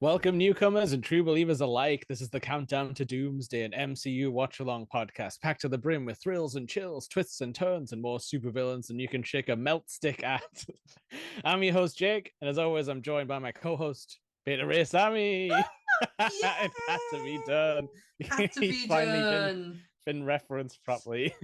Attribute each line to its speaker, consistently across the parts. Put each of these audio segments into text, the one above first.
Speaker 1: Welcome, newcomers and true believers alike. This is the Countdown to Doomsday, an MCU watch along podcast packed to the brim with thrills and chills, twists and turns, and more supervillains than you can shake a melt stick at. I'm your host, Jake, and as always, I'm joined by my co host, Beta Ray Sammy. It had to be
Speaker 2: Yay!
Speaker 1: done.
Speaker 2: Had to
Speaker 1: He's
Speaker 2: be
Speaker 1: finally
Speaker 2: done.
Speaker 1: been referenced properly.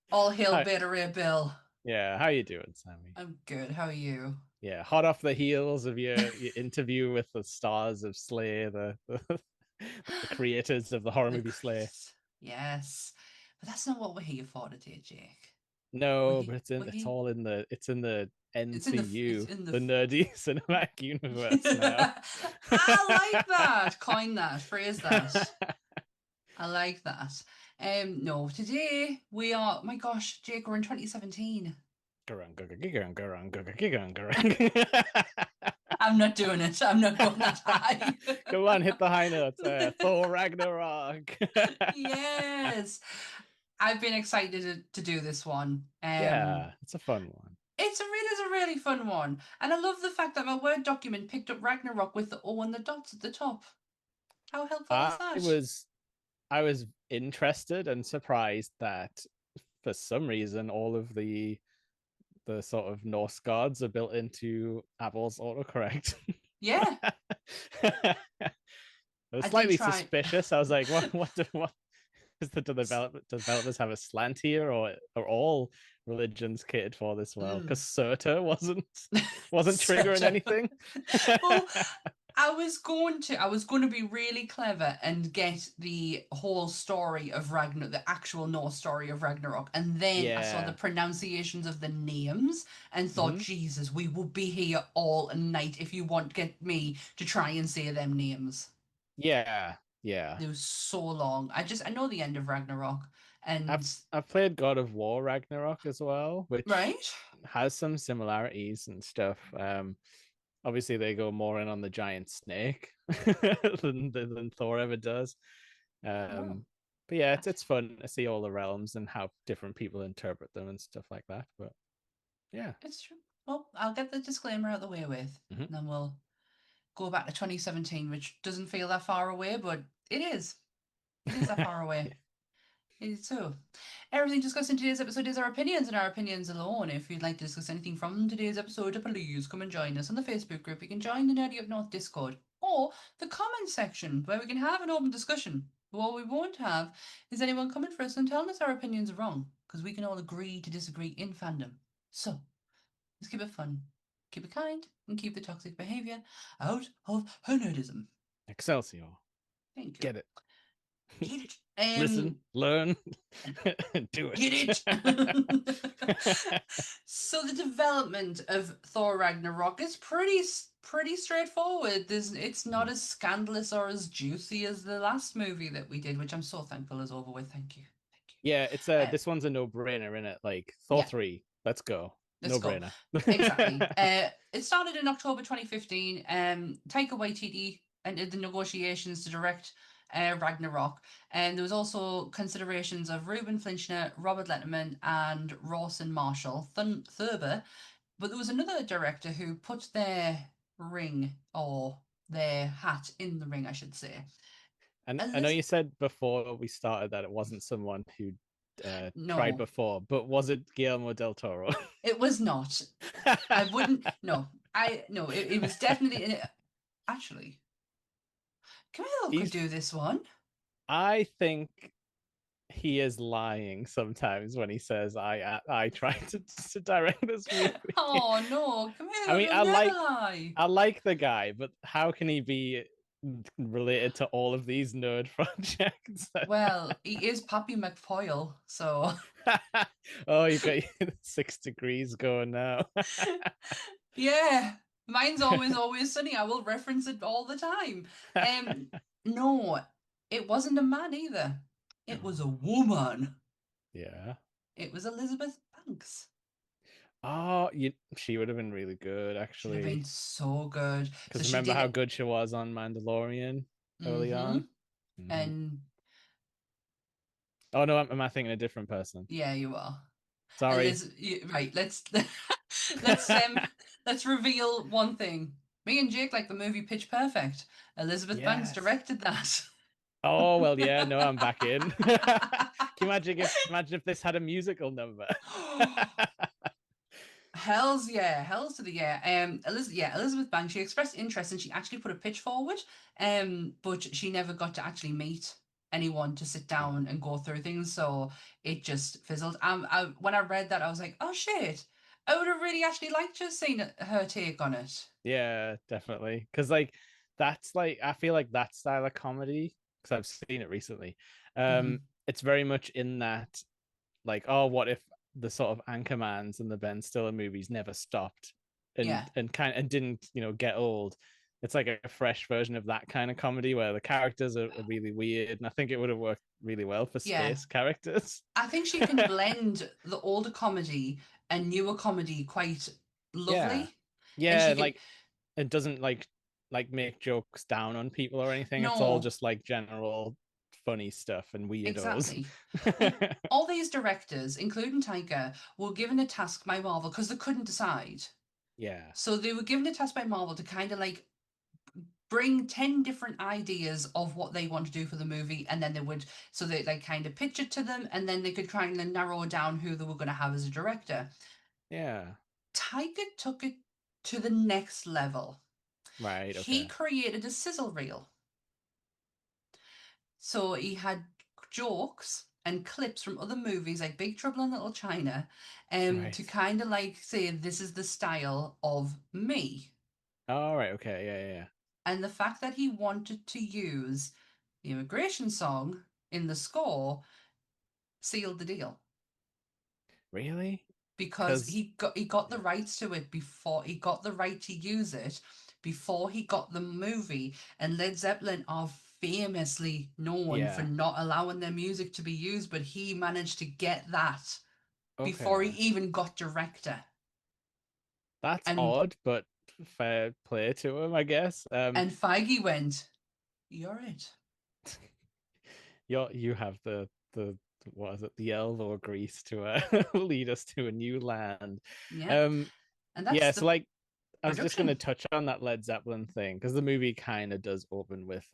Speaker 2: All hail
Speaker 1: Hi.
Speaker 2: Beta Ray Bill.
Speaker 1: Yeah, how you doing, Sammy?
Speaker 2: I'm good. How are you?
Speaker 1: Yeah, hot off the heels of your interview with the stars of Slay, the creators of the horror
Speaker 2: The
Speaker 1: movie Slay.
Speaker 2: Chris. Yes. But that's not what we're here for today, Jake. We're
Speaker 1: No,
Speaker 2: here.
Speaker 1: but
Speaker 2: We're
Speaker 1: it's
Speaker 2: here.
Speaker 1: all in the
Speaker 2: It's in the. It's
Speaker 1: MCU,
Speaker 2: in the.
Speaker 1: the nerdy cinematic universe now.
Speaker 2: I like that. Coin that. Phrase that. I like that. No, today we are. My gosh, Jake, we're in 2017. I'm not doing it. I'm not going that high.
Speaker 1: Come on, hit the high notes. Thor Ragnarok.
Speaker 2: Yes. I've been excited to do this one.
Speaker 1: Yeah, it's a fun one.
Speaker 2: It is a really fun one. And I love the fact that my Word document picked up Ragnarok with the O and the dots at the top. How helpful is
Speaker 1: I
Speaker 2: that?
Speaker 1: was I was interested and surprised that for some reason all of the sort of Norse gods are built into Apple's autocorrect.
Speaker 2: Yeah,
Speaker 1: I was
Speaker 2: I did
Speaker 1: slightly
Speaker 2: try.
Speaker 1: suspicious. I was like, what is the developers have a slant here, or are all religions catered for this well? Because
Speaker 2: Mm.
Speaker 1: Surtur wasn't triggering
Speaker 2: Such a
Speaker 1: anything.
Speaker 2: well, I was going to be really clever and get the whole story of Ragnarok, the actual Norse story of Ragnarok, and then I saw the
Speaker 1: Yeah.
Speaker 2: pronunciations of the names and thought,
Speaker 1: Hmm.
Speaker 2: Jesus, we will be here all night if you want to get me to try and say them names.
Speaker 1: Yeah. Yeah.
Speaker 2: It was so long. I know the end of Ragnarok,
Speaker 1: I've
Speaker 2: and
Speaker 1: I've played God of War Ragnarok as well, which
Speaker 2: right?
Speaker 1: has some similarities and stuff. Obviously they go more in on the giant snake than Thor ever does.
Speaker 2: Oh,
Speaker 1: But yeah, it's fun to see all the realms and how different people interpret them and stuff like that. But yeah.
Speaker 2: it's true. Well, I'll get the disclaimer out the way with,
Speaker 1: Mhm.
Speaker 2: and then we'll go back to 2017, which doesn't feel that far away, but it is. It is that far away.
Speaker 1: Yeah.
Speaker 2: It is so. Everything discussed in today's episode is our opinions and our opinions alone. If you'd like to discuss anything from today's episode, please come and join us on the Facebook group. You can join the Nerdy Up North Discord or the comment section where we can have an open discussion. But what we won't have is anyone coming for us and telling us our opinions are wrong, because we can all agree to disagree in fandom. So let's keep it fun, keep it kind, and keep the toxic behavior out of her nerdism.
Speaker 1: Excelsior.
Speaker 2: Thank you.
Speaker 1: Get it.
Speaker 2: Get it?
Speaker 1: Listen, learn, do
Speaker 2: Get
Speaker 1: it.
Speaker 2: it? So the development of Thor Ragnarok is pretty straightforward. It's not as scandalous or as juicy as the last movie that we did, which I'm so thankful is over with. Thank you. Thank
Speaker 1: Yeah, it's
Speaker 2: you.
Speaker 1: this one's a no-brainer in it. Like Thor
Speaker 2: Yeah,
Speaker 1: 3, let's go.
Speaker 2: let's go.
Speaker 1: No-brainer.
Speaker 2: Exactly. It started in October 2015. Taika Waititi entered the negotiations to direct Ragnarok, and there was also considerations of Ruben Flinchner, Robert Letterman, and Rawson Marshall Thurber, but there was another director who put their ring or their hat in the ring, I should say.
Speaker 1: And I know you
Speaker 2: Eliz-
Speaker 1: said before we started that it wasn't someone who tried
Speaker 2: no,
Speaker 1: before, but was it Guillermo del Toro?
Speaker 2: it was not. I wouldn't. No, I no. It was definitely. Actually, Camilo could
Speaker 1: He's
Speaker 2: do this one.
Speaker 1: I think he is lying sometimes when he says I tried to direct this movie.
Speaker 2: Oh no,
Speaker 1: I
Speaker 2: Camilo,
Speaker 1: mean,
Speaker 2: you'll never lie.
Speaker 1: I like the guy, but how can he be related to all of these nerd projects?
Speaker 2: Well, he is Pappy McFoyle, so
Speaker 1: Oh, you got 6 degrees going now.
Speaker 2: yeah. Mine's always sunny. I will reference it all the time. Um, no, it wasn't a man either. It was a woman.
Speaker 1: Yeah.
Speaker 2: It was Elizabeth Banks.
Speaker 1: Oh, she would have been really good
Speaker 2: Should have been
Speaker 1: actually.
Speaker 2: so good. So
Speaker 1: Because
Speaker 2: she
Speaker 1: remember
Speaker 2: did
Speaker 1: how
Speaker 2: it.
Speaker 1: good she was on Mandalorian early on?
Speaker 2: Mm-hmm.
Speaker 1: Hmm.
Speaker 2: And
Speaker 1: Oh no, am I thinking a different person?
Speaker 2: yeah, you are.
Speaker 1: Sorry.
Speaker 2: Right, let's let's um let's reveal one thing. Me and Jake like the movie Pitch Perfect. Elizabeth Banks
Speaker 1: Yes.
Speaker 2: directed that.
Speaker 1: Oh well, yeah. No, I'm back in. Can you imagine if this had a musical number?
Speaker 2: Hell's yeah, hell's to the yeah. Elizabeth Banks. She expressed interest and she actually put a pitch forward. But she never got to actually meet anyone to sit down and go through things. So it just fizzled. When I read that, I was like, oh shit. I would have really actually liked to have seen her take on it.
Speaker 1: Yeah, definitely. Because like that's like I feel like that style of comedy, because I've seen it recently.
Speaker 2: Hmm.
Speaker 1: It's very much in that like, oh, what if the sort of Anchormans and the Ben Stiller movies never stopped
Speaker 2: Yeah,
Speaker 1: and didn't, get old. It's like a fresh version of that kind of comedy where the characters are really weird, and I think it would have worked really well for
Speaker 2: yeah.
Speaker 1: space characters.
Speaker 2: I think she can blend the older comedy and newer comedy quite
Speaker 1: Yeah.
Speaker 2: lovely. And
Speaker 1: Yeah,
Speaker 2: she can
Speaker 1: like it doesn't like make jokes down on people or anything. It's all
Speaker 2: no,
Speaker 1: just like general funny stuff and weirdos.
Speaker 2: exactly. And all these directors, including Taika, were given a task by Marvel because they couldn't decide.
Speaker 1: Yeah.
Speaker 2: So they were given a task by Marvel to kind of like bring 10 different ideas of what they want to do for the movie, and then they kind of pitch it to them, and then they could kind of narrow down who they were going to have as a director.
Speaker 1: Yeah.
Speaker 2: Taika took it to the next level.
Speaker 1: Right,
Speaker 2: He
Speaker 1: okay.
Speaker 2: created a sizzle reel. So he had jokes and clips from other movies like Big Trouble in Little China, to
Speaker 1: Right.
Speaker 2: kind of like say, this is the style of me.
Speaker 1: All right, okay. Yeah, yeah, yeah.
Speaker 2: And the fact that he wanted to use the immigration song in the score sealed the deal.
Speaker 1: Really?
Speaker 2: Because
Speaker 1: Because
Speaker 2: he got the
Speaker 1: yeah.
Speaker 2: rights to it before he got the right to use it before he got the movie. And Led Zeppelin are famously known for
Speaker 1: Yeah.
Speaker 2: not allowing their music to be used, but he managed to get that before he
Speaker 1: Okay.
Speaker 2: even got director.
Speaker 1: That's
Speaker 2: And
Speaker 1: odd, but fair play to him, I guess.
Speaker 2: Feige went, "You're it."
Speaker 1: You have the what is it, the Elvo grease to lead us to a new land.
Speaker 2: Yeah,
Speaker 1: Um,
Speaker 2: and that's
Speaker 1: yeah, so
Speaker 2: the
Speaker 1: like I was just going to
Speaker 2: production.
Speaker 1: touch on that Led Zeppelin thing because the movie kind of does open with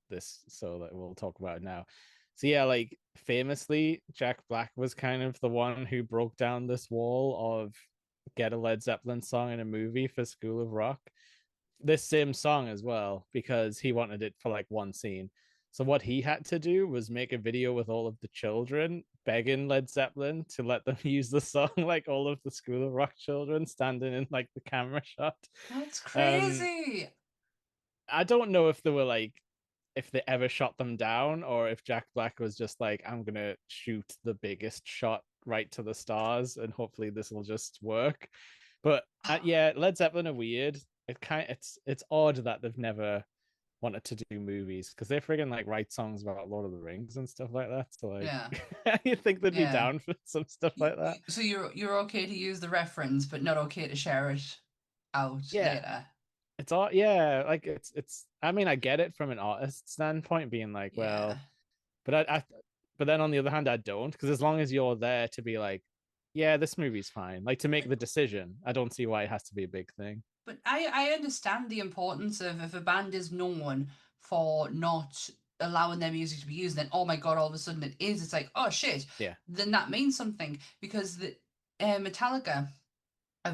Speaker 1: this, so that we'll talk about it now. So yeah, like famously, Jack Black was kind of the one who broke down this wall of get a Led Zeppelin song in a movie for School of Rock. This same song as well because he wanted it for like one scene. So what he had to do was make a video with all of the children begging Led Zeppelin to let them use the song, like all of the School of Rock children standing in like the camera shot.
Speaker 2: That's
Speaker 1: Um,
Speaker 2: crazy.
Speaker 1: I don't know if they were like if they ever shot them down or if Jack Black was just like, I'm gonna shoot the biggest shot right to the stars and hopefully this will just work. But yeah, Led Zeppelin are weird. It's odd that they've never wanted to do movies because they friggin' like write songs about Lord of the Rings and stuff like that. So like,
Speaker 2: Yeah,
Speaker 1: you think they'd be
Speaker 2: yeah.
Speaker 1: down for some stuff like that?
Speaker 2: So you're okay to use the reference, but not okay to share it out
Speaker 1: Yeah,
Speaker 2: later.
Speaker 1: it's all yeah. Like it's. I mean, I get it from an artist standpoint, being like,
Speaker 2: Yeah.
Speaker 1: well, but but then on the other hand, I don't because as long as you're there to be like, yeah, this movie's fine. Like to make
Speaker 2: But
Speaker 1: the decision, I don't see why it has to be a big thing.
Speaker 2: I understand the importance of if a band is known for not allowing their music to be used, then oh my god, all of a sudden it is. It's like, oh shit,
Speaker 1: Yeah,
Speaker 2: then that means something because the Metallica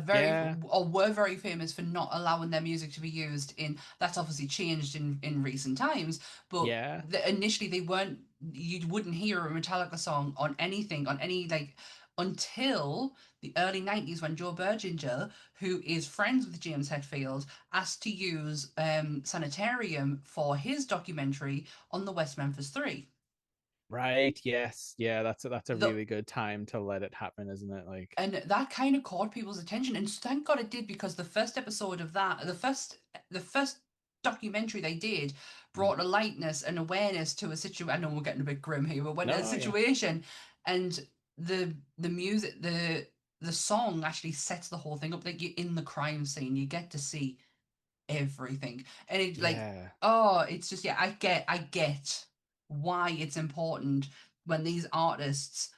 Speaker 1: yeah,
Speaker 2: or were very famous for not allowing their music to be used in. That's obviously changed in recent times, but
Speaker 1: yeah.
Speaker 2: initially they weren't. You wouldn't hear a Metallica song on anything on any like until the early 90s when Joe Berginger, who is friends with James Hetfield, asked to use Sanitarium for his documentary on the West Memphis 3.
Speaker 1: Right. Yes. Yeah. That's a
Speaker 2: The
Speaker 1: really good time to let it happen, isn't it? Like,
Speaker 2: and that kind of caught people's attention, and thank God it did because the first episode of the first documentary they did
Speaker 1: mm.
Speaker 2: brought a lightness and awareness to a situation. I know we're getting a bit grim here, but when a
Speaker 1: No, yeah,
Speaker 2: situation, and the music, the song actually sets the whole thing up. Like you're in the crime scene, you get to see everything, and it like,
Speaker 1: yeah,
Speaker 2: oh, it's just, yeah, I get why it's important when these artists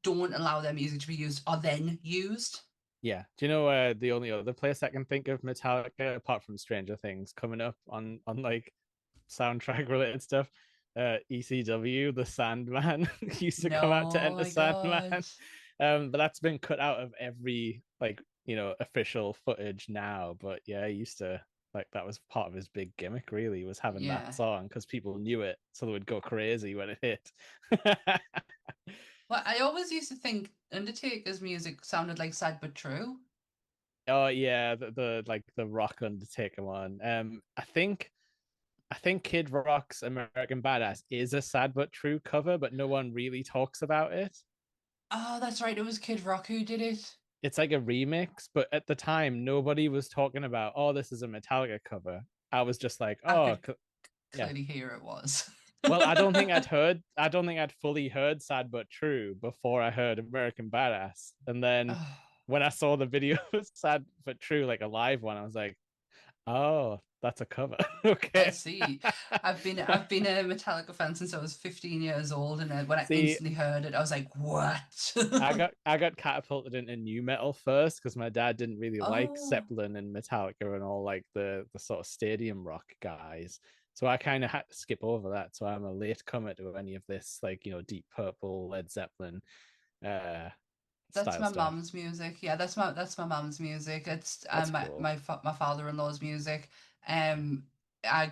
Speaker 2: don't allow their music to be used are then used.
Speaker 1: Yeah. Do you know the only other place I can think of Metallica apart from Stranger Things coming up on like soundtrack related stuff? ECW, the Sandman used to come out to
Speaker 2: No,
Speaker 1: Enter
Speaker 2: my God.
Speaker 1: Sandman. But that's been cut out of every like, official footage now. But yeah, he used to like that was part of his big gimmick, really, was having that
Speaker 2: Yeah.
Speaker 1: song because people knew it, so they would go crazy when it hit.
Speaker 2: Well, I always used to think Undertaker's music sounded like Sad But True.
Speaker 1: Oh yeah, the like the rock Undertaker one. I think Kid Rock's American Badass is a sad but true cover, but no one really talks about it.
Speaker 2: Oh, that's right. It was Kid Rock who did it.
Speaker 1: It's like a remix, but at the time nobody was talking about, oh, this is a Metallica cover. I was just like,
Speaker 2: I
Speaker 1: oh,
Speaker 2: could
Speaker 1: yeah.
Speaker 2: clearly hear it was.
Speaker 1: Well, I don't think I'd fully heard Sad But True before I heard American Badass. And then
Speaker 2: Oh,
Speaker 1: when I saw the video of Sad But True, like a live one, I was like, oh, that's a cover.
Speaker 2: I
Speaker 1: Okay.
Speaker 2: see. I've been a Metallica fan since I was 15 years old, and when I
Speaker 1: See,
Speaker 2: instantly heard it, I was like, "What?"
Speaker 1: I got catapulted into new metal first because my dad didn't really like
Speaker 2: Oh,
Speaker 1: Zeppelin and Metallica and all like the sort of stadium rock guys. So I kind of had to skip over that. So I'm a late comer to any of this, like, Deep Purple, Led Zeppelin uh
Speaker 2: that's
Speaker 1: style
Speaker 2: my
Speaker 1: stuff.
Speaker 2: mom's music. Yeah, that's my mom's music. It's
Speaker 1: That's
Speaker 2: my
Speaker 1: cool.
Speaker 2: my my father-in-law's music. Um, I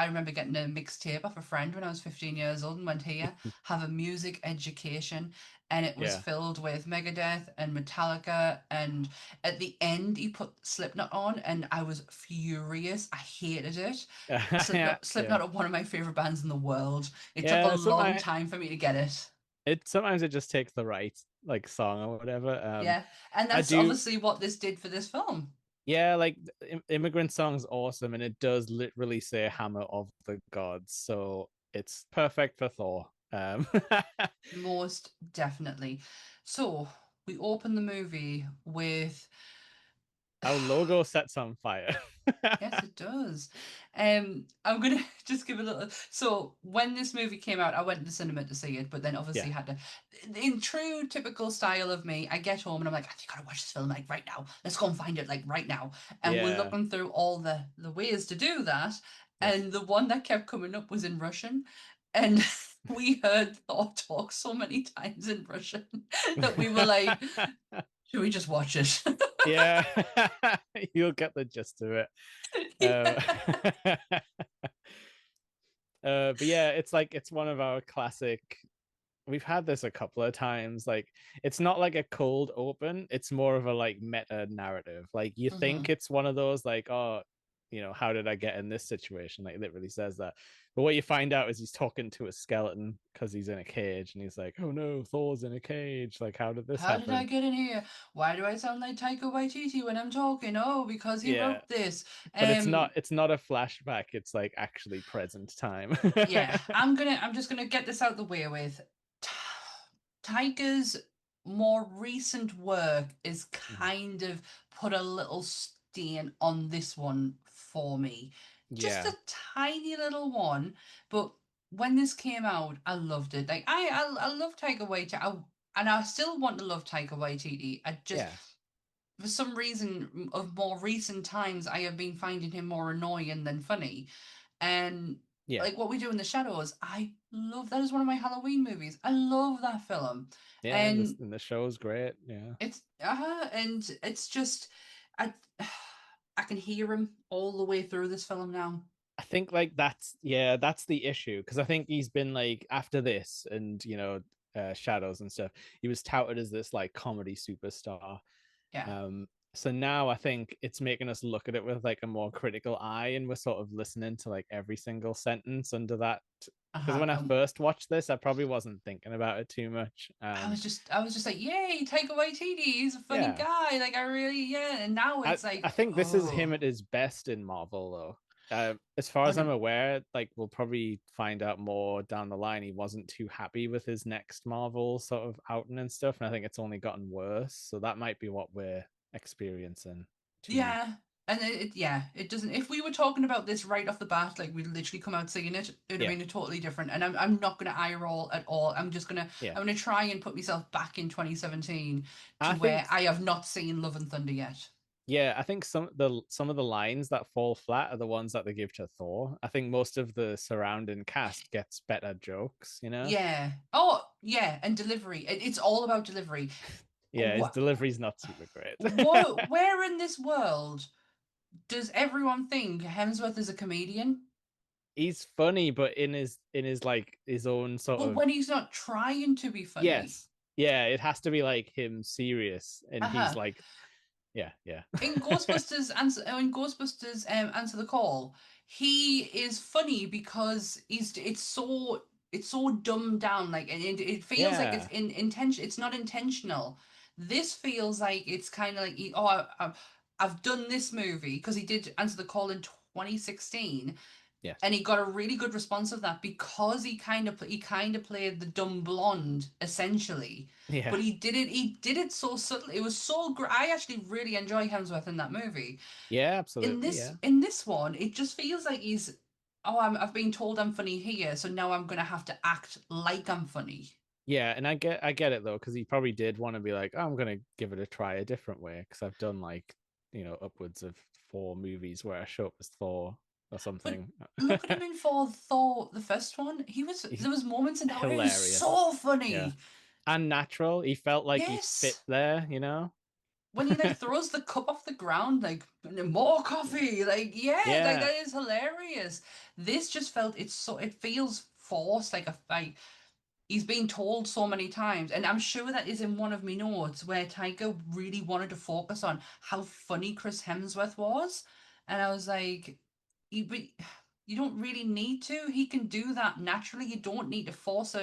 Speaker 2: remember getting a mixtape off a friend when I was 15 years old and went here have a music education, and it was
Speaker 1: Yeah.
Speaker 2: filled with Megadeth and Metallica, and at the end he put Slipknot on, and I was furious. I hated it.
Speaker 1: Yeah,
Speaker 2: Slipknot
Speaker 1: yeah.
Speaker 2: are one of my favorite bands in the world. It took a
Speaker 1: Yeah,
Speaker 2: long
Speaker 1: sometimes
Speaker 2: time for me to get it.
Speaker 1: sometimes it just takes the right like song or whatever.
Speaker 2: Yeah, and
Speaker 1: I
Speaker 2: that's
Speaker 1: do.
Speaker 2: obviously what this did for this film.
Speaker 1: Yeah, like Immigrant Song's awesome, and it does literally say Hammer of the Gods, so it's perfect for Thor.
Speaker 2: Most definitely. So we open the movie with
Speaker 1: Our logo sets on fire.
Speaker 2: yes, it does. I'm gonna just give a little. So when this movie came out, I went to the cinema to see it, but then obviously
Speaker 1: Yeah,
Speaker 2: had to, in true typical style of me, I get home and I'm like, I think I gotta watch this film like right now. Let's go and find it like right now. And we're
Speaker 1: yeah,
Speaker 2: looking through all the ways to do that,
Speaker 1: yes.
Speaker 2: and the one that kept coming up was in Russian, and we heard Thor talk so many times in Russian that we were like, should we just watch it?
Speaker 1: Yeah, you'll get the gist of it.
Speaker 2: Yeah.
Speaker 1: Uh, but yeah, it's like it's one of our classic. We've had this a couple of times. Like, it's not like a cold open, it's more of a like meta narrative. Like, you think
Speaker 2: hmm
Speaker 1: it's one of those like, oh, how did I get in this situation? Like, it literally says that. But what you find out is he's talking to a skeleton because he's in a cage, and he's like, oh no, Thor's in a cage, like, how did this
Speaker 2: How did I
Speaker 1: happen?
Speaker 2: get in here? Why do I sound like Taika Waititi when I'm talking? Oh, because he
Speaker 1: Yeah,
Speaker 2: wrote this.
Speaker 1: but it's
Speaker 2: Um,
Speaker 1: not a flashback, it's like actually present time.
Speaker 2: yeah, I'm just gonna get this out the way with. Taika's more recent work is kind of put a little stain on this one for me. Just
Speaker 1: Yeah,
Speaker 2: a tiny little one, but when this came out, I loved it. Like I love Taika Waititi, and I still want to love Taika Waititi. I just
Speaker 1: yeah,
Speaker 2: for some reason of more recent times, I have been finding him more annoying than funny. And
Speaker 1: yeah,
Speaker 2: like What We Do in the Shadows, I love that is one of my Halloween movies. I love that film.
Speaker 1: yeah. And
Speaker 2: And
Speaker 1: the show's great. Yeah.
Speaker 2: it's just I I can hear him all the way through this film now.
Speaker 1: I think like that's the issue because I think he's been like after this and Shadows and stuff. He was touted as this like comedy superstar.
Speaker 2: Yeah.
Speaker 1: So now I think it's making us look at it with like a more critical eye, and we're sort of listening to like every single sentence under that. Because
Speaker 2: Uh-huh.
Speaker 1: when I first watched this, I probably wasn't thinking about it too much.
Speaker 2: I was just like, yay, Taika Waititi, he's a funny
Speaker 1: Yeah,
Speaker 2: guy. Like I really, yeah. And now
Speaker 1: I
Speaker 2: it's like,
Speaker 1: I think this is him
Speaker 2: oh,
Speaker 1: at his best in Marvel, though. As far as I'm
Speaker 2: un-
Speaker 1: aware, like we'll probably find out more down the line. He wasn't too happy with his next Marvel sort of outing and stuff, and I think it's only gotten worse. So that might be what we're experiencing too.
Speaker 2: yeah. And it doesn't. If we were talking about this right off the bat, like we'd literally come out saying it, it would have
Speaker 1: Yeah,
Speaker 2: been a totally different. And I'm not gonna eye roll at all.
Speaker 1: yeah.
Speaker 2: I'm gonna try and put myself back in 2017 to
Speaker 1: I
Speaker 2: where
Speaker 1: think
Speaker 2: I have not seen Love and Thunder yet.
Speaker 1: Yeah, I think some of the lines that fall flat are the ones that they give to Thor. I think most of the surrounding cast gets better jokes, you know?
Speaker 2: Yeah. Oh, yeah. And delivery. It's all about delivery.
Speaker 1: Yeah, his
Speaker 2: What?
Speaker 1: delivery's not super great.
Speaker 2: What? Where in this world does everyone think Hemsworth is a comedian?
Speaker 1: He's funny, but in his like his own sort
Speaker 2: But
Speaker 1: of
Speaker 2: when he's not trying to be funny.
Speaker 1: yes. Yeah, it has to be like him serious and he's
Speaker 2: Uh-huh.
Speaker 1: like yeah.
Speaker 2: In Ghostbusters Answer the Call, he is funny because it's so dumbed down, like, and it feels like it's
Speaker 1: Yeah.
Speaker 2: in intention. It's not intentional. This feels like it's kind of like I've done this movie because he did Answer the Call in 2016,
Speaker 1: Yes.
Speaker 2: and he got a really good response of that because he kind of played the dumb blonde essentially,
Speaker 1: Yeah.
Speaker 2: but he did it so subtle. It was so great. I actually really enjoy Hemsworth in that movie.
Speaker 1: Yeah,
Speaker 2: in
Speaker 1: absolutely.
Speaker 2: this
Speaker 1: Yeah.
Speaker 2: in this one, it just feels like I've been told I'm funny here, so now I'm gonna have to act like I'm funny.
Speaker 1: Yeah, and I get it though, because he probably did want to be like, oh, I'm gonna give it a try a different way, because I've done like, upwards of 4 movies where I show up as Thor or
Speaker 2: But
Speaker 1: something.
Speaker 2: look at him in for Thor, the first one.
Speaker 1: He's
Speaker 2: There was moments in that where he was
Speaker 1: hilarious.
Speaker 2: so
Speaker 1: Yeah.
Speaker 2: funny.
Speaker 1: And natural. He felt like he fit
Speaker 2: Yes.
Speaker 1: there.
Speaker 2: When he like throws the cup off the ground, like more coffee, like yeah, like
Speaker 1: Yeah.
Speaker 2: that is hilarious. This just felt it feels forced, like he's been told so many times, and I'm sure that is in one of my notes where Tiger really wanted to focus on how funny Chris Hemsworth was, and I was like, but you don't really need to. He can do that naturally. You don't need to force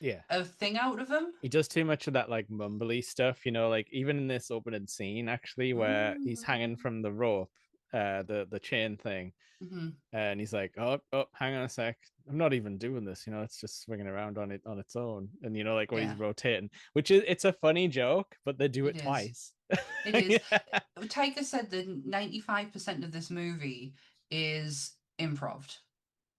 Speaker 1: Yeah.
Speaker 2: a thing out of him.
Speaker 1: He does too much of that like mumbly stuff, like even in this opening scene actually where he's hanging from the rope, the chain thing.
Speaker 2: Mm-hmm.
Speaker 1: And he's like, oh, hang on a sec. I'm not even doing this, it's just swinging around on it on its own. And like when he's
Speaker 2: Yeah,
Speaker 1: rotating, which is it's a funny joke, but they do
Speaker 2: it
Speaker 1: it
Speaker 2: is.
Speaker 1: twice.
Speaker 2: It is.
Speaker 1: Yeah,
Speaker 2: Taika said that 95% of this movie is improv.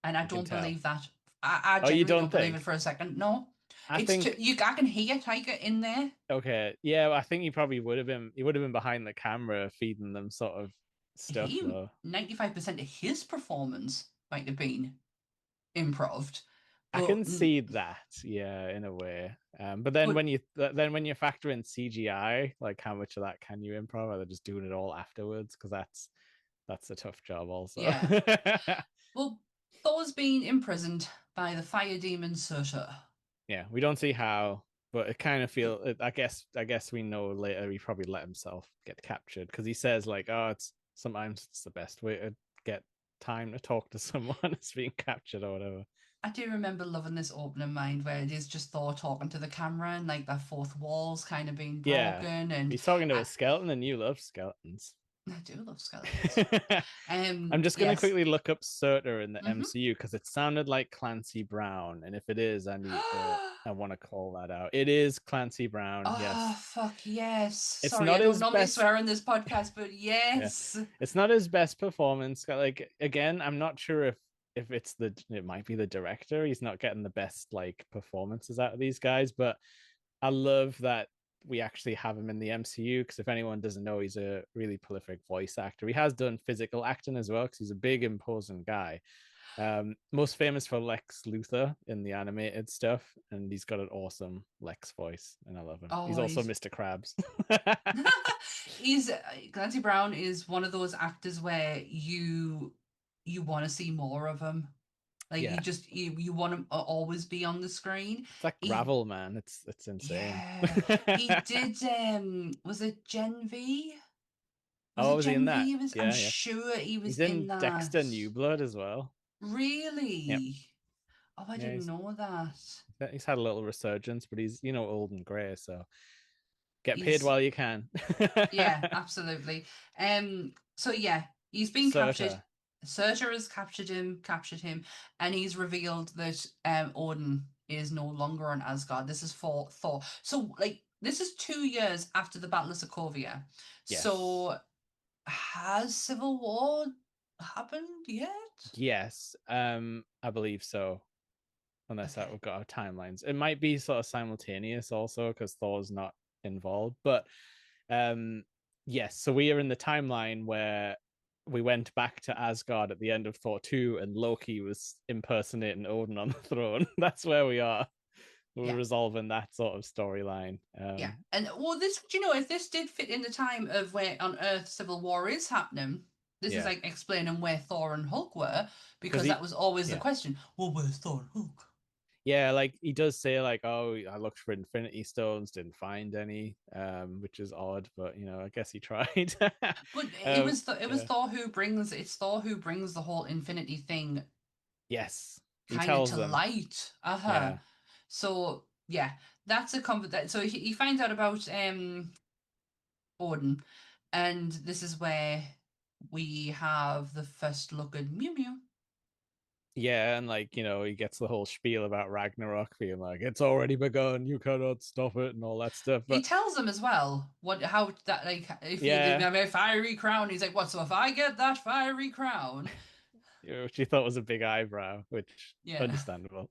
Speaker 2: And I
Speaker 1: you can
Speaker 2: don't
Speaker 1: tell.
Speaker 2: believe that. I
Speaker 1: Oh, you
Speaker 2: genuinely
Speaker 1: don't
Speaker 2: don't believe it
Speaker 1: think?
Speaker 2: for a second. No.
Speaker 1: I think
Speaker 2: I can hear Taika in there.
Speaker 1: okay, yeah, I think he would have been behind the camera feeding them sort of stuff
Speaker 2: He
Speaker 1: though.
Speaker 2: 95% of his performance might have been improv.
Speaker 1: I
Speaker 2: But
Speaker 1: can see that, yeah, in a way. But then
Speaker 2: but
Speaker 1: when you factor in CGI, like how much of that can you improv? Or they're just doing it all afterwards because that's a tough job also.
Speaker 2: yeah. Well, Thor's being imprisoned by the fire demon Surtur.
Speaker 1: Yeah, we don't see how, but it kind of feel. I guess we know later he probably let himself get captured because he says like, "Oh, it's sometimes it's the best way to get time to talk to someone is being captured or whatever."
Speaker 2: I do remember loving this opening mind where it is just Thor talking to the camera and like that fourth wall's kind of being
Speaker 1: Yeah,
Speaker 2: broken, and
Speaker 1: he's talking to
Speaker 2: I,
Speaker 1: a skeleton, and you love skeletons.
Speaker 2: I do love skeletons.
Speaker 1: I'm just gonna
Speaker 2: Yes.
Speaker 1: quickly look up Surtur in the
Speaker 2: Mm-hmm.
Speaker 1: MCU because it sounded like Clancy Brown, and if it is, I want to call that out. It is Clancy Brown.
Speaker 2: Oh,
Speaker 1: Yes,
Speaker 2: fuck yes.
Speaker 1: it's
Speaker 2: Sorry, I
Speaker 1: not
Speaker 2: don't
Speaker 1: his
Speaker 2: normally
Speaker 1: best.
Speaker 2: swear on this podcast, but
Speaker 1: Yeah,
Speaker 2: yes.
Speaker 1: it's not his best performance. Like again, I'm not sure if it might be the director. He's not getting the best like performances out of these guys, but I love that we actually have him in the MCU because if anyone doesn't know, he's a really prolific voice actor. He has done physical acting as well because he's a big, imposing guy. Most famous for Lex Luthor in the animated stuff, and he's got an awesome Lex voice, and I love him. He's
Speaker 2: Oh,
Speaker 1: also
Speaker 2: he's
Speaker 1: Mr. Krabs.
Speaker 2: he's Clancy Brown is one of those actors where you want to see more of him. Like
Speaker 1: Yeah,
Speaker 2: you want him to always be on the screen.
Speaker 1: it's like
Speaker 2: He
Speaker 1: gravel, man. It's insane.
Speaker 2: Yeah, he did. Was it Gen V? Was
Speaker 1: Oh,
Speaker 2: it
Speaker 1: was he in
Speaker 2: Gen
Speaker 1: that?
Speaker 2: V? I'm
Speaker 1: Yeah.
Speaker 2: sure he was
Speaker 1: He's
Speaker 2: in
Speaker 1: in
Speaker 2: that.
Speaker 1: Dexter New Blood as well. Yep.
Speaker 2: Really? Oh, I
Speaker 1: Yeah,
Speaker 2: didn't know that.
Speaker 1: he's had a little resurgence, but he's old and grey, so get paid
Speaker 2: He's
Speaker 1: while you can.
Speaker 2: Yeah, absolutely. So yeah, he's been captured.
Speaker 1: Surtur.
Speaker 2: Surtur has captured him, and he's revealed that Odin is no longer on Asgard. This is for Thor. So like this is 2 years after the Battle of Sokovia.
Speaker 1: Yes.
Speaker 2: So has Civil War happened yet?
Speaker 1: Yes, I believe so. Unless
Speaker 2: Okay.
Speaker 1: we've got our timelines, it might be sort of simultaneous also because Thor's not involved. But yes, so we are in the timeline where we went back to Asgard at the end of Thor 2 and Loki was impersonating Odin on the throne. That's where we are. We're
Speaker 2: Yeah.
Speaker 1: resolving that sort of storyline.
Speaker 2: Yeah. And well, this, do you know, if this did fit in the time of where on Earth Civil War is happening, this is
Speaker 1: Yeah,
Speaker 2: like explaining where Thor and Hulk were,
Speaker 1: because
Speaker 2: because that was always the
Speaker 1: yeah,
Speaker 2: question. Well, where's Thor and Hulk?
Speaker 1: yeah, like he does say like, oh, I looked for Infinity Stones, didn't find any, which is odd, but I guess he tried.
Speaker 2: But
Speaker 1: um,
Speaker 2: it was
Speaker 1: yeah,
Speaker 2: Thor who brings it's Thor who brings the whole Infinity thing
Speaker 1: yes, he
Speaker 2: kind of
Speaker 1: tells
Speaker 2: to
Speaker 1: them.
Speaker 2: light. Uh-huh.
Speaker 1: Yeah,
Speaker 2: So yeah, that's a comfort that so he finds out about Odin, and this is where we have the first look at Mew Mew.
Speaker 1: yeah, and like he gets the whole spiel about Ragnarok being like it's already begun, you cannot stop it, and all that stuff.
Speaker 2: He
Speaker 1: But
Speaker 2: tells them as well how that like if you give
Speaker 1: yeah,
Speaker 2: me a fiery crown, he's like, what? So if I get that fiery crown,
Speaker 1: which he thought was a big eyebrow, which
Speaker 2: yeah.
Speaker 1: understandable.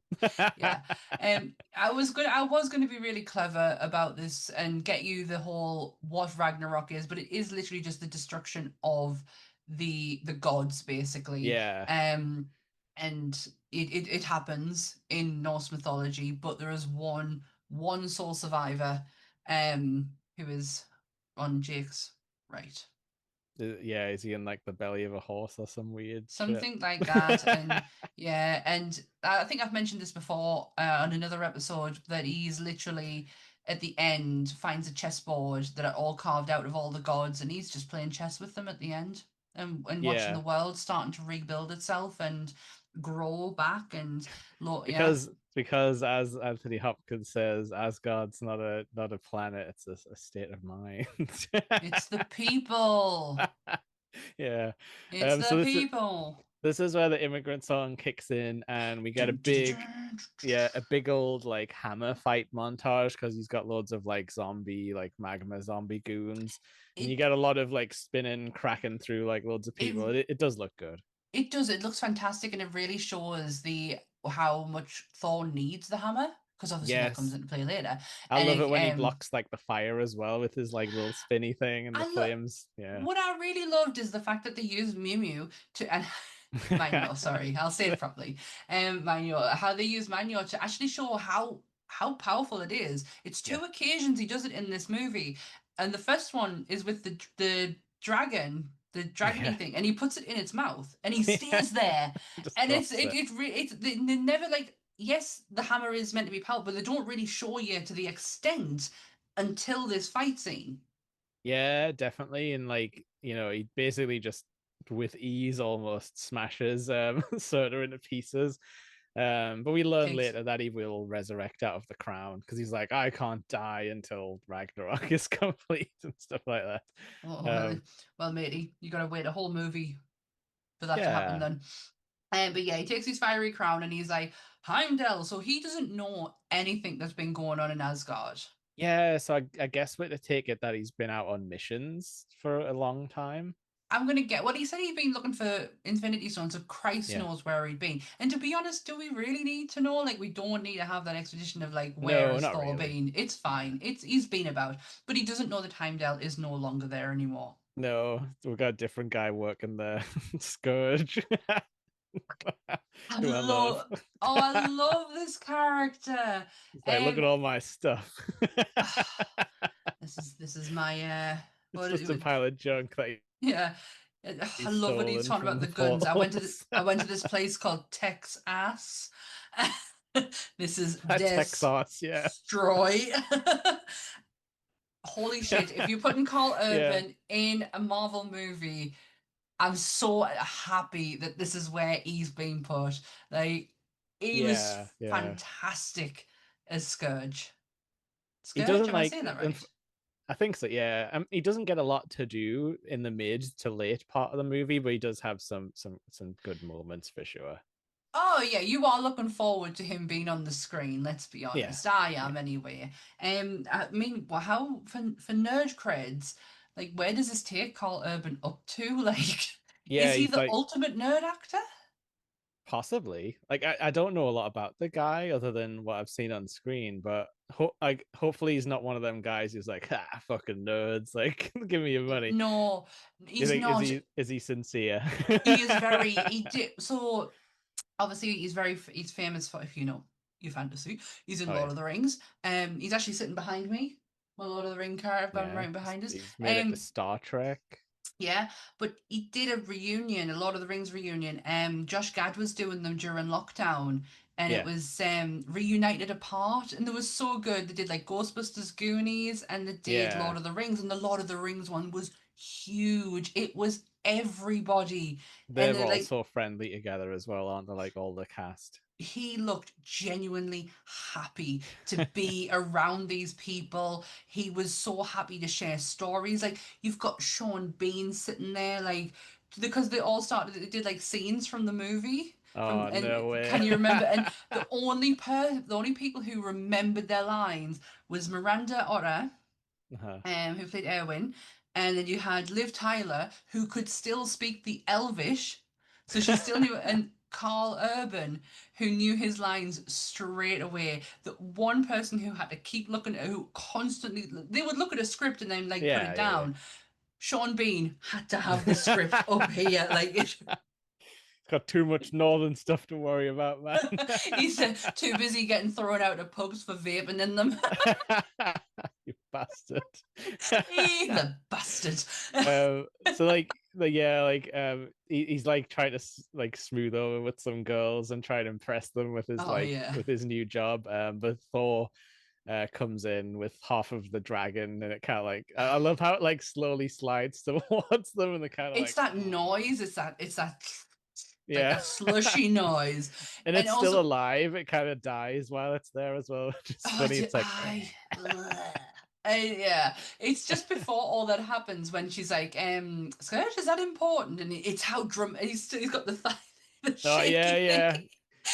Speaker 2: Yeah. I was gonna be really clever about this and get you the whole what Ragnarok is, but it is literally just the destruction of the gods basically.
Speaker 1: Yeah,
Speaker 2: And it happens in Norse mythology, but there is one sole survivor who is on Jake's right.
Speaker 1: yeah, is he in like the belly of a horse or some weird shit?
Speaker 2: Something like that. And yeah, and I think I've mentioned this before on another episode that he's literally at the end finds a chessboard that are all carved out of all the gods, and he's just playing chess with them at the end and watching the
Speaker 1: Yeah,
Speaker 2: world starting to rebuild itself and grow back and yeah,
Speaker 1: because as Anthony Hopkins says, Asgard's not a planet; it's a state of mind.
Speaker 2: it's the people.
Speaker 1: Yeah.
Speaker 2: It's
Speaker 1: So
Speaker 2: the people.
Speaker 1: this is where the immigrant song kicks in, and we get a big old like hammer fight montage because he's got loads of like zombie, like magma zombie goons, and you
Speaker 2: It
Speaker 1: get a lot of like spinning, cracking through like loads of
Speaker 2: it
Speaker 1: people. It does look good.
Speaker 2: It does. It looks fantastic, and it really shows the how much Thor needs the hammer, because obviously that comes
Speaker 1: Yes,
Speaker 2: into play later.
Speaker 1: I
Speaker 2: And
Speaker 1: love it when he blocks like the fire as well with his like little spinny thing and the
Speaker 2: I look.
Speaker 1: flames. Yeah.
Speaker 2: What I really loved is the fact that they used Mew Mew to and Manyo. Sorry, I'll say it properly. Manyo. How they use Manyo to actually show how powerful it is. It's
Speaker 1: Yeah.
Speaker 2: two occasions he does it in this movie, and the first one is with the dragon, the dragony
Speaker 1: Yeah.
Speaker 2: thing, and he puts it in its mouth, and he
Speaker 1: Yeah.
Speaker 2: stays there,
Speaker 1: Just
Speaker 2: and
Speaker 1: drops it.
Speaker 2: they never like. Yes, the hammer is meant to be powerful, but they don't really show you to the extent until this fight scene.
Speaker 1: Yeah, definitely. And like, he basically just with ease almost smashes Soda into pieces. But we learn
Speaker 2: Takes
Speaker 1: later that he will resurrect out of the crown because he's like, I can't die until Ragnarok is complete and stuff like that.
Speaker 2: Oh,
Speaker 1: Um,
Speaker 2: well, matey, you got to wait a whole movie for that to happen
Speaker 1: yeah.
Speaker 2: then. But yeah, he takes his fiery crown and he's like, Heimdall. So he doesn't know anything that's been going on in Asgard.
Speaker 1: Yeah, so I guess we're to take it that he's been out on missions for a long time.
Speaker 2: I'm gonna get what he said he'd been looking for Infinity Stones, so Christ
Speaker 1: Yeah.
Speaker 2: knows where he'd been. And to be honest, do we really need to know? Like, we don't need to have that expedition of like where
Speaker 1: No,
Speaker 2: has
Speaker 1: not
Speaker 2: Thor
Speaker 1: really.
Speaker 2: been? It's
Speaker 1: Yeah.
Speaker 2: fine. He's been about, but he doesn't know that Heimdall is no longer there anymore.
Speaker 1: No, we've got a different guy working there. Scourge.
Speaker 2: I
Speaker 1: Who I love.
Speaker 2: love, oh, I love this character.
Speaker 1: He's like, look at
Speaker 2: Um,
Speaker 1: all my stuff.
Speaker 2: this is my
Speaker 1: It's
Speaker 2: what
Speaker 1: just a pile of junk that
Speaker 2: yeah. I
Speaker 1: he's
Speaker 2: love when he's
Speaker 1: stolen
Speaker 2: talking
Speaker 1: from
Speaker 2: about
Speaker 1: the
Speaker 2: the guns.
Speaker 1: portals.
Speaker 2: I went to this place called Texas. This is
Speaker 1: Texas, yeah.
Speaker 2: Destroy. Holy shit! If you're putting Carl
Speaker 1: Yeah.
Speaker 2: Urban in a Marvel movie, I'm so happy that this is where he's been put. Like he was
Speaker 1: Yeah. Yeah.
Speaker 2: fantastic as Scourge.
Speaker 1: He
Speaker 2: Scourge,
Speaker 1: doesn't
Speaker 2: am I
Speaker 1: like
Speaker 2: saying that right?
Speaker 1: I think so, yeah. He doesn't get a lot to do in the mid to late part of the movie, but he does have some good moments for sure.
Speaker 2: Oh yeah, you are looking forward to him being on the screen. Let's be
Speaker 1: Yeah.
Speaker 2: honest, I
Speaker 1: Yeah.
Speaker 2: am anyway. I mean, well, how for nerd creds? Like, where does this take Carl Urban up to? Like,
Speaker 1: Yeah,
Speaker 2: is he
Speaker 1: he's
Speaker 2: the
Speaker 1: like
Speaker 2: ultimate nerd actor?
Speaker 1: possibly. Like I don't know a lot about the guy other than what I've seen on screen, but hopefully he's not one of them guys who's like, ah, fucking nerds, like give me your money.
Speaker 2: No,
Speaker 1: You
Speaker 2: he's
Speaker 1: think
Speaker 2: not.
Speaker 1: is he sincere?
Speaker 2: He is very. He did so. Obviously, he's famous for, if you know your fantasy. He's in
Speaker 1: Oh
Speaker 2: Lord
Speaker 1: yeah.
Speaker 2: of the Rings. He's actually sitting behind me. My Lord of the Ring card. I've got him
Speaker 1: Yeah.
Speaker 2: right behind us.
Speaker 1: He's made it to
Speaker 2: Um,
Speaker 1: Star Trek.
Speaker 2: Yeah, but he did a reunion, a Lord of the Rings reunion. Josh Gad was doing them during lockdown, and it
Speaker 1: Yeah.
Speaker 2: was reunited apart, and it was so good. They did like Ghostbusters, Goonies, and they did
Speaker 1: Yeah.
Speaker 2: Lord of the Rings, and the Lord of the Rings one was huge. It was everybody, and
Speaker 1: They're
Speaker 2: they're
Speaker 1: all
Speaker 2: like
Speaker 1: so friendly together as well, aren't they? Like all the cast.
Speaker 2: he looked genuinely happy to be around these people. He was so happy to share stories. Like you've got Sean Bean sitting there, like because they all started. They did like scenes from the movie. From
Speaker 1: Oh
Speaker 2: and
Speaker 1: no way.
Speaker 2: can you remember? And the only people who remembered their lines was Miranda Ora,
Speaker 1: Uh-huh.
Speaker 2: who played Erwin, and then you had Liv Tyler, who could still speak the Elvish, so she still knew, and Carl Urban, who knew his lines straight away. The one person who had to keep looking at, who constantly, they would look at a script and then like put it
Speaker 1: Yeah, yeah,
Speaker 2: down. Sean Bean had to have the script up here, like it.
Speaker 1: yeah. Got too much northern stuff to worry about, man.
Speaker 2: He's too busy getting thrown out of pubs for vaping in them.
Speaker 1: You bastard.
Speaker 2: He's a bastard.
Speaker 1: So like yeah, like he's like trying to like smooth over with some girls and try to impress them with his
Speaker 2: Oh yeah.
Speaker 1: with his new job. But Thor comes in with half of the dragon, and it kind of like I love how it like slowly slides towards them, and they kind of
Speaker 2: It's
Speaker 1: like
Speaker 2: that noise. It's that like
Speaker 1: yeah,
Speaker 2: that slushy noise,
Speaker 1: and
Speaker 2: and
Speaker 1: it's still
Speaker 2: also
Speaker 1: alive. It kind of dies while it's there as well, which is
Speaker 2: oh,
Speaker 1: funny. It's like
Speaker 2: yeah, it's just before all that happens when she's like, "Skirt, is that important?" And it's how he's got the the
Speaker 1: oh yeah,
Speaker 2: shaky thing.
Speaker 1: yeah.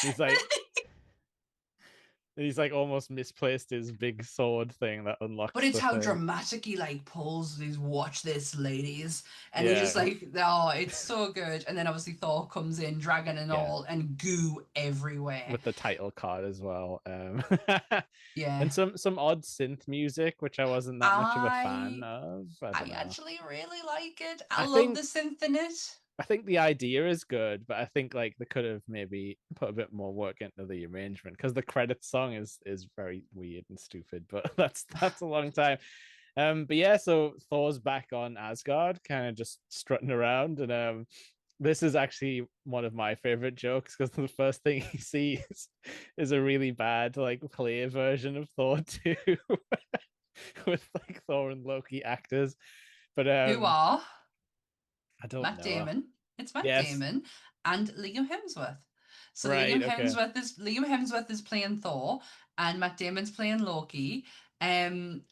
Speaker 1: He's like he's like almost misplaced his big sword thing that
Speaker 2: But
Speaker 1: unlocks
Speaker 2: it's
Speaker 1: the
Speaker 2: how
Speaker 1: thing.
Speaker 2: dramatic he like pulls these "watch this, ladies," and you're just
Speaker 1: Yeah,
Speaker 2: like, "Oh, it's so good." And then obviously Thor comes in, dragon and
Speaker 1: yeah,
Speaker 2: all, and goo everywhere.
Speaker 1: with the title card as well.
Speaker 2: Yeah,
Speaker 1: And some odd synth music, which I wasn't that much of a fan
Speaker 2: I
Speaker 1: of. I don't
Speaker 2: I
Speaker 1: know.
Speaker 2: actually really like it. I
Speaker 1: I
Speaker 2: love the
Speaker 1: think
Speaker 2: synth in it.
Speaker 1: I think the idea is good, but I think like they could have maybe put a bit more work into the arrangement because the credit song is very weird and stupid. But that's a long time. But yeah, so Thor's back on Asgard, kind of just strutting around, and this is actually one of my favorite jokes because the first thing he sees is a really bad like play version of Thor 2 with like Thor and Loki actors. But
Speaker 2: Who are
Speaker 1: I don't
Speaker 2: Matt
Speaker 1: know.
Speaker 2: Damon? It's Matt
Speaker 1: Yes,
Speaker 2: Damon and Liam Hemsworth. So
Speaker 1: right, okay.
Speaker 2: Liam Hemsworth is playing Thor, and Matt Damon's playing Loki. Um,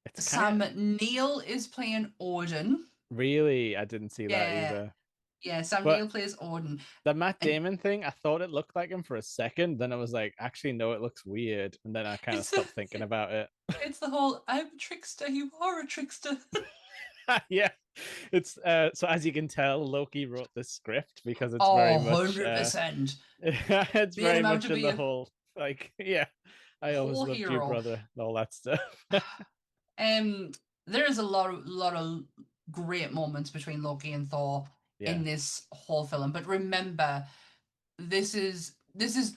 Speaker 1: It's kind
Speaker 2: Sam
Speaker 1: of
Speaker 2: Neill is playing Odin.
Speaker 1: really I didn't see that
Speaker 2: Yeah,
Speaker 1: either.
Speaker 2: yeah. Sam
Speaker 1: But
Speaker 2: Neill plays Odin,
Speaker 1: the Matt
Speaker 2: and
Speaker 1: Damon thing, I thought it looked like him for a second. Then I was like, actually, no, it looks weird. And then I kind of
Speaker 2: it's a,
Speaker 1: stopped thinking about it.
Speaker 2: it's the whole "I'm a trickster, you are a trickster."
Speaker 1: Yeah, it's so as you can tell, Loki wrote this script because it's very
Speaker 2: Oh,
Speaker 1: much
Speaker 2: 100%.
Speaker 1: it's
Speaker 2: Made
Speaker 1: very
Speaker 2: him out
Speaker 1: much
Speaker 2: to
Speaker 1: in
Speaker 2: be
Speaker 1: the
Speaker 2: a
Speaker 1: whole like yeah, I always
Speaker 2: whole
Speaker 1: loved you,
Speaker 2: hero.
Speaker 1: brother, and all that stuff.
Speaker 2: Um, there is a lot of great moments between Loki and Thor in
Speaker 1: Yeah,
Speaker 2: this whole film. But remember, this is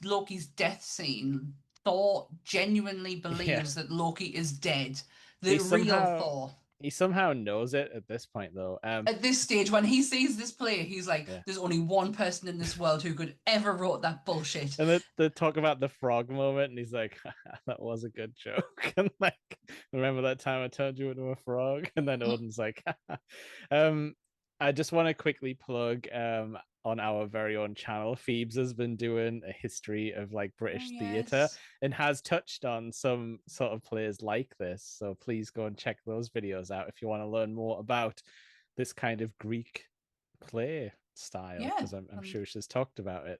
Speaker 2: Loki's death scene. Thor genuinely
Speaker 1: yeah.
Speaker 2: believes that Loki is dead.
Speaker 1: He
Speaker 2: The real
Speaker 1: somehow
Speaker 2: Thor.
Speaker 1: he somehow knows it at this point though.
Speaker 2: At this stage, when he sees this play, he's like,
Speaker 1: Yeah.
Speaker 2: "There's only one person in this world who could ever wrote that bullshit."
Speaker 1: And they talk about the frog moment, and he's like, "That was a good joke." And like, remember that time I turned you into a frog? And then Odin's like, um, I just want to quickly plug on our very own channel. Phoebes has been doing a history of like
Speaker 2: Oh
Speaker 1: British theatre
Speaker 2: yes.
Speaker 1: and has touched on some sort of plays like this. So please go and check those videos out if you want to learn more about this kind of Greek play style,
Speaker 2: Yeah.
Speaker 1: because I'm sure she's talked about it.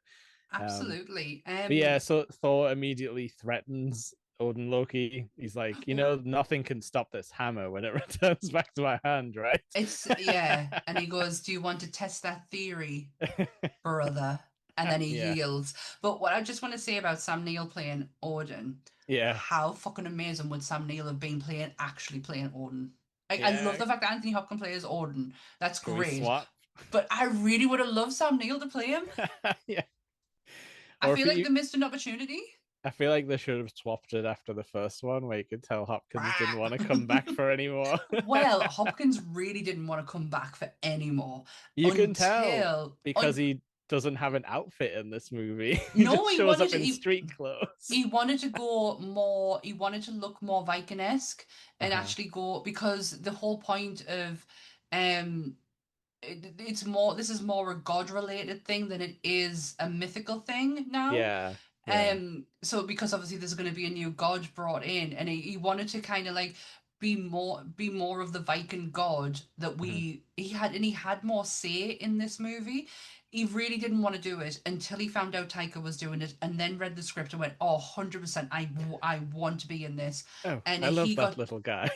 Speaker 1: Um,
Speaker 2: Absolutely.
Speaker 1: but yeah, so Thor immediately threatens Odin Loki. He's like,
Speaker 2: Oh,
Speaker 1: nothing can stop this hammer when it returns back to my hand, right?
Speaker 2: yeah. And he goes, "Do you want to test that theory, brother?" And then he
Speaker 1: Yeah,
Speaker 2: yields. But what I just want to say about Sam Neill playing Odin,
Speaker 1: yeah,
Speaker 2: how fucking amazing would Sam Neill have been actually playing Odin? Like, I love
Speaker 1: yeah.
Speaker 2: the fact that Anthony Hopkins plays Odin. That's
Speaker 1: Can we
Speaker 2: great.
Speaker 1: swap?
Speaker 2: But I really would have loved Sam Neill to play him.
Speaker 1: Yeah.
Speaker 2: I
Speaker 1: Or if
Speaker 2: feel like
Speaker 1: you,
Speaker 2: they missed an opportunity.
Speaker 1: I feel like they should have swapped it after the first one, where you could tell Hopkins didn't want to come back for any more.
Speaker 2: Well, Hopkins really didn't want to come back for any more
Speaker 1: You can tell
Speaker 2: until
Speaker 1: because he doesn't have an outfit in this movie. He
Speaker 2: no,
Speaker 1: just shows up in street clothes.
Speaker 2: he wanted to go more. He wanted to look more Viking-esque and
Speaker 1: Uh-huh.
Speaker 2: actually go because the whole point of um it's more this is more a god related thing than it is a mythical thing now.
Speaker 1: Yeah, yeah.
Speaker 2: So because obviously there's going to be a new god brought in, and he wanted to kind of like be more of the Viking god that
Speaker 1: Mhm.
Speaker 2: he had more say in this movie. He really didn't want to do it until he found out Taika was doing it, and then read the script and went, "Oh, 100%, I want to be in this."
Speaker 1: Oh,
Speaker 2: And
Speaker 1: I love
Speaker 2: he
Speaker 1: that
Speaker 2: got
Speaker 1: little guy.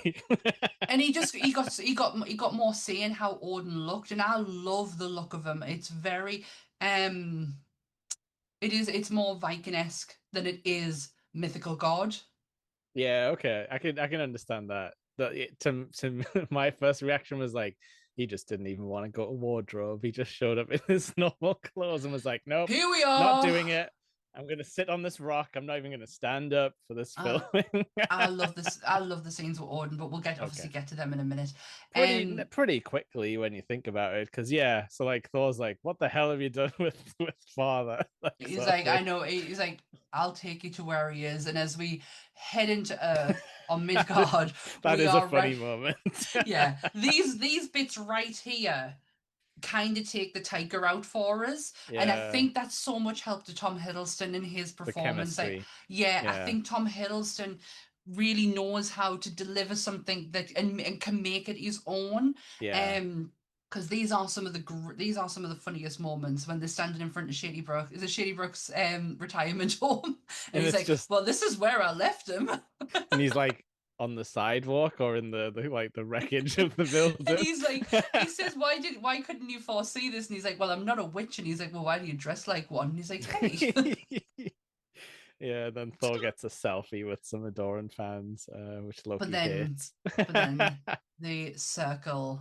Speaker 2: and he got more say in how Odin looked, and I love the look of him. It's very um it's more Viking-esque than it is mythical god.
Speaker 1: Yeah, okay. I can understand that. To my first reaction was like, he just didn't even want to go to wardrobe. He just showed up in his normal clothes and was like, nope,
Speaker 2: Here we
Speaker 1: not
Speaker 2: are.
Speaker 1: doing it. I'm gonna sit on this rock. I'm not even gonna stand up for this
Speaker 2: Uh,
Speaker 1: filming.
Speaker 2: I love this. I love the scenes with Odin, but we'll obviously
Speaker 1: Okay.
Speaker 2: get to them in a minute.
Speaker 1: Pretty pretty quickly when you think about it, because yeah, so like Thor's like, what the hell have you done with father? Like
Speaker 2: He's
Speaker 1: sort of
Speaker 2: like, I
Speaker 1: thing.
Speaker 2: know. He's like, I'll take you to where he is. And as we head into Earth on
Speaker 1: that,
Speaker 2: Midgard,
Speaker 1: that
Speaker 2: we
Speaker 1: is a
Speaker 2: are
Speaker 1: funny
Speaker 2: right.
Speaker 1: moment.
Speaker 2: Yeah, these bits right here kind of take the tiger out for us. And I
Speaker 1: Yeah,
Speaker 2: think that's so much help to Tom Hiddleston in his
Speaker 1: the
Speaker 2: performance. Like,
Speaker 1: chemistry.
Speaker 2: yeah, I
Speaker 1: Yeah,
Speaker 2: think Tom Hiddleston really knows how to deliver something that and can make it his own.
Speaker 1: yeah.
Speaker 2: Um, because these are some of the funniest moments when they're standing in front of Shady Brook. Is it Shady Brook's retirement home? And
Speaker 1: And
Speaker 2: he's
Speaker 1: it's
Speaker 2: like,
Speaker 1: just,
Speaker 2: "Well, this is where I left him."
Speaker 1: and he's like on the sidewalk or in the like the wreckage of the
Speaker 2: And
Speaker 1: building.
Speaker 2: he's like, he says, why couldn't you foresee this? And he's like, well, I'm not a witch. And he's like, well, why do you dress like one? And he's like, hey.
Speaker 1: Yeah, then Thor gets a selfie with some Adoran fans, which
Speaker 2: But
Speaker 1: Loki
Speaker 2: then,
Speaker 1: hates.
Speaker 2: but then the the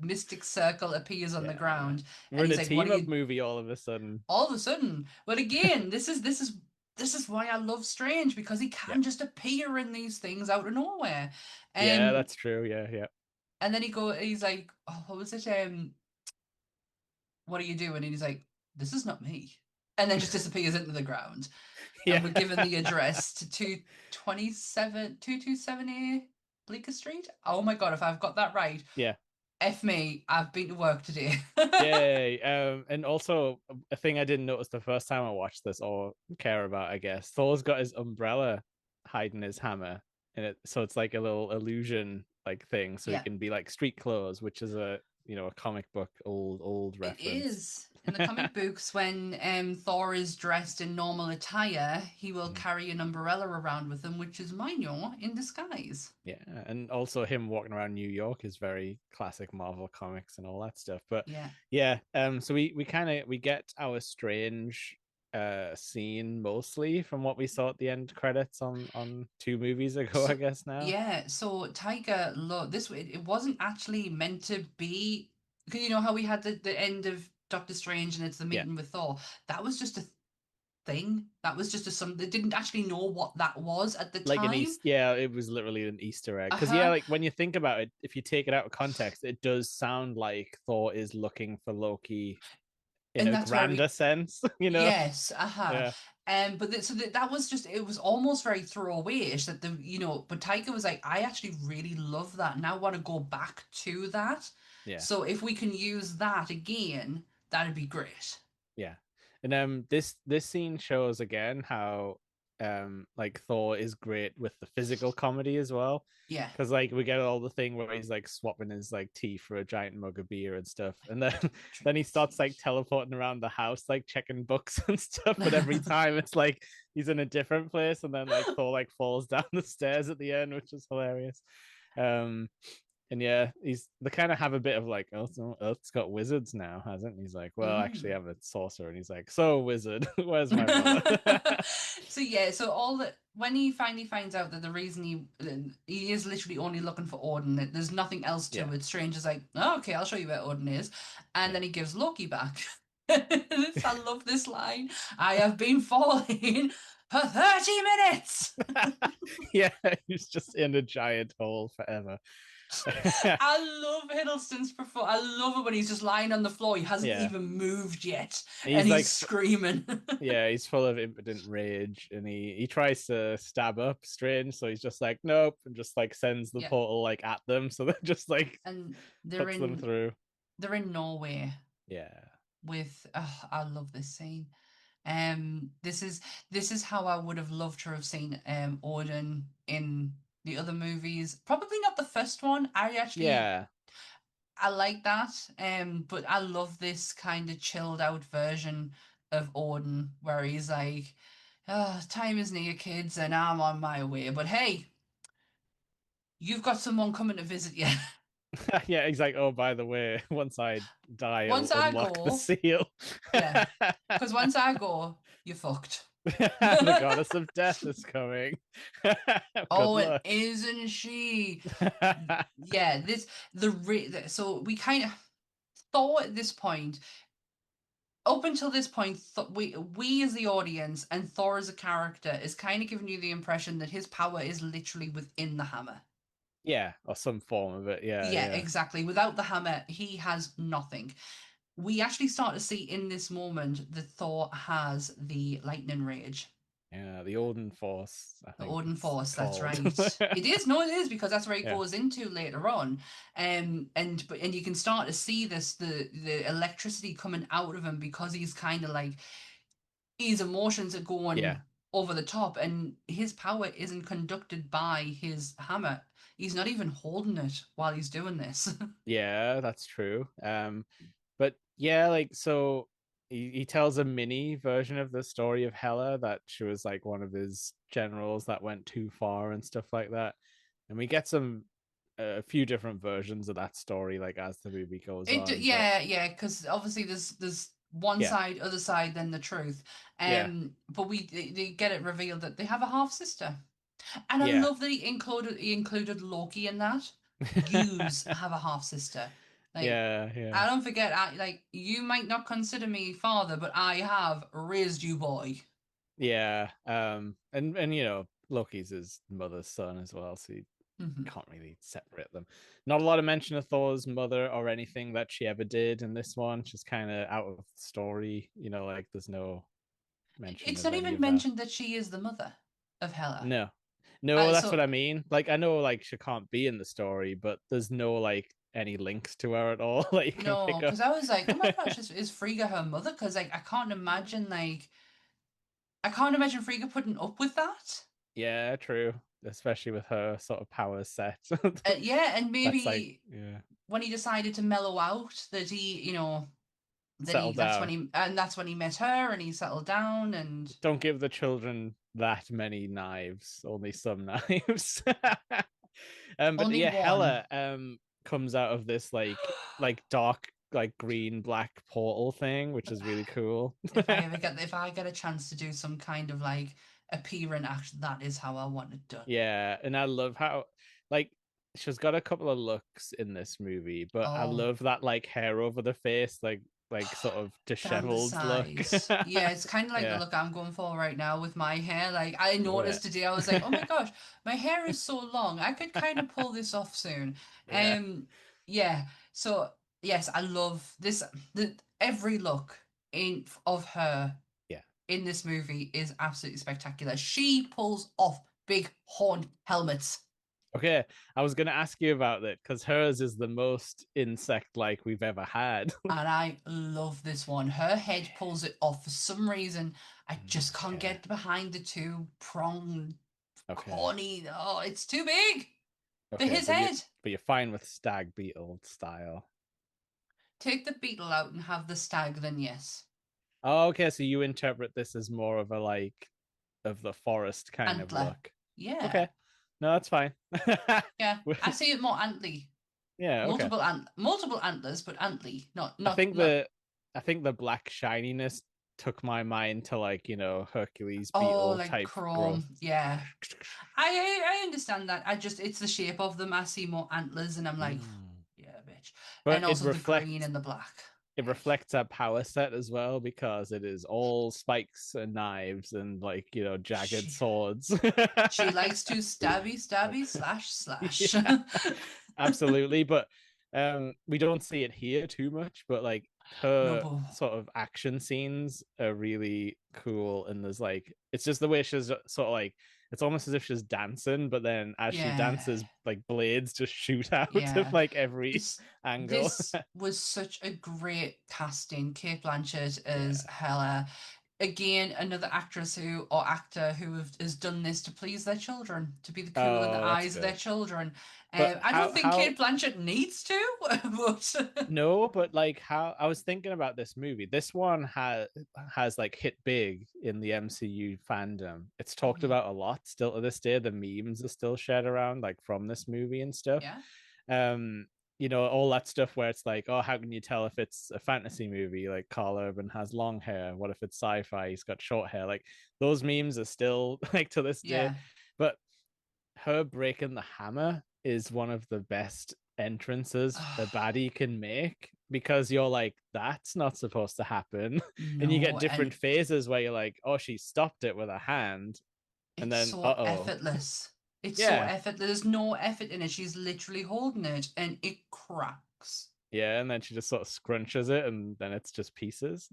Speaker 2: mystic circle appears on the
Speaker 1: Yeah,
Speaker 2: ground,
Speaker 1: we're
Speaker 2: and
Speaker 1: in
Speaker 2: he's
Speaker 1: a
Speaker 2: like, what
Speaker 1: team
Speaker 2: are
Speaker 1: up
Speaker 2: you?
Speaker 1: movie all of a sudden.
Speaker 2: All of a sudden, but again, this is why I love Strange because he
Speaker 1: Yeah,
Speaker 2: can just appear in these things out of nowhere,
Speaker 1: yeah,
Speaker 2: um,
Speaker 1: that's true. Yeah, yeah,
Speaker 2: and then he's like, oh, what was it? What are you doing? And he's like, this is not me. And then just disappears into the ground. And
Speaker 1: yeah,
Speaker 2: we're given the address to 227A Bleecker Street. Oh my God, if I've got that right,
Speaker 1: yeah.
Speaker 2: F me, I've been to work today.
Speaker 1: Yay. And also a thing I didn't notice the first time I watched this or care about, I guess. Thor's got his umbrella hiding his hammer in it. So it's like a little illusion like thing. So he
Speaker 2: Yeah.
Speaker 1: can be like street clothes, which is a comic book old
Speaker 2: It
Speaker 1: reference.
Speaker 2: is. In the comic books, when Thor is dressed in normal attire, he will
Speaker 1: Mhm.
Speaker 2: carry an umbrella around with him, which is Mjolnir in disguise.
Speaker 1: Yeah. And also him walking around New York is very classic Marvel comics and all that stuff. But
Speaker 2: Yeah.
Speaker 1: yeah, so we kind of we get our strange scene mostly from what we saw at the end credits on 2 movies ago, I
Speaker 2: So
Speaker 1: guess now.
Speaker 2: yeah, so Tiger this it wasn't actually meant to be because you know how we had the end of Doctor Strange and it's the
Speaker 1: Yeah.
Speaker 2: meeting with Thor. That was just a thing. That was just a some they didn't actually know what that was at the
Speaker 1: Like an
Speaker 2: time.
Speaker 1: East, yeah, it was literally an Easter egg. Because yeah,
Speaker 2: Uh-huh.
Speaker 1: like when you think about it, if you take it out of context, it does sound like Thor is looking for Loki in
Speaker 2: And
Speaker 1: a
Speaker 2: that's where
Speaker 1: grander
Speaker 2: we
Speaker 1: sense,
Speaker 2: yes, uh-huh.
Speaker 1: Yeah,
Speaker 2: But that was just it was almost very throwawayish that the you know, but Taika was like, I actually really love that and I want to go back to that.
Speaker 1: yeah,
Speaker 2: So if we can use that again, that'd be great.
Speaker 1: yeah. And this scene shows again how like Thor is great with the physical comedy as well.
Speaker 2: Yeah.
Speaker 1: Because like we get all the thing where he's like swapping his like tea for a giant mug of beer and stuff, and then
Speaker 2: Drink
Speaker 1: then he starts like
Speaker 2: tea.
Speaker 1: teleporting around the house, like checking books and stuff. But every time it's like he's in a different place, and then like Thor like falls down the stairs at the end, which is hilarious. Um, and yeah, they kind of have a bit of like, oh, so Earth's got wizards now, hasn't? He's like, well, actually,
Speaker 2: Mm.
Speaker 1: I'm a sorcerer, and he's like, so wizard, where's my mother?
Speaker 2: So yeah, so all that when he finally finds out that the reason he is literally only looking for Odin, that there's nothing else to
Speaker 1: Yeah,
Speaker 2: it. Strange is like, oh, okay, I'll show you where Odin is, and
Speaker 1: yeah,
Speaker 2: then he gives Loki back. I love this line. I have been falling for 30 minutes.
Speaker 1: yeah. He's just in a giant hole forever.
Speaker 2: I love Hiddleston's performance. I love it when he's just lying on the floor. He hasn't
Speaker 1: Yeah,
Speaker 2: even moved yet, and
Speaker 1: he's
Speaker 2: he's
Speaker 1: like,
Speaker 2: screaming.
Speaker 1: yeah, he's full of impotent rage, and he tries to stab up Strange, so he's just like, nope, and just like sends the
Speaker 2: Yeah,
Speaker 1: portal like at them, so that just like
Speaker 2: and they're
Speaker 1: puts them
Speaker 2: in
Speaker 1: through.
Speaker 2: they're in Norway
Speaker 1: Yeah,
Speaker 2: with. I love this scene. This is how I would have loved to have seen Odin in the other movies. Probably not the first one.
Speaker 1: yeah,
Speaker 2: I like that. But I love this kind of chilled out version of Odin where he's like, oh, time is near, kids, and I'm on my way. But hey, you've got someone coming to visit you.
Speaker 1: yeah. He's like, oh, by the way, once I die,
Speaker 2: Once
Speaker 1: it'll
Speaker 2: I
Speaker 1: unlock the
Speaker 2: go,
Speaker 1: seal.
Speaker 2: yeah, because once I go, you're fucked.
Speaker 1: The goddess of death is coming. Good
Speaker 2: Oh, and
Speaker 1: luck.
Speaker 2: isn't she? Yeah, so we kind of thought at this point, up until this point, we as the audience and Thor as a character is kind of giving you the impression that his power is literally within the hammer.
Speaker 1: Yeah, or some form of it. Yeah,
Speaker 2: Yeah,
Speaker 1: yeah,
Speaker 2: exactly. Without the hammer, he has nothing. We actually start to see in this moment that Thor has the lightning rage.
Speaker 1: yeah. The Odin Force, I
Speaker 2: The
Speaker 1: think
Speaker 2: Odin
Speaker 1: it's
Speaker 2: Force, that's
Speaker 1: called.
Speaker 2: right. It is, no, it is because that's where he
Speaker 1: Yeah,
Speaker 2: goes into later on. And you can start to see the electricity coming out of him because he's kind of like his emotions are going
Speaker 1: yeah,
Speaker 2: over the top and his power isn't conducted by his hammer. He's not even holding it while he's doing this.
Speaker 1: yeah. That's true. But yeah, like so, he tells a mini version of the story of Hela that she was like one of his generals that went too far and stuff like that, and we get some a few different versions of that story like as the movie goes on. But
Speaker 2: Yeah, because obviously there's one
Speaker 1: yeah,
Speaker 2: side, other side, then the truth.
Speaker 1: yeah,
Speaker 2: But they get it revealed that they have a half sister. And I
Speaker 1: yeah,
Speaker 2: love that he included Loki in that. Yous have a half sister. Like
Speaker 1: yeah, yeah.
Speaker 2: I don't forget, like you might not consider me father, but I have raised you, boy.
Speaker 1: Yeah. And Loki's his mother's son as well, so you
Speaker 2: Mhm.
Speaker 1: can't really separate them. Not a lot of mention of Thor's mother or anything that she ever did in this one. Just kind of out of story, like there's no mention
Speaker 2: It's
Speaker 1: of
Speaker 2: not
Speaker 1: any
Speaker 2: even
Speaker 1: of that.
Speaker 2: mentioned that she is the mother of Hela.
Speaker 1: No. No, that's what
Speaker 2: So
Speaker 1: I mean. Like I know like she can't be in the story, but there's no like any links to her at all that you can
Speaker 2: no,
Speaker 1: pick up.
Speaker 2: because I was like, oh my gosh, is Frigga her mother? Because like I can't imagine Frigga putting up with that.
Speaker 1: Yeah, true. Especially with her sort of power set.
Speaker 2: Yeah, and
Speaker 1: That's like,
Speaker 2: maybe
Speaker 1: yeah,
Speaker 2: when he decided to mellow out, that
Speaker 1: settle down.
Speaker 2: that's when he met her and he settled down and
Speaker 1: Don't give the children that many knives, only some knives. But
Speaker 2: only
Speaker 1: yeah,
Speaker 2: one.
Speaker 1: Hela comes out of this like dark like green black portal thing, which is really cool.
Speaker 2: If I get a chance to do some kind of like appearing act, that is how I want it done.
Speaker 1: Yeah, and I love how like she's got a couple of looks in this movie, but I
Speaker 2: Oh,
Speaker 1: love that like hair over the face, like sort of
Speaker 2: down the
Speaker 1: disheveled look.
Speaker 2: sides. Yeah, it's kind of like the
Speaker 1: Yeah.
Speaker 2: look I'm going for right now with my hair. Like I
Speaker 1: Oh yeah.
Speaker 2: noticed today, I was like, oh my gosh, my hair is so long. I could kind of pull this off soon.
Speaker 1: Yeah.
Speaker 2: Um, yeah. So yes, I love this. Every look in of her
Speaker 1: Yeah.
Speaker 2: in this movie is absolutely spectacular. She pulls off big horn helmets.
Speaker 1: Okay, I was gonna ask you about that because hers is the most insect-like we've ever had.
Speaker 2: And I love this one. Her head pulls it off for some reason. I just can't
Speaker 1: Yeah.
Speaker 2: get behind the two pronged
Speaker 1: Okay.
Speaker 2: corny. Oh, it's too big for
Speaker 1: Okay,
Speaker 2: his head.
Speaker 1: but you're fine with stag beetle style.
Speaker 2: Take the beetle out and have the stag, then yes.
Speaker 1: Oh, okay, so you interpret this as more of a like of the forest kind of
Speaker 2: Antler.
Speaker 1: look.
Speaker 2: Yeah.
Speaker 1: Okay. No, that's fine.
Speaker 2: Yeah. I see it more antly.
Speaker 1: Yeah, okay.
Speaker 2: Multiple antlers, but antly. Not
Speaker 1: I
Speaker 2: not
Speaker 1: think
Speaker 2: not
Speaker 1: the I think the black shininess took my mind to like, Hercules
Speaker 2: oh
Speaker 1: beetle
Speaker 2: like
Speaker 1: type
Speaker 2: chrome.
Speaker 1: growth.
Speaker 2: Yeah. I understand that. I just it's the shape of them. I see more antlers and I'm like,
Speaker 1: Mm.
Speaker 2: yeah, bitch.
Speaker 1: But
Speaker 2: And also the green and the black.
Speaker 1: it reflects our power set as well because it is all spikes and knives and like, jagged
Speaker 2: She
Speaker 1: swords.
Speaker 2: she likes to stabby slash.
Speaker 1: Yeah, absolutely. But we don't see it here too much, but like
Speaker 2: No,
Speaker 1: her
Speaker 2: but
Speaker 1: sort of action scenes are really cool. And there's like it's just the way she's sort of like it's almost as if she's dancing, but then as she
Speaker 2: yeah.
Speaker 1: dances, like blades just shoot out of
Speaker 2: Yeah.
Speaker 1: like every
Speaker 2: This
Speaker 1: angle.
Speaker 2: this was such a great casting. Kate Blanchett as
Speaker 1: Yeah.
Speaker 2: Hela. Again, another actress who or actor who has done this to please their children, to be the cool in the
Speaker 1: Oh, that's
Speaker 2: eyes of their
Speaker 1: good.
Speaker 2: children.
Speaker 1: But
Speaker 2: I don't think
Speaker 1: how
Speaker 2: Kate Blanchett needs to, but
Speaker 1: no, but like how I was thinking about this movie. This one has like hit big in the MCU fandom. It's
Speaker 2: oh
Speaker 1: talked
Speaker 2: yeah,
Speaker 1: about a lot still to this day. The memes are still shared around like from this movie and stuff.
Speaker 2: yeah,
Speaker 1: Um, all that stuff where it's like, oh, how can you tell if it's a fantasy movie? Like Carl Urban has long hair. What if it's sci-fi? He's got short hair. Like those memes are still like to this day.
Speaker 2: yeah.
Speaker 1: But her breaking the hammer is one of the best entrances a baddie can make because you're like, that's not supposed to happen. And you get
Speaker 2: No,
Speaker 1: different
Speaker 2: and
Speaker 1: phases where you're like, oh, she stopped it with a hand. And
Speaker 2: it's
Speaker 1: then,
Speaker 2: so
Speaker 1: uh-oh.
Speaker 2: effortless. It's so
Speaker 1: Yeah.
Speaker 2: effortless. There's no effort in it. She's literally holding it, and it cracks.
Speaker 1: Yeah. And then she just sort of scrunches it and then it's just pieces.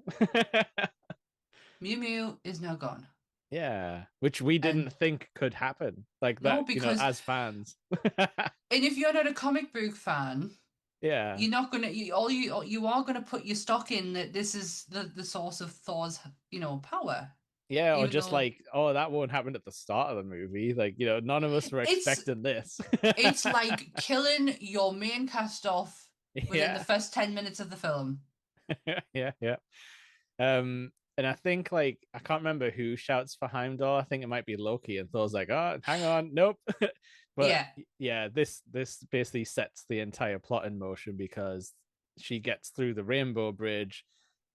Speaker 2: Mew Mew is now gone.
Speaker 1: Yeah. Which we didn't
Speaker 2: And
Speaker 1: think could happen. Like
Speaker 2: no,
Speaker 1: that,
Speaker 2: because
Speaker 1: as fans.
Speaker 2: and if you're not a comic book fan,
Speaker 1: Yeah.
Speaker 2: you're not gonna you are gonna put your stock in that this is the source of Thor's power,
Speaker 1: Yeah, or
Speaker 2: even
Speaker 1: just
Speaker 2: though
Speaker 1: like, oh, that won't happen at the start of the movie. Like, none of us were
Speaker 2: it's
Speaker 1: expecting this.
Speaker 2: it's like killing your main cast off within the
Speaker 1: Yeah.
Speaker 2: first 10 minutes of the film.
Speaker 1: Yeah, yeah. And I think like I can't remember who shouts for Heimdall. I think it might be Loki, and Thor's like, "Oh, hang on, nope." But
Speaker 2: Yeah,
Speaker 1: yeah, this basically sets the entire plot in motion because she gets through the Rainbow Bridge,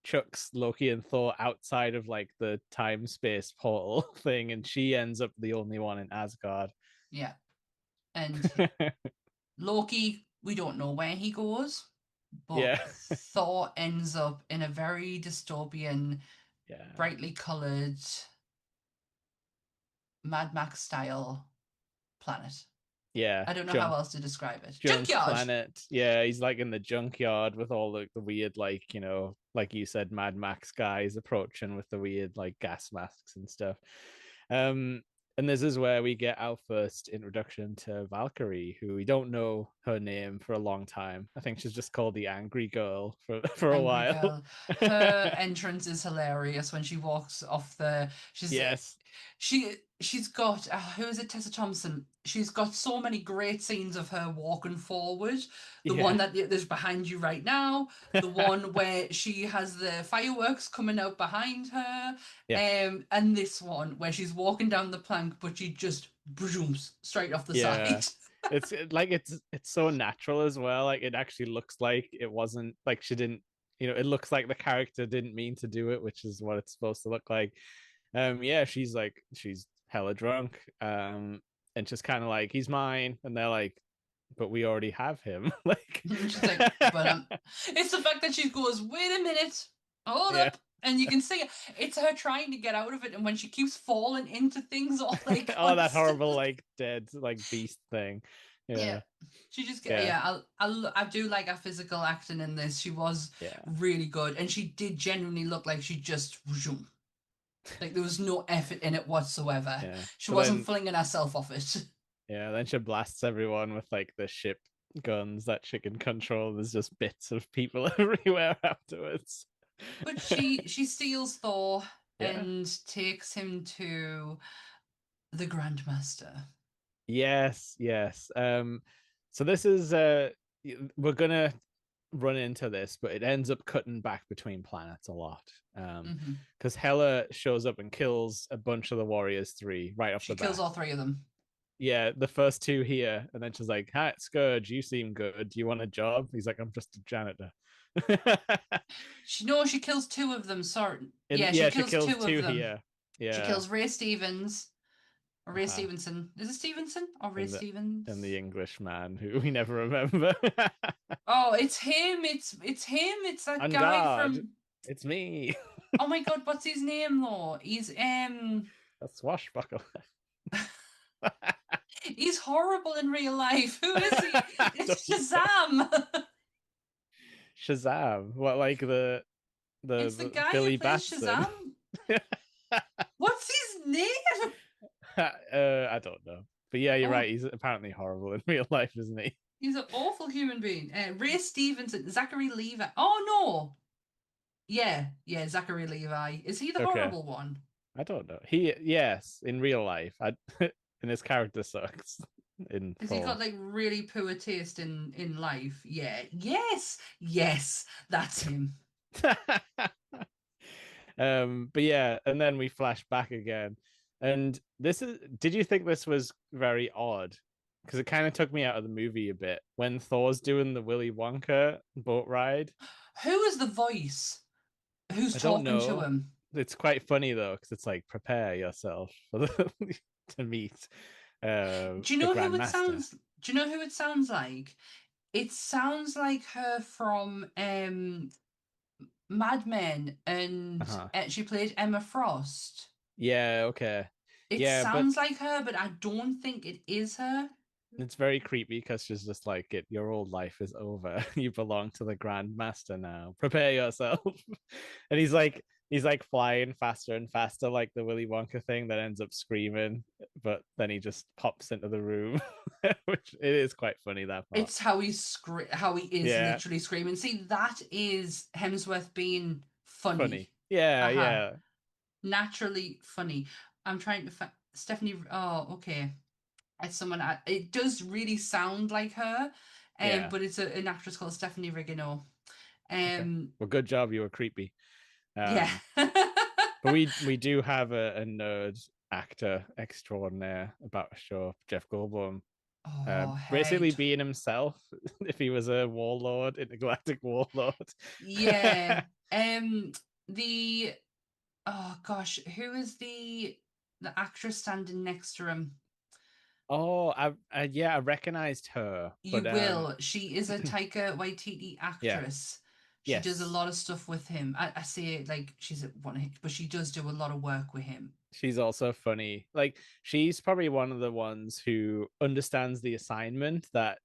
Speaker 1: chucks Loki and Thor outside of like the time space portal thing, and she ends up the only one in Asgard.
Speaker 2: yeah, and Loki, we don't know where he goes, but
Speaker 1: Yeah,
Speaker 2: Thor ends up in a very dystopian,
Speaker 1: yeah.
Speaker 2: brightly coloured Mad Max style planet.
Speaker 1: Yeah,
Speaker 2: I don't know how else to describe it.
Speaker 1: junk
Speaker 2: Junkyard.
Speaker 1: planet. Yeah, he's like in the junkyard with all the weird, like, like you said, Mad Max guys approaching with the weird like gas masks and stuff. Um, and this is where we get our first introduction to Valkyrie, who we don't know her name for a long time. I think she's just called the Angry Girl for a
Speaker 2: Angry
Speaker 1: while.
Speaker 2: Girl. Her entrance is hilarious when she walks off the.
Speaker 1: Yes.
Speaker 2: She's got who is it? Tessa Thompson. She's got so many great scenes of her walking forward. The one
Speaker 1: Yeah.
Speaker 2: that there's behind you right now. The one where she has the fireworks coming out behind her.
Speaker 1: Yeah.
Speaker 2: And this one where she's walking down the plank, but she just zooms straight off the
Speaker 1: Yeah.
Speaker 2: side.
Speaker 1: It's so natural as well. Like it actually looks like it wasn't like she didn't, it looks like the character didn't mean to do it, which is what it's supposed to look like. Yeah, she's hella drunk. And just kind of like, he's mine, and they're like, but we already have him. Like
Speaker 2: She's like, but it's the fact that she goes, wait a minute, hold
Speaker 1: yeah.
Speaker 2: up. And you can see it's her trying to get out of it. And when she keeps falling into things all like
Speaker 1: Oh, that horrible
Speaker 2: constantly.
Speaker 1: like dead like beast thing.
Speaker 2: Yeah.
Speaker 1: Yeah.
Speaker 2: She just,
Speaker 1: Yeah.
Speaker 2: yeah, I do like her physical acting in this. She was
Speaker 1: Yeah.
Speaker 2: really good. And she did genuinely look like she just, like there was no effort in it whatsoever.
Speaker 1: Yeah.
Speaker 2: She
Speaker 1: But
Speaker 2: wasn't
Speaker 1: then
Speaker 2: flinging herself off it.
Speaker 1: Yeah, then she blasts everyone with like the ship guns that she can control. There's just bits of people everywhere afterwards.
Speaker 2: But she steals Thor
Speaker 1: Yeah.
Speaker 2: and takes him to the Grandmaster.
Speaker 1: Yes, yes. So this is we're gonna run into this, but it ends up cutting back between planets a lot.
Speaker 2: Hmm.
Speaker 1: Because Hela shows up and kills a bunch of the Warriors Three right off
Speaker 2: She
Speaker 1: the
Speaker 2: kills
Speaker 1: bat.
Speaker 2: all three of them.
Speaker 1: Yeah, the first two here, and then she's like, "Hi, Scourge, you seem good. Do you want a job?" He's like, "I'm just a janitor."
Speaker 2: She kills two of them. Sorry,
Speaker 1: And
Speaker 2: yeah, she
Speaker 1: yeah, she
Speaker 2: kills
Speaker 1: kills
Speaker 2: two of
Speaker 1: two
Speaker 2: them.
Speaker 1: here.
Speaker 2: She
Speaker 1: Yeah,
Speaker 2: kills Ray Stevens or Ray
Speaker 1: uh-huh.
Speaker 2: Stevenson. Is it Stevenson or Ray
Speaker 1: And the
Speaker 2: Stevens?
Speaker 1: English man who we never remember.
Speaker 2: Oh, it's him. It's him. It's that
Speaker 1: On
Speaker 2: guy
Speaker 1: guard,
Speaker 2: from.
Speaker 1: it's me.
Speaker 2: Oh my God, what's his name though?
Speaker 1: A swashbuckler.
Speaker 2: He's horrible in real life. Who is he? It's
Speaker 1: Don't say
Speaker 2: Shazam.
Speaker 1: Shazam. What, like
Speaker 2: It's the
Speaker 1: the
Speaker 2: guy who
Speaker 1: Billy
Speaker 2: plays
Speaker 1: Batson?
Speaker 2: Shazam. What's his name?
Speaker 1: I don't know, but yeah, you're right.
Speaker 2: Oh,
Speaker 1: He's apparently horrible in real life, isn't he?
Speaker 2: he's an awful human being. Ray Stevenson, Zachary Levi. Oh no. Yeah, Zachary Levi. Is he the
Speaker 1: Okay,
Speaker 2: horrible one?
Speaker 1: I don't know. He yes, in real life, and his character sucks in
Speaker 2: Has he got
Speaker 1: Thor.
Speaker 2: like really poor taste in life? Yeah. Yes, that's him.
Speaker 1: But yeah, and then we flash back again. And this is, did you think this was very odd? Because it kind of took me out of the movie a bit when Thor's doing the Willy Wonka boat ride.
Speaker 2: Who is the voice? Who's
Speaker 1: I don't
Speaker 2: talking to
Speaker 1: know.
Speaker 2: him?
Speaker 1: It's quite funny though, because it's like prepare yourself for to meet
Speaker 2: Do you
Speaker 1: the
Speaker 2: know who it
Speaker 1: Grandmaster.
Speaker 2: sounds? Do you know who it sounds like? It sounds like her from Mad Men, and
Speaker 1: Uh-huh.
Speaker 2: she played Emma Frost.
Speaker 1: Yeah, okay.
Speaker 2: It
Speaker 1: Yeah, but
Speaker 2: sounds like her, but I don't think it is her.
Speaker 1: it's very creepy because she's just like, it, your old life is over. You belong to the Grand Master now. Prepare yourself. And he's like flying faster and faster, like the Willy Wonka thing that ends up screaming, but then he just pops into the room, which it is quite funny that part.
Speaker 2: It's how how he is
Speaker 1: Yeah,
Speaker 2: literally screaming. See, that is Hemsworth being funny.
Speaker 1: funny. Yeah,
Speaker 2: Uh-huh.
Speaker 1: yeah,
Speaker 2: Naturally funny. I'm trying to find Stephanie. Oh, okay. It's someone. It does really sound like her,
Speaker 1: yeah.
Speaker 2: but it's an actress called Stephanie Riggino.
Speaker 1: Okay.
Speaker 2: Um,
Speaker 1: Well, good job. You were creepy.
Speaker 2: yeah.
Speaker 1: But we do have a nerd actor extraordinaire about to show up, Jeff Goldblum.
Speaker 2: Oh,
Speaker 1: Basically
Speaker 2: hey.
Speaker 1: being himself if he was a warlord, intergalactic warlord.
Speaker 2: Yeah. Um, the oh gosh, who is the actress standing next to him?
Speaker 1: Oh, yeah, I recognized her,
Speaker 2: You
Speaker 1: but
Speaker 2: will. She is a Taika Waititi
Speaker 1: yeah,
Speaker 2: actress. She does a
Speaker 1: yes,
Speaker 2: lot of stuff with him. I say it like she's at one hit, but she does do a lot of work with him.
Speaker 1: she's also funny. Like she's probably one of the ones who understands the assignment that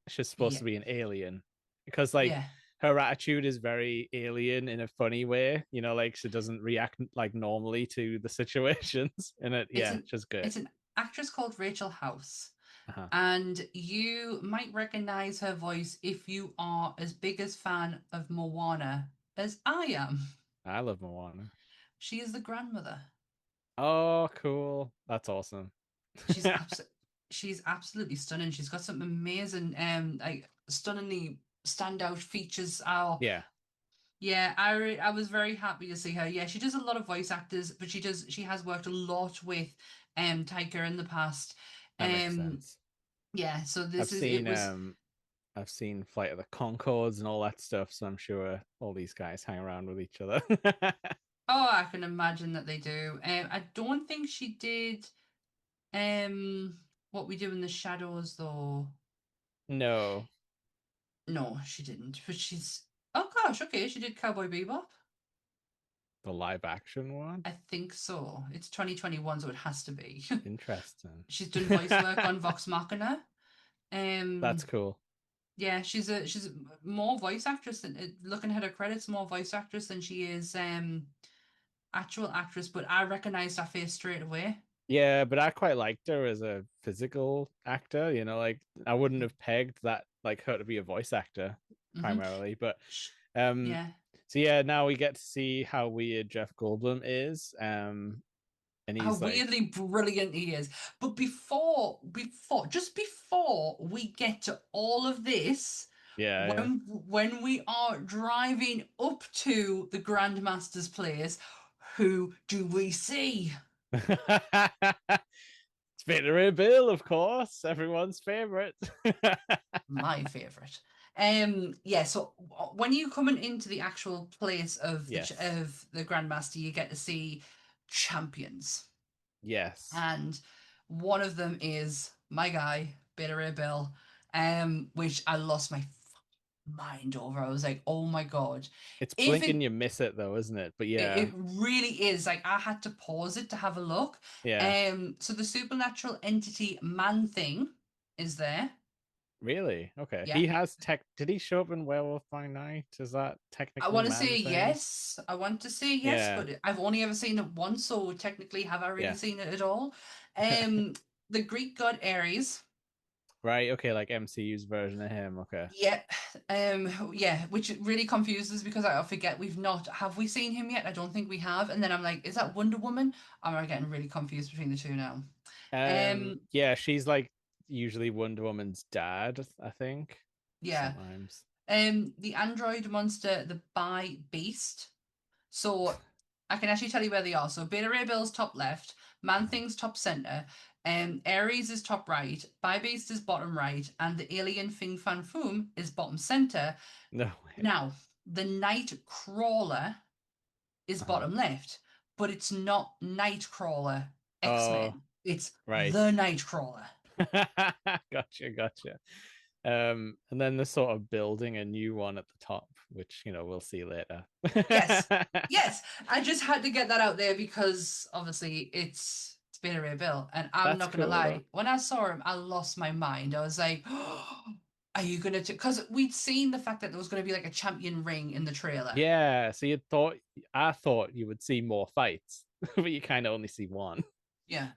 Speaker 1: she's supposed
Speaker 2: Yeah,
Speaker 1: to be an alien, because like
Speaker 2: yeah.
Speaker 1: her attitude is very alien in a funny way. You know, like she doesn't react like normally to the situations, and it
Speaker 2: It's
Speaker 1: yeah,
Speaker 2: an
Speaker 1: she's good.
Speaker 2: it's an actress called Rachel House.
Speaker 1: Uh-huh.
Speaker 2: And you might recognize her voice if you are as big a fan of Moana as I am.
Speaker 1: I love Moana.
Speaker 2: She is the grandmother.
Speaker 1: Oh, cool. That's awesome.
Speaker 2: She's abs- she's absolutely stunning. She's got some amazing like stunningly standout features. Oh,
Speaker 1: Yeah,
Speaker 2: yeah, I was very happy to see her. Yeah, she does a lot of voice actors, but she has worked a lot with Taika in the past.
Speaker 1: that makes
Speaker 2: Um
Speaker 1: sense.
Speaker 2: yeah, so
Speaker 1: I've
Speaker 2: this is it
Speaker 1: seen
Speaker 2: was
Speaker 1: I've seen Flight of the Concords and all that stuff, so I'm sure all these guys hang around with each other.
Speaker 2: oh, I can imagine that they do. I don't think she did What We Do in the Shadows though.
Speaker 1: No,
Speaker 2: No, she didn't. But she's oh gosh, okay, she did Cowboy Bebop.
Speaker 1: the live action one.
Speaker 2: I think so. It's 2021, so it has to be.
Speaker 1: Interesting.
Speaker 2: She's done voice work on Vox Machina.
Speaker 1: That's
Speaker 2: Um,
Speaker 1: cool.
Speaker 2: yeah, she's a more voice actress than looking at her credits, more voice actress than she is actual actress. But I recognized her face straight away.
Speaker 1: Yeah, but I quite liked her as a physical actor. Like I wouldn't have pegged that like her to be a voice actor
Speaker 2: Hmm.
Speaker 1: primarily, but um,
Speaker 2: Yeah.
Speaker 1: so yeah, now we get to see how weird Jeff Goldblum is. And
Speaker 2: How
Speaker 1: he's like,
Speaker 2: weirdly brilliant he is. But just before we get to all of this,
Speaker 1: yeah,
Speaker 2: when we are driving up to the Grandmaster's place, who do we see?
Speaker 1: yeah. Spinnery Bill, of course, everyone's favorite.
Speaker 2: My favorite. Yeah, so when you coming into the actual place of
Speaker 1: Yes,
Speaker 2: the Grandmaster, you get to see champions.
Speaker 1: yes.
Speaker 2: And one of them is my guy, Beta Ray Bill, which I lost my mind over. I was like, oh my god.
Speaker 1: It's
Speaker 2: If
Speaker 1: blinking,
Speaker 2: it
Speaker 1: you miss it though, isn't it? But
Speaker 2: it
Speaker 1: yeah,
Speaker 2: really is like I had to pause it to have a look.
Speaker 1: yeah.
Speaker 2: So the supernatural entity man thing is there.
Speaker 1: Really? Okay.
Speaker 2: Yeah.
Speaker 1: He has tech. Did he show up in Werewolf by Night? Is that
Speaker 2: I
Speaker 1: technically
Speaker 2: want to
Speaker 1: man
Speaker 2: say
Speaker 1: thing?
Speaker 2: yes. I want to say yes,
Speaker 1: Yeah,
Speaker 2: but I've only ever seen it once, so technically have I really
Speaker 1: yeah.
Speaker 2: seen it at all? Um, the Greek god Ares.
Speaker 1: Right. Okay. Like MCU's version of him. Okay.
Speaker 2: Yeah, yeah, which really confuses because I forget have we seen him yet? I don't think we have. And then I'm like, is that Wonder Woman? I'm getting really confused between the two now. Um,
Speaker 1: Yeah. She's like usually Wonder Woman's dad, I think.
Speaker 2: yeah.
Speaker 1: Sometimes.
Speaker 2: The android monster, the Bi Beast. So I can actually tell you where they are. So Beta Ray Bill's top left, Man
Speaker 1: Uh-huh.
Speaker 2: Thing's top center, Ares is top right, Bi Beast is bottom right, and the alien Fing Fan Foom is bottom center.
Speaker 1: No way.
Speaker 2: Now, the Night Crawler is
Speaker 1: Uh-huh.
Speaker 2: bottom left, but it's not Nightcrawler X
Speaker 1: Oh,
Speaker 2: Men. It's
Speaker 1: right.
Speaker 2: the Nightcrawler.
Speaker 1: Gotcha, gotcha. And then they're sort of building a new one at the top, which we'll see later.
Speaker 2: Yes, yes. I just had to get that out there because obviously it's Beta Ray Bill, and I'm
Speaker 1: That's
Speaker 2: not gonna
Speaker 1: cool though.
Speaker 2: lie. When I saw him, I lost my mind. I was like, "Are you gonna?" Because we'd seen the fact that there was gonna be like a champion ring in the trailer.
Speaker 1: Yeah, so I thought you would see more fights, but you kind of only see one.
Speaker 2: Yeah,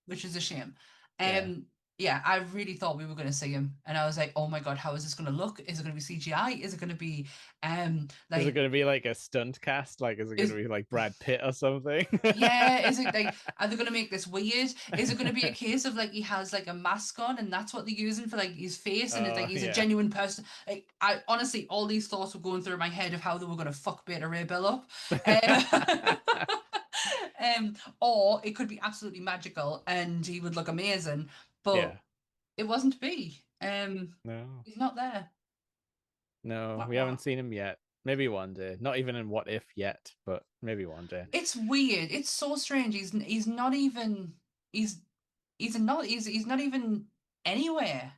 Speaker 2: which is a shame.
Speaker 1: Yeah.
Speaker 2: Um, yeah, I really thought we were going to see him, and I was like, "Oh my God, how is this going to look? Is it going to be CGI? Is it going to be
Speaker 1: Is it
Speaker 2: like
Speaker 1: going to be like a stunt cast? Like, is it going to
Speaker 2: is
Speaker 1: be like Brad Pitt or something?
Speaker 2: yeah? Is it like are they going to make this weird? Is it going to be a case of like he has like a mask on, and that's what they're using for like his face, and it's like he's a
Speaker 1: Yeah.
Speaker 2: genuine person? Like I honestly, all these thoughts were going through my head of how they were going to fuck Beta Ray Bill up. Um, or it could be absolutely magical and he would look amazing, but
Speaker 1: Yeah.
Speaker 2: it wasn't to be.
Speaker 1: No.
Speaker 2: He's not there.
Speaker 1: No,
Speaker 2: Wah,
Speaker 1: we
Speaker 2: wah.
Speaker 1: haven't seen him yet. Maybe one day. Not even in What If yet, but maybe one day.
Speaker 2: It's weird. It's so strange. He's not even he's he's not even anywhere.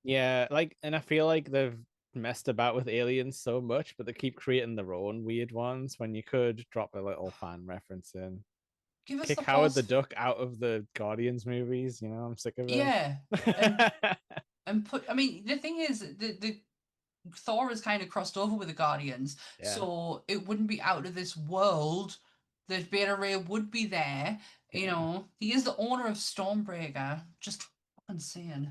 Speaker 1: Yeah, like, and I feel like they've messed about with aliens so much, but they keep creating their own weird ones when you could drop a little fan reference in.
Speaker 2: Give us
Speaker 1: Kick
Speaker 2: the
Speaker 1: Howard the
Speaker 2: pulse.
Speaker 1: Duck out of the Guardians movies, I'm sick of him.
Speaker 2: Yeah, and put. I mean, the thing is, the Thor has kind of crossed over with the Guardians,
Speaker 1: Yeah,
Speaker 2: so it wouldn't be out of this world that Beta Ray would be there. You
Speaker 1: yeah.
Speaker 2: know, he is the owner of Stormbreaker. Just fucking saying.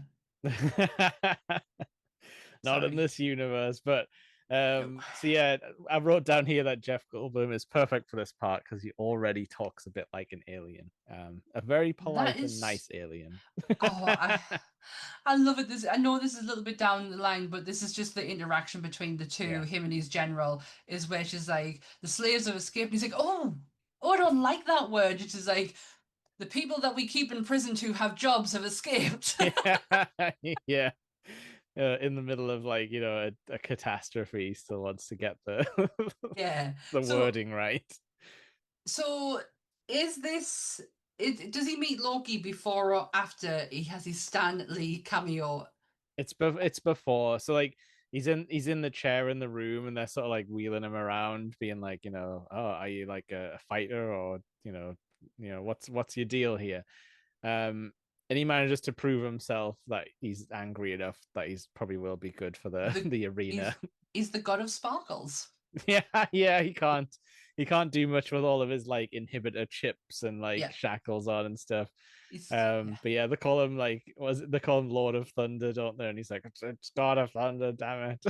Speaker 1: Not in
Speaker 2: Sorry.
Speaker 1: this universe, but so yeah, I wrote down here that Jeff Goldblum is perfect for this part because he already talks a bit like an alien, a very
Speaker 2: That
Speaker 1: polite and
Speaker 2: is.
Speaker 1: nice alien.
Speaker 2: Oh, I love it. This I know this is a little bit down the line, but this is just the interaction between the two,
Speaker 1: Yeah.
Speaker 2: him and his general, is where she's like, the slaves have escaped. And he's like, oh, I don't like that word. Which is like, the people that we keep in prison to have jobs have escaped.
Speaker 1: Yeah, yeah. In the middle of like a catastrophe, he still wants to get the
Speaker 2: Yeah.
Speaker 1: the
Speaker 2: So,
Speaker 1: wording right.
Speaker 2: so is this? Does he meet Loki before or after he has his Stan Lee cameo?
Speaker 1: It's before, so like he's in the chair in the room, and they're sort of like wheeling him around, being like, oh, are you like a fighter, or what's your deal here? And he manages to prove himself that he's angry enough that he's probably will be good for the
Speaker 2: The
Speaker 1: the arena.
Speaker 2: is the god of sparkles.
Speaker 1: Yeah, yeah, he can't. he can't do much with all of his like inhibitor chips and like
Speaker 2: Yeah.
Speaker 1: shackles on and stuff.
Speaker 2: Yeah.
Speaker 1: But yeah, they call him like was it they call him Lord of Thunder, don't they? And he's like, it's God of Thunder, damn it.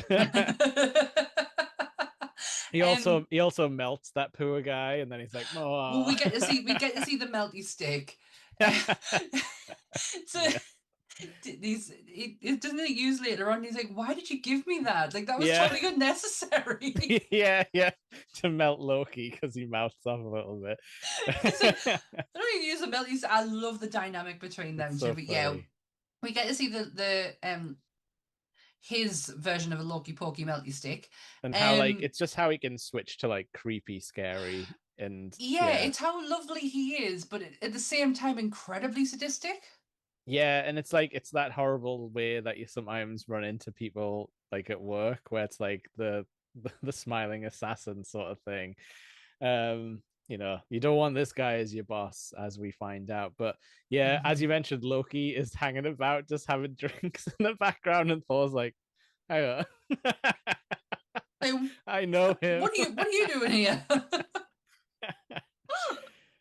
Speaker 1: He also melts that poor guy, and then he's like,
Speaker 2: well,
Speaker 1: oh.
Speaker 2: we get to see the melty stick. So
Speaker 1: Yeah.
Speaker 2: it doesn't it use later on. He's like, "Why did you give me that? Like that was
Speaker 1: Yeah.
Speaker 2: totally unnecessary."
Speaker 1: Yeah, to melt Loki because he mouths off a little bit.
Speaker 2: He's like, "I don't even use the melty." I love the dynamic between them
Speaker 1: It's
Speaker 2: two.
Speaker 1: so
Speaker 2: But yeah,
Speaker 1: funny.
Speaker 2: we get to see the his version of a Loki Pokey melty stick.
Speaker 1: And how like
Speaker 2: Um,
Speaker 1: it's just how he can switch to like creepy, scary, and
Speaker 2: yeah,
Speaker 1: yeah.
Speaker 2: it's how lovely he is, but at the same time, incredibly sadistic.
Speaker 1: Yeah, and it's like it's that horrible way that you sometimes run into people like at work where it's like the smiling assassin sort of thing. You don't want this guy as your boss, as we find out. But yeah, as you
Speaker 2: Mhm.
Speaker 1: mentioned, Loki is hanging about, just having drinks in the background, and Thor's like, hang on.
Speaker 2: Like,
Speaker 1: I know him.
Speaker 2: what are you doing here?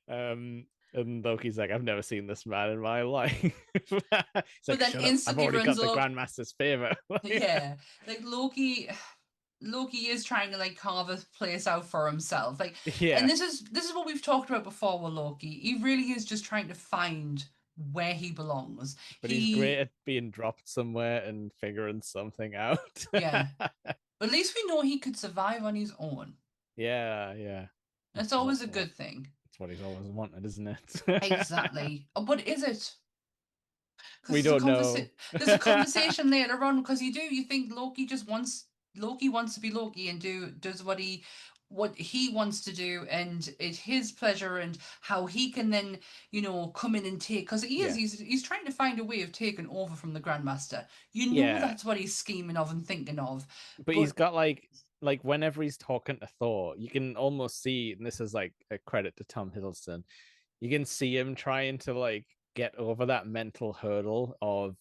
Speaker 1: And Loki's like, I've never seen this man in my life. He's
Speaker 2: But
Speaker 1: like,
Speaker 2: then
Speaker 1: shut up. I've
Speaker 2: instantly
Speaker 1: already
Speaker 2: runs
Speaker 1: got the
Speaker 2: up.
Speaker 1: Grandmaster's favor.
Speaker 2: Yeah, like Loki is trying to like carve a place out for himself. Like, and
Speaker 1: Yeah.
Speaker 2: this is what we've talked about before with Loki. He really is just trying to find where he belongs.
Speaker 1: But he's great
Speaker 2: He,
Speaker 1: at being dropped somewhere and figuring something out.
Speaker 2: yeah. But at least we know he could survive on his own.
Speaker 1: Yeah.
Speaker 2: That's
Speaker 1: That's what
Speaker 2: always a good thing.
Speaker 1: that's what he's always wanted, isn't it?
Speaker 2: Exactly. But is it? Because
Speaker 1: We don't know.
Speaker 2: there's a conversation later on because you think Loki wants to be Loki and does what he wants to do and it's his pleasure and how he can then come in and take because
Speaker 1: Yeah.
Speaker 2: he's trying to find a way of taking over from the Grandmaster. You know
Speaker 1: Yeah.
Speaker 2: that's what he's scheming of and thinking of,
Speaker 1: But he's
Speaker 2: but
Speaker 1: got like whenever he's talking to Thor, you can almost see, and this is like a credit to Tom Hiddleston, you can see him trying to like get over that mental hurdle of,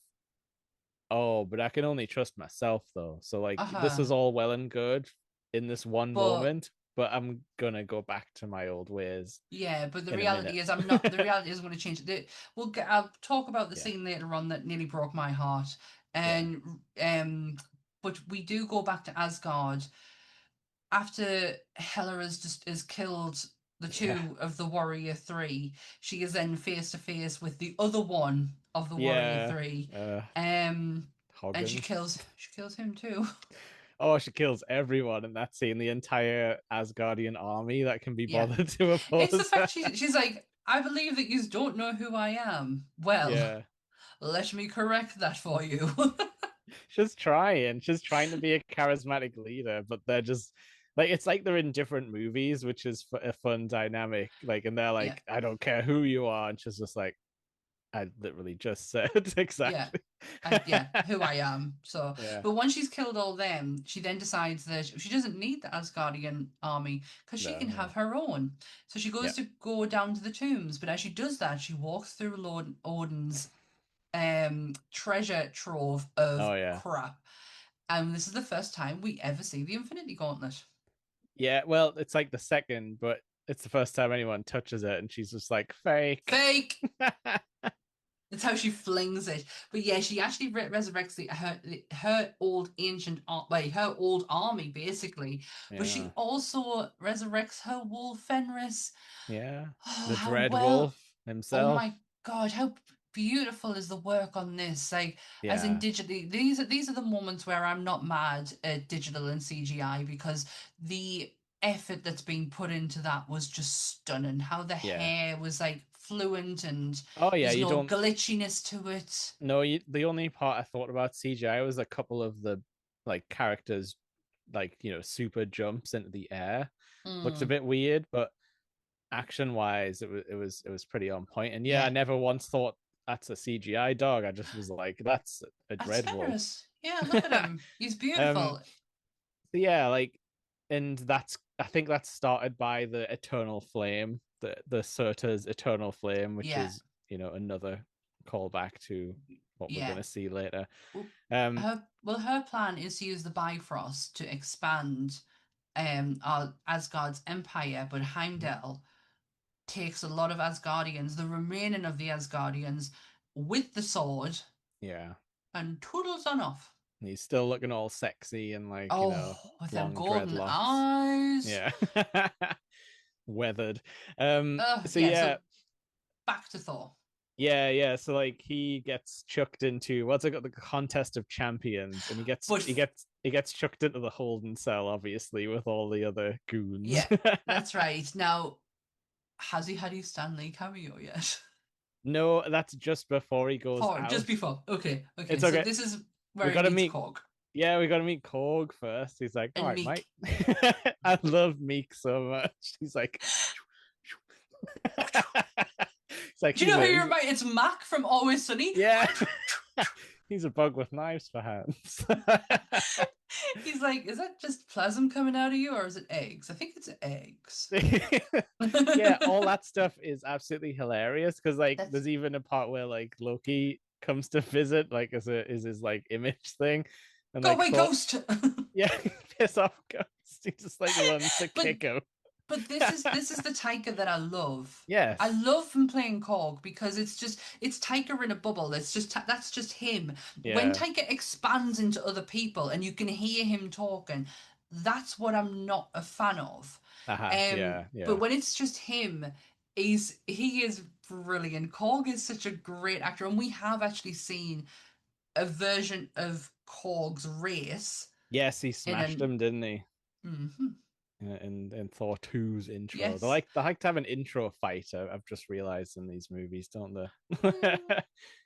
Speaker 1: oh, but I can only trust myself though. So like this is
Speaker 2: uh-huh.
Speaker 1: all well and good in this one
Speaker 2: But
Speaker 1: moment, but I'm gonna go back to my old ways
Speaker 2: yeah, but the
Speaker 1: in a minute.
Speaker 2: reality is I'm not. The reality is I'm going to change it. I'll talk about the
Speaker 1: Yeah.
Speaker 2: scene later on that nearly broke my heart,
Speaker 1: Yeah.
Speaker 2: and but we do go back to Asgard after Hela has killed the
Speaker 1: Yeah.
Speaker 2: two of the Warrior Three. She is then face to face with the other one of the Warrior
Speaker 1: Yeah.
Speaker 2: Three, um, and
Speaker 1: Hoggins.
Speaker 2: she kills him too.
Speaker 1: Oh, she kills everyone in that scene, the entire Asgardian army that can be
Speaker 2: Yeah,
Speaker 1: bothered to
Speaker 2: it's the
Speaker 1: oppose her.
Speaker 2: fact she's like, I believe that you don't know who I am. Well.
Speaker 1: Yeah.
Speaker 2: Let me correct that for you.
Speaker 1: She's trying to be a charismatic leader, but they're just like it's like they're in different movies, which is a fun dynamic. Like, and they're
Speaker 2: Yeah,
Speaker 1: like, I don't care who you are, and she's just like, I literally just said
Speaker 2: yeah,
Speaker 1: exactly.
Speaker 2: yeah, who I am. So,
Speaker 1: Yeah,
Speaker 2: but once she's killed all them, she then decides that she doesn't need the Asgardian army because she can have
Speaker 1: no,
Speaker 2: her own. So she
Speaker 1: yeah,
Speaker 2: goes to go down to the tombs, but as she does that, she walks through Lord Odin's treasure trove of
Speaker 1: oh yeah,
Speaker 2: crap. And this is the first time we ever see the Infinity Gauntlet.
Speaker 1: yeah. Well, it's like the second, but it's the first time anyone touches it, and she's just like fake.
Speaker 2: Fake. That's how she flings it. But yeah, she actually resurrects her old her old army basically. But she
Speaker 1: Yeah,
Speaker 2: also resurrects her wolf Fenris.
Speaker 1: yeah.
Speaker 2: Oh,
Speaker 1: The
Speaker 2: how
Speaker 1: Dread
Speaker 2: well!
Speaker 1: Wolf
Speaker 2: Oh
Speaker 1: himself.
Speaker 2: my God, how beautiful is the work on this? Like, as in
Speaker 1: Yeah,
Speaker 2: digitally, these are the moments where I'm not mad at digital and CGI because the effort that's been put into that was just stunning. How the
Speaker 1: yeah.
Speaker 2: hair was like fluent and
Speaker 1: Oh yeah,
Speaker 2: there's
Speaker 1: you
Speaker 2: no
Speaker 1: don't
Speaker 2: glitchiness to it.
Speaker 1: no. The only part I thought about CGI was a couple of the like characters, like super jumps into the air. Looks a
Speaker 2: Mm,
Speaker 1: bit weird, but action wise, it was pretty on point. And yeah, I
Speaker 2: yeah,
Speaker 1: never once thought that's a CGI dog. I just was like, that's a
Speaker 2: that's
Speaker 1: dread wolf.
Speaker 2: Fenris. Yeah, look at him. He's
Speaker 1: um,
Speaker 2: beautiful.
Speaker 1: so yeah, like, and I think that's started by the Eternal Flame, the Surta's Eternal Flame, which
Speaker 2: Yeah,
Speaker 1: is another callback to what we're
Speaker 2: yeah.
Speaker 1: gonna see later.
Speaker 2: Well,
Speaker 1: Um,
Speaker 2: her plan is to use the Bifrost to expand. Asgard's empire, but Heimdall takes a lot of Asgardians, the remaining of the Asgardians, with the sword
Speaker 1: Yeah.
Speaker 2: and toodles on off.
Speaker 1: And he's still looking all sexy and like,
Speaker 2: Oh, with them
Speaker 1: long
Speaker 2: golden
Speaker 1: dreadlocks.
Speaker 2: eyes.
Speaker 1: Yeah. Weathered. So
Speaker 2: Yeah,
Speaker 1: yeah,
Speaker 2: so back to Thor.
Speaker 1: yeah. So like he gets chucked into what's it got, the contest of champions, and
Speaker 2: But
Speaker 1: he gets chucked into the holding cell, obviously, with all the other goons.
Speaker 2: yeah, that's right. Now, has he had his Stan Lee cameo yet?
Speaker 1: No, that's just before he goes
Speaker 2: For just
Speaker 1: out.
Speaker 2: before. Okay, okay.
Speaker 1: It's
Speaker 2: So
Speaker 1: okay.
Speaker 2: this is
Speaker 1: We
Speaker 2: where he
Speaker 1: gotta
Speaker 2: meets
Speaker 1: meet
Speaker 2: Korg
Speaker 1: we gotta meet Korg first. He's like, all
Speaker 2: and
Speaker 1: right, mate.
Speaker 2: Meek.
Speaker 1: I love Meek so much. He's like it's like
Speaker 2: Do you know who you're about? It's Mac from Always Sunny.
Speaker 1: yeah. He's a bug with knives for hands.
Speaker 2: He's like, is that just plasm coming out of you, or is it eggs? I think it's eggs.
Speaker 1: Yeah, all that stuff is absolutely hilarious because like
Speaker 2: That's
Speaker 1: there's even a part where like Loki comes to visit, like as a is his like image thing, and
Speaker 2: go
Speaker 1: like
Speaker 2: away,
Speaker 1: Thor,
Speaker 2: ghost.
Speaker 1: yeah, piss off Ghost. He just like runs to
Speaker 2: but
Speaker 1: kick him.
Speaker 2: But this is the Taika that I love. I
Speaker 1: Yes,
Speaker 2: love him playing Korg because it's Taika in a bubble. It's just that's just him. When
Speaker 1: yeah,
Speaker 2: Taika expands into other people and you can hear him talking, that's what I'm not a fan of. But
Speaker 1: yeah.
Speaker 2: when it's just him, he is brilliant. Korg is such a great actor, and we have actually seen a version of Korg's race
Speaker 1: Yes, he
Speaker 2: in
Speaker 1: smashed
Speaker 2: an.
Speaker 1: him, didn't he?
Speaker 2: Mhm.
Speaker 1: In Thor 2's intro.
Speaker 2: Yes.
Speaker 1: They like to have an intro fight. I've just realized in these movies, don't they?
Speaker 2: Mm,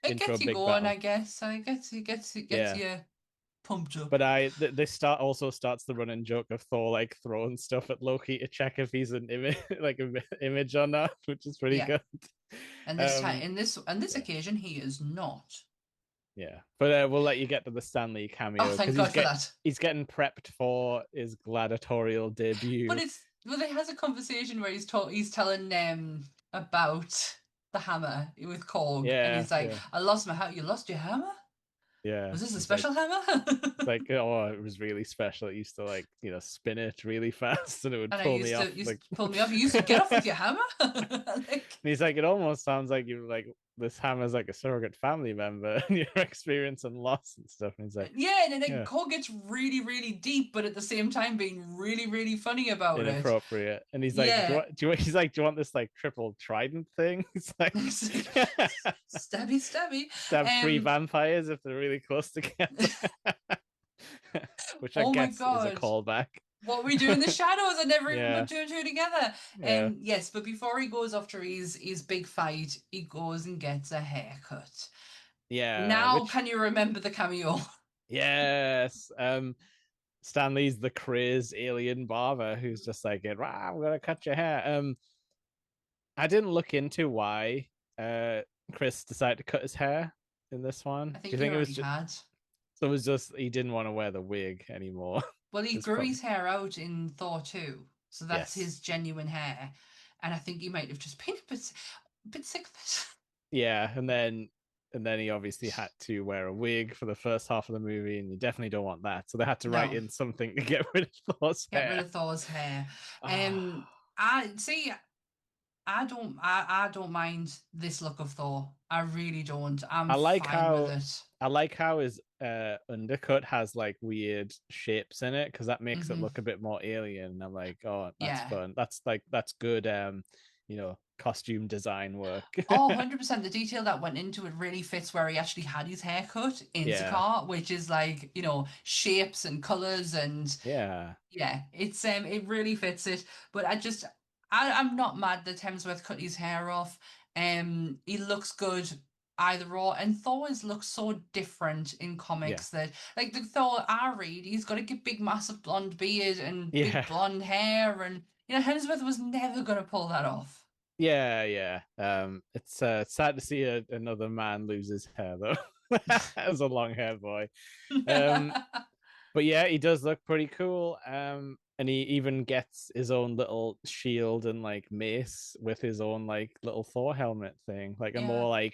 Speaker 2: it
Speaker 1: Intro
Speaker 2: gets you
Speaker 1: big
Speaker 2: going, I
Speaker 1: battle.
Speaker 2: guess. It gets
Speaker 1: Yeah.
Speaker 2: you pumped up.
Speaker 1: But this also starts the running joke of Thor like throwing stuff at Loki to check if he's an image like an image or not, which is pretty
Speaker 2: Yeah.
Speaker 1: good.
Speaker 2: And this time,
Speaker 1: Um,
Speaker 2: in this
Speaker 1: yeah,
Speaker 2: occasion, he is not.
Speaker 1: yeah. But we'll let you get to the Stanley
Speaker 2: Oh,
Speaker 1: cameo because
Speaker 2: thank God for that.
Speaker 1: he's getting prepped for his gladiatorial
Speaker 2: But
Speaker 1: debut.
Speaker 2: he has a conversation where he's telling about the hammer with Korg, and
Speaker 1: Yeah,
Speaker 2: he's like,
Speaker 1: yeah,
Speaker 2: "I lost my hammer. You lost your hammer?
Speaker 1: yeah.
Speaker 2: Was this a
Speaker 1: He's like.
Speaker 2: special hammer?"
Speaker 1: It's like, oh, it was really special. It used to like, spin it really fast and it would
Speaker 2: And I
Speaker 1: pull me
Speaker 2: used
Speaker 1: off.
Speaker 2: to used
Speaker 1: Like,
Speaker 2: to pull me off. You used to get off with your hammer. Like,
Speaker 1: he's like, it almost sounds like you like this hammer's like a surrogate family member and you're experiencing loss and stuff. And he's like,
Speaker 2: yeah, and then
Speaker 1: yeah,
Speaker 2: Cole gets really, really deep, but at the same time being really, really funny about it.
Speaker 1: inappropriate. And he's like,
Speaker 2: Yeah.
Speaker 1: he's like, do you want this like triple trident thing? It's like,
Speaker 2: Stabby, stabby.
Speaker 1: stab three
Speaker 2: Um,
Speaker 1: vampires if they're really close together, which I
Speaker 2: oh my
Speaker 1: guess is a
Speaker 2: God.
Speaker 1: callback.
Speaker 2: What we do in the shadows, I never even
Speaker 1: Yeah,
Speaker 2: put two and two together.
Speaker 1: yeah,
Speaker 2: Yes, but before he goes after his big fight, he goes and gets a haircut.
Speaker 1: yeah.
Speaker 2: Now,
Speaker 1: Which
Speaker 2: can you remember the cameo?
Speaker 1: yes, Stanley's the crazed alien barber who's just like, I'm gonna cut your hair. I didn't look into why Chris decided to cut his hair in this one.
Speaker 2: I
Speaker 1: Do you
Speaker 2: think he
Speaker 1: think
Speaker 2: already had.
Speaker 1: it was just he didn't want to wear the wig anymore?
Speaker 2: Well, he
Speaker 1: It's
Speaker 2: grew
Speaker 1: probably
Speaker 2: his hair out in Thor 2, so that's
Speaker 1: yes,
Speaker 2: his genuine hair. And I think he might have just been a bit sick of it.
Speaker 1: yeah, and then he obviously had to wear a wig for the first half of the movie, and you definitely don't want that. So they had to write
Speaker 2: No,
Speaker 1: in something to get rid of Thor's
Speaker 2: get rid
Speaker 1: hair.
Speaker 2: of Thor's hair.
Speaker 1: Ah,
Speaker 2: I see. I don't mind this look of Thor. I really don't. I'm
Speaker 1: I like
Speaker 2: fine with
Speaker 1: how
Speaker 2: it.
Speaker 1: his undercut has like weird shapes in it because that makes it
Speaker 2: Hmm.
Speaker 1: look a bit more alien. And I'm like, oh, that's
Speaker 2: Yeah.
Speaker 1: fun. That's good costume design work.
Speaker 2: Oh, 100%. The detail that went into it really fits where he actually had his haircut in
Speaker 1: Yeah.
Speaker 2: Sakaar, which is like, shapes and colors and
Speaker 1: Yeah.
Speaker 2: yeah, it really fits it. But I'm not mad that Hemsworth cut his hair off. He looks good either or, and Thor's looks so different in
Speaker 1: Yeah.
Speaker 2: comics that like the Thor I read, he's got a big massive blonde beard and big
Speaker 1: Yeah.
Speaker 2: blonde hair, and Hemsworth was never gonna pull that off.
Speaker 1: Yeah. It's sad to see another man lose his hair though. As a long hair boy. Um, but yeah, he does look pretty cool. And he even gets his own little shield and like mace with his own like little Thor helmet thing, like
Speaker 2: Yeah.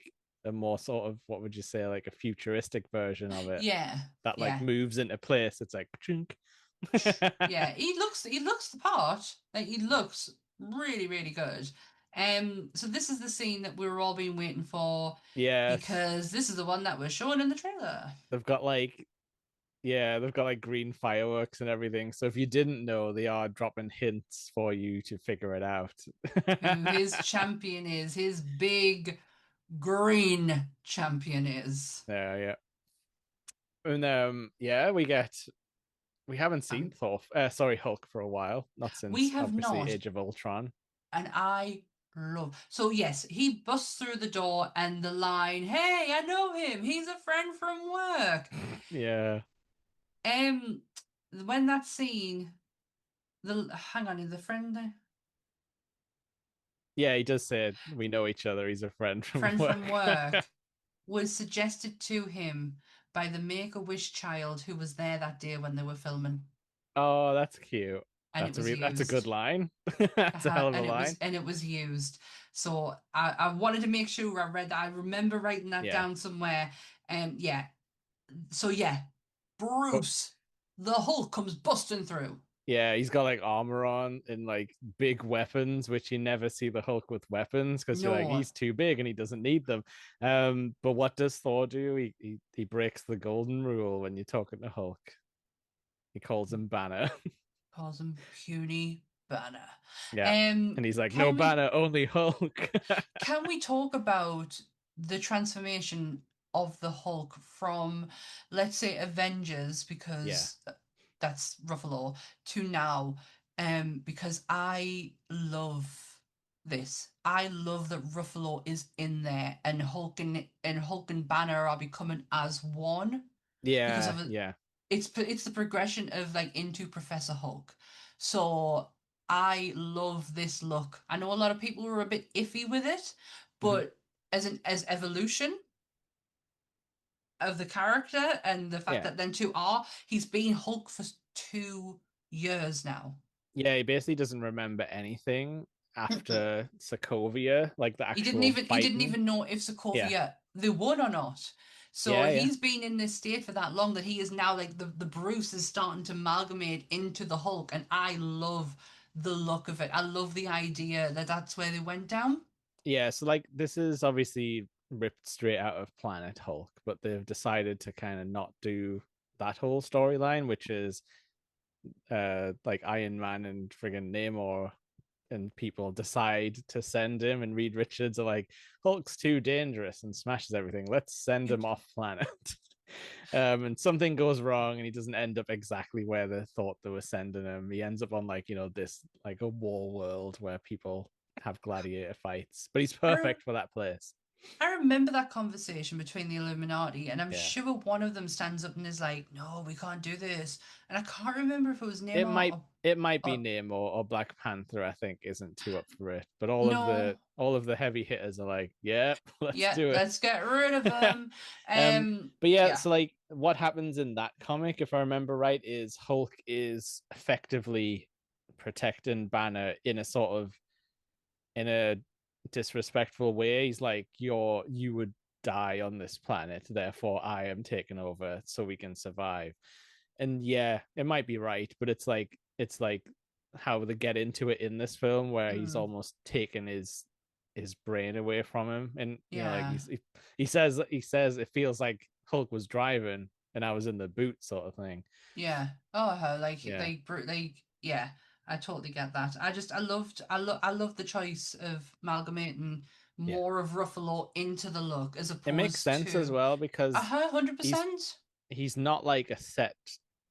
Speaker 1: a more sort of what would you say, like a futuristic version of it
Speaker 2: Yeah.
Speaker 1: that like
Speaker 2: Yeah.
Speaker 1: moves into place. It's like chink.
Speaker 2: Yeah, he looks the part. Like he looks really, really good. So this is the scene that we were all been waiting for
Speaker 1: Yes,
Speaker 2: because this is the one that was shown in the trailer.
Speaker 1: they've got like they've got like green fireworks and everything. So if you didn't know, they are dropping hints for you to figure it out.
Speaker 2: Who his champion is, his big green champion is.
Speaker 1: Yeah, yeah. And yeah, we haven't seen
Speaker 2: Um,
Speaker 1: Hulk for a while, not
Speaker 2: we
Speaker 1: since
Speaker 2: have
Speaker 1: obviously
Speaker 2: not,
Speaker 1: Age of Ultron.
Speaker 2: and I love. So yes, he busts through the door, and the line, "Hey, I know him. He's a friend from work."
Speaker 1: Yeah.
Speaker 2: Um, when that scene, the hang on, is the
Speaker 1: Yeah, he does say we know each other. He's a friend from
Speaker 2: friend from
Speaker 1: work.
Speaker 2: work was suggested to him by the Make-A-Wish child who was there that day when they were filming,
Speaker 1: Oh, that's cute.
Speaker 2: and it was
Speaker 1: That's a good
Speaker 2: used.
Speaker 1: line. That's a hell of a
Speaker 2: And it was
Speaker 1: line.
Speaker 2: used. So I wanted to make sure I read that. I remember writing that
Speaker 1: Yeah.
Speaker 2: down somewhere. Yeah. So yeah,
Speaker 1: But
Speaker 2: Bruce, the Hulk comes busting through.
Speaker 1: yeah, he's got like armor on and like big weapons, which you never see the Hulk with weapons because you're like,
Speaker 2: No,
Speaker 1: he's too big and he doesn't need them. But what does Thor do? He breaks the golden rule when you're talking to Hulk. He calls him Banner.
Speaker 2: calls him puny Banner.
Speaker 1: Yeah. And he's like, no
Speaker 2: Can we
Speaker 1: Banner, only Hulk.
Speaker 2: talk about the transformation of the Hulk from, let's say, Avengers,
Speaker 1: Yeah.
Speaker 2: because that's Ruffalo, to now, because I love this. I love that Ruffalo is in there, and Hulk and Banner are becoming as one because
Speaker 1: Yeah.
Speaker 2: of it.
Speaker 1: Yeah.
Speaker 2: It's the progression of like into Professor Hulk. So I love this look. I know a lot of people were a bit iffy with it,
Speaker 1: Mhm.
Speaker 2: but as evolution of the character and the fact
Speaker 1: Yeah.
Speaker 2: that then he's been Hulk for 2 years now.
Speaker 1: Yeah, he basically doesn't remember anything
Speaker 2: Mm-mm.
Speaker 1: after Sokovia, like the actual
Speaker 2: He didn't
Speaker 1: fighting.
Speaker 2: even know if
Speaker 1: Yeah.
Speaker 2: Sokovia they won or not. So
Speaker 1: Yeah, yeah.
Speaker 2: he's been in this state for that long that he is now like the Bruce is starting to amalgamate into the Hulk, and I love the look of it. I love the idea that that's where they went down.
Speaker 1: Yeah, so like this is obviously ripped straight out of Planet Hulk, but they've decided to kind of not do that whole storyline, which is like Iron Man and friggin' Namor and people decide to send him, and Reed Richards are like, Hulk's too dangerous and smashes everything. Let's send him off planet. And something goes wrong and he doesn't end up exactly where they thought they were sending him. He ends up on like, this like a war world where people have gladiator fights, but he's
Speaker 2: I
Speaker 1: perfect for that place.
Speaker 2: I remember that conversation between the Illuminati, and I'm
Speaker 1: Yeah.
Speaker 2: sure one of them stands up and is like, "No, we can't do this." And I can't remember if it was
Speaker 1: It
Speaker 2: Namor
Speaker 1: might it might be
Speaker 2: or
Speaker 1: Namor or Black Panther, I think, isn't too up for it. But
Speaker 2: no.
Speaker 1: all of the heavy hitters are like, yep, let's
Speaker 2: Yeah,
Speaker 1: do it.
Speaker 2: let's get rid of them.
Speaker 1: But yeah,
Speaker 2: Yeah.
Speaker 1: so like what happens in that comic, if I remember right, is Hulk is effectively protecting Banner in a sort of in a disrespectful way. He's like, you would die on this planet, therefore I am taking over so we can survive. And yeah, it might be right, but it's like how they get into it in this film where he's
Speaker 2: Mm,
Speaker 1: almost taken his brain away from him. And like
Speaker 2: yeah.
Speaker 1: he says it feels like Hulk was driving and I was in the boot sort of thing.
Speaker 2: Yeah. Oh,
Speaker 1: Yeah.
Speaker 2: yeah. I totally get that. I loved the choice of amalgamating
Speaker 1: Yeah.
Speaker 2: more of Ruffalo into the look as
Speaker 1: It makes
Speaker 2: opposed
Speaker 1: sense as
Speaker 2: to
Speaker 1: well because
Speaker 2: hundred
Speaker 1: he's
Speaker 2: percent.
Speaker 1: he's not like a set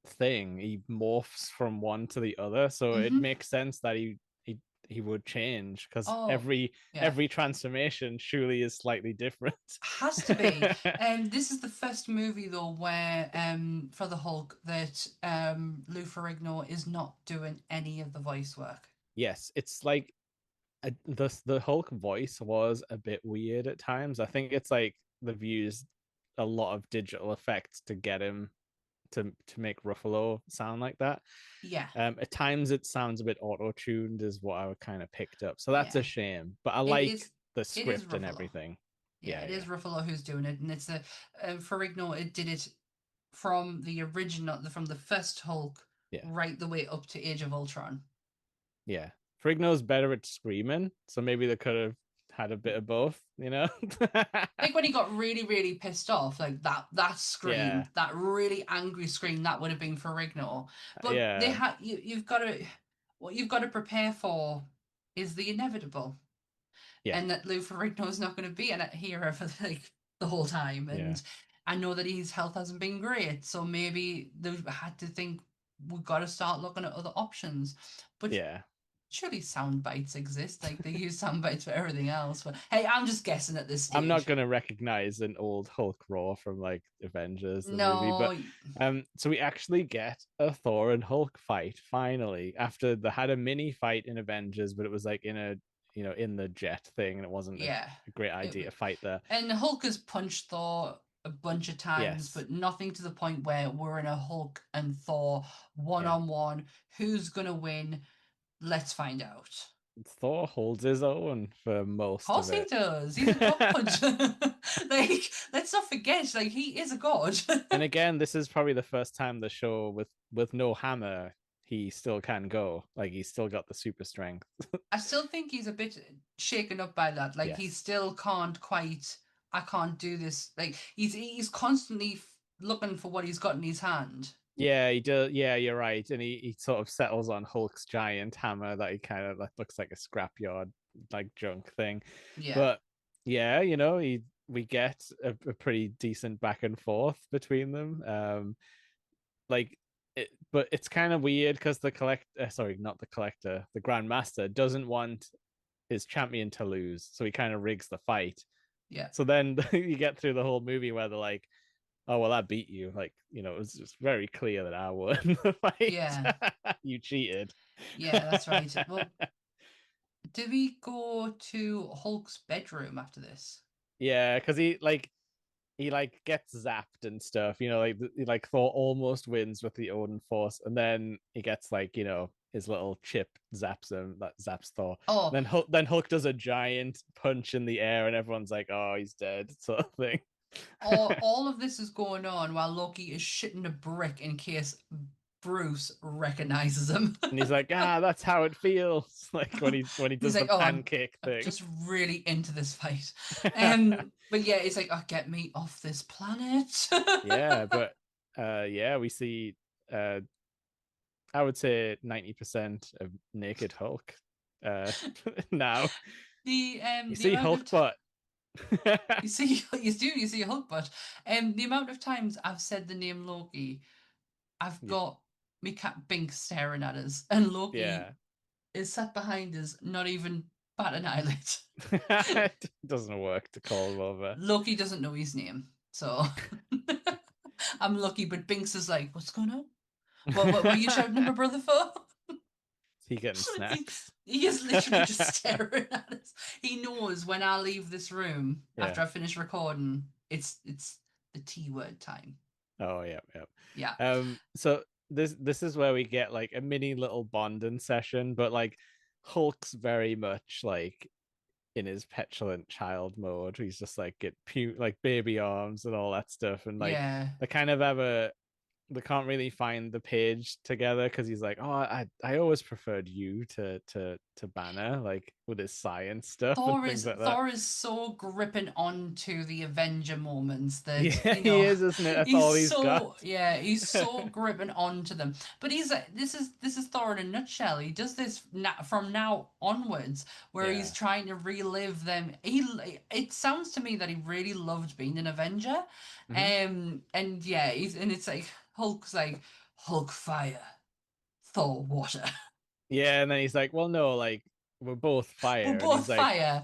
Speaker 1: thing. He morphs from one to the other, so it
Speaker 2: Mm-hmm.
Speaker 1: makes sense that he would change because
Speaker 2: Oh, yeah.
Speaker 1: every transformation surely is slightly different.
Speaker 2: Has to be. This is the first movie though where for the Hulk that Lou Ferrigno is not doing any of the voice work.
Speaker 1: Yes, it's like the Hulk voice was a bit weird at times. I think it's like they've used a lot of digital effects to get him to make Ruffalo sound like that.
Speaker 2: Yeah.
Speaker 1: At times it sounds a bit auto-tuned is what I kind of picked up. So that's
Speaker 2: Yeah.
Speaker 1: a shame. But I
Speaker 2: It
Speaker 1: like
Speaker 2: is
Speaker 1: the
Speaker 2: it is
Speaker 1: script and
Speaker 2: Ruffalo.
Speaker 1: everything.
Speaker 2: Yeah,
Speaker 1: Yeah,
Speaker 2: it
Speaker 1: yeah.
Speaker 2: is Ruffalo who's doing it, and it's a Ferrigno. It did it from the original, from the first Hulk right the way up to Age of Ultron.
Speaker 1: Yeah. Frigno's better at screaming, so maybe they could have had a bit of both, you know?
Speaker 2: Like when he got really, really pissed off, like that scream,
Speaker 1: Yeah.
Speaker 2: that really angry scream, that would have been for Rigno. But they
Speaker 1: Yeah.
Speaker 2: had you've got to what you've got to prepare for is the inevitable,
Speaker 1: Yeah.
Speaker 2: and that Lou Ferrigno is not going to be in it here for like the whole time.
Speaker 1: Yeah.
Speaker 2: And I know that his health hasn't been great, so maybe they've had to think we've got to start looking at other options. But
Speaker 1: Yeah.
Speaker 2: surely sound bites exist. Like they use sound bites for everything else. But hey, I'm just guessing at this
Speaker 1: I'm not
Speaker 2: stage.
Speaker 1: gonna recognize an old Hulk Raw from like Avengers the movie,
Speaker 2: No,
Speaker 1: but so we actually get a Thor and Hulk fight finally after they had a mini fight in Avengers, but it was like in a in the jet thing, and it wasn't
Speaker 2: yeah.
Speaker 1: a great
Speaker 2: It,
Speaker 1: idea to fight there.
Speaker 2: and Hulk has punched Thor a bunch of times,
Speaker 1: Yes,
Speaker 2: but nothing to the point where we're in a Hulk and Thor one
Speaker 1: yeah.
Speaker 2: on one. Who's gonna win? Let's find out.
Speaker 1: Thor holds his own for
Speaker 2: Of
Speaker 1: most of
Speaker 2: course he
Speaker 1: it.
Speaker 2: does. He's a god. Like, let's not forget, like he is a god.
Speaker 1: And again, this is probably the first time the show with no hammer, he still can go. Like he's still got the super strength.
Speaker 2: I still think he's a bit shaken up by that. Like he
Speaker 1: Yes.
Speaker 2: still can't quite. I can't do this. Like he's constantly looking for what he's got in his hand.
Speaker 1: Yeah, he does. Yeah, you're right. And he sort of settles on Hulk's giant hammer that he kind of like looks like a scrapyard like junk thing.
Speaker 2: Yeah,
Speaker 1: But yeah, we get a pretty decent back and forth between them. Like but it's kind of weird because the sorry, not the collector, the Grandmaster doesn't want his champion to lose, so he kind of rigs the fight.
Speaker 2: yeah,
Speaker 1: So then you get through the whole movie where they're like, oh well, I beat you. Like, it was just very clear that I won the
Speaker 2: yeah,
Speaker 1: fight. You cheated.
Speaker 2: yeah. That's right. Well, do we go to Hulk's bedroom after this?
Speaker 1: Yeah, because he gets zapped and stuff. Like Thor almost wins with the Odin Force, and then he gets his little chip zaps him, that zaps Thor.
Speaker 2: Oh,
Speaker 1: Then Hulk does a giant punch in the air, and everyone's like, "Oh, he's dead," sort of thing.
Speaker 2: all of this is going on while Loki is shitting a brick in case Bruce recognizes him.
Speaker 1: And he's like, that's how it feels. Like when he
Speaker 2: He's
Speaker 1: does the
Speaker 2: like, "Oh,
Speaker 1: pancake
Speaker 2: I'm
Speaker 1: thing.
Speaker 2: just really into this fight." But yeah, it's like, "Oh, get me off this planet."
Speaker 1: Yeah, but yeah, we see I would say 90% of naked Hulk now. You
Speaker 2: The
Speaker 1: see
Speaker 2: amount of
Speaker 1: Hulk butt.
Speaker 2: you see you see Hulk, but the amount of times I've said the name Loki, I've
Speaker 1: Yeah.
Speaker 2: got me cat Bink staring at us, and Loki
Speaker 1: Yeah.
Speaker 2: is sat behind us, not even bat an eyelid.
Speaker 1: It doesn't work to call him over.
Speaker 2: Loki doesn't know his name, so I'm lucky. But Binks is like, "What's going on? What are you shouting at my brother for?"
Speaker 1: He getting snacks.
Speaker 2: He is literally just staring at us. He knows when I leave this room
Speaker 1: Yeah.
Speaker 2: after I finish recording, it's the T word time.
Speaker 1: Oh yeah, yeah.
Speaker 2: Yeah.
Speaker 1: So this is where we get like a mini little bonding session, but like Hulk's very much like in his petulant child mode. He's just like like baby arms and all that stuff, and like
Speaker 2: Yeah.
Speaker 1: they kind of have they can't really find the page together because he's like, oh, I always preferred you to Banner, like with his science stuff and things like that.
Speaker 2: Thor is so gripping onto the Avenger moments that
Speaker 1: Yeah, he is, isn't it? That's all he's got.
Speaker 2: he's so gripping onto them. But this is Thor in a nutshell. He does this from now onwards, where he's
Speaker 1: Yeah.
Speaker 2: trying to relive them. It sounds to me that he really loved being an Avenger,
Speaker 1: Hmm.
Speaker 2: and yeah, it's like Hulk's like Hulk fire, Thor water.
Speaker 1: Yeah, and then he's like, well, no, like we're both
Speaker 2: We're
Speaker 1: fire, and
Speaker 2: both fire.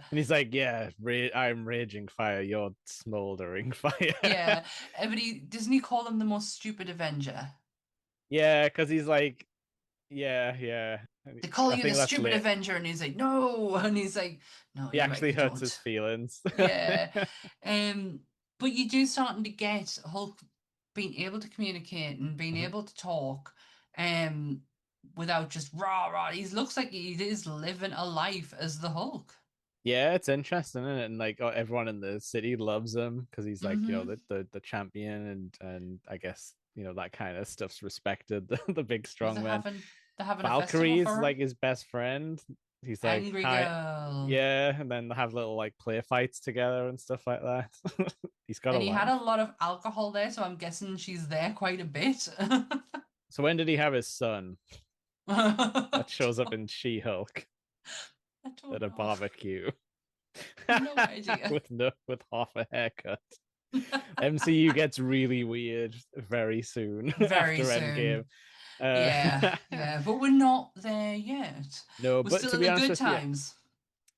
Speaker 1: yeah, I'm raging fire, you're smoldering fire.
Speaker 2: Yeah, but he doesn't he call him the most stupid Avenger?
Speaker 1: Yeah, because he's like, yeah, yeah.
Speaker 2: They call
Speaker 1: I
Speaker 2: you the
Speaker 1: think that's
Speaker 2: stupid
Speaker 1: lit.
Speaker 2: Avenger, and he's like, no, and he's like, no,
Speaker 1: He
Speaker 2: you're right,
Speaker 1: actually
Speaker 2: you
Speaker 1: hurts his
Speaker 2: don't.
Speaker 1: feelings.
Speaker 2: Yeah, but you do starting to get Hulk being able to communicate and being
Speaker 1: Mhm.
Speaker 2: able to talk, um, without just rah rah. He looks like he is living a life as the Hulk.
Speaker 1: Yeah, it's interesting, isn't it? And like everyone in the city loves him because he's like,
Speaker 2: Mm-hmm.
Speaker 1: the champion, and I guess that kind of stuff's respected. The big
Speaker 2: Because
Speaker 1: strong man.
Speaker 2: they're having a festival
Speaker 1: Valkyrie
Speaker 2: for
Speaker 1: is
Speaker 2: her.
Speaker 1: like his best friend. He's like,
Speaker 2: Angry
Speaker 1: hi,
Speaker 2: girl.
Speaker 1: yeah, and then they have little like play fights together and stuff like that. He's got a
Speaker 2: And he had
Speaker 1: life.
Speaker 2: a lot of alcohol there, so I'm guessing she's there quite a bit.
Speaker 1: So when did he have his son?
Speaker 2: I
Speaker 1: That shows up in She-Hulk at
Speaker 2: don't
Speaker 1: a
Speaker 2: know.
Speaker 1: barbecue
Speaker 2: No idea.
Speaker 1: with half a haircut. MCU gets really weird very soon
Speaker 2: Very
Speaker 1: after Endgame.
Speaker 2: soon. Yeah,
Speaker 1: Uh,
Speaker 2: yeah, but we're not there yet.
Speaker 1: no,
Speaker 2: We're
Speaker 1: but
Speaker 2: still in the good times.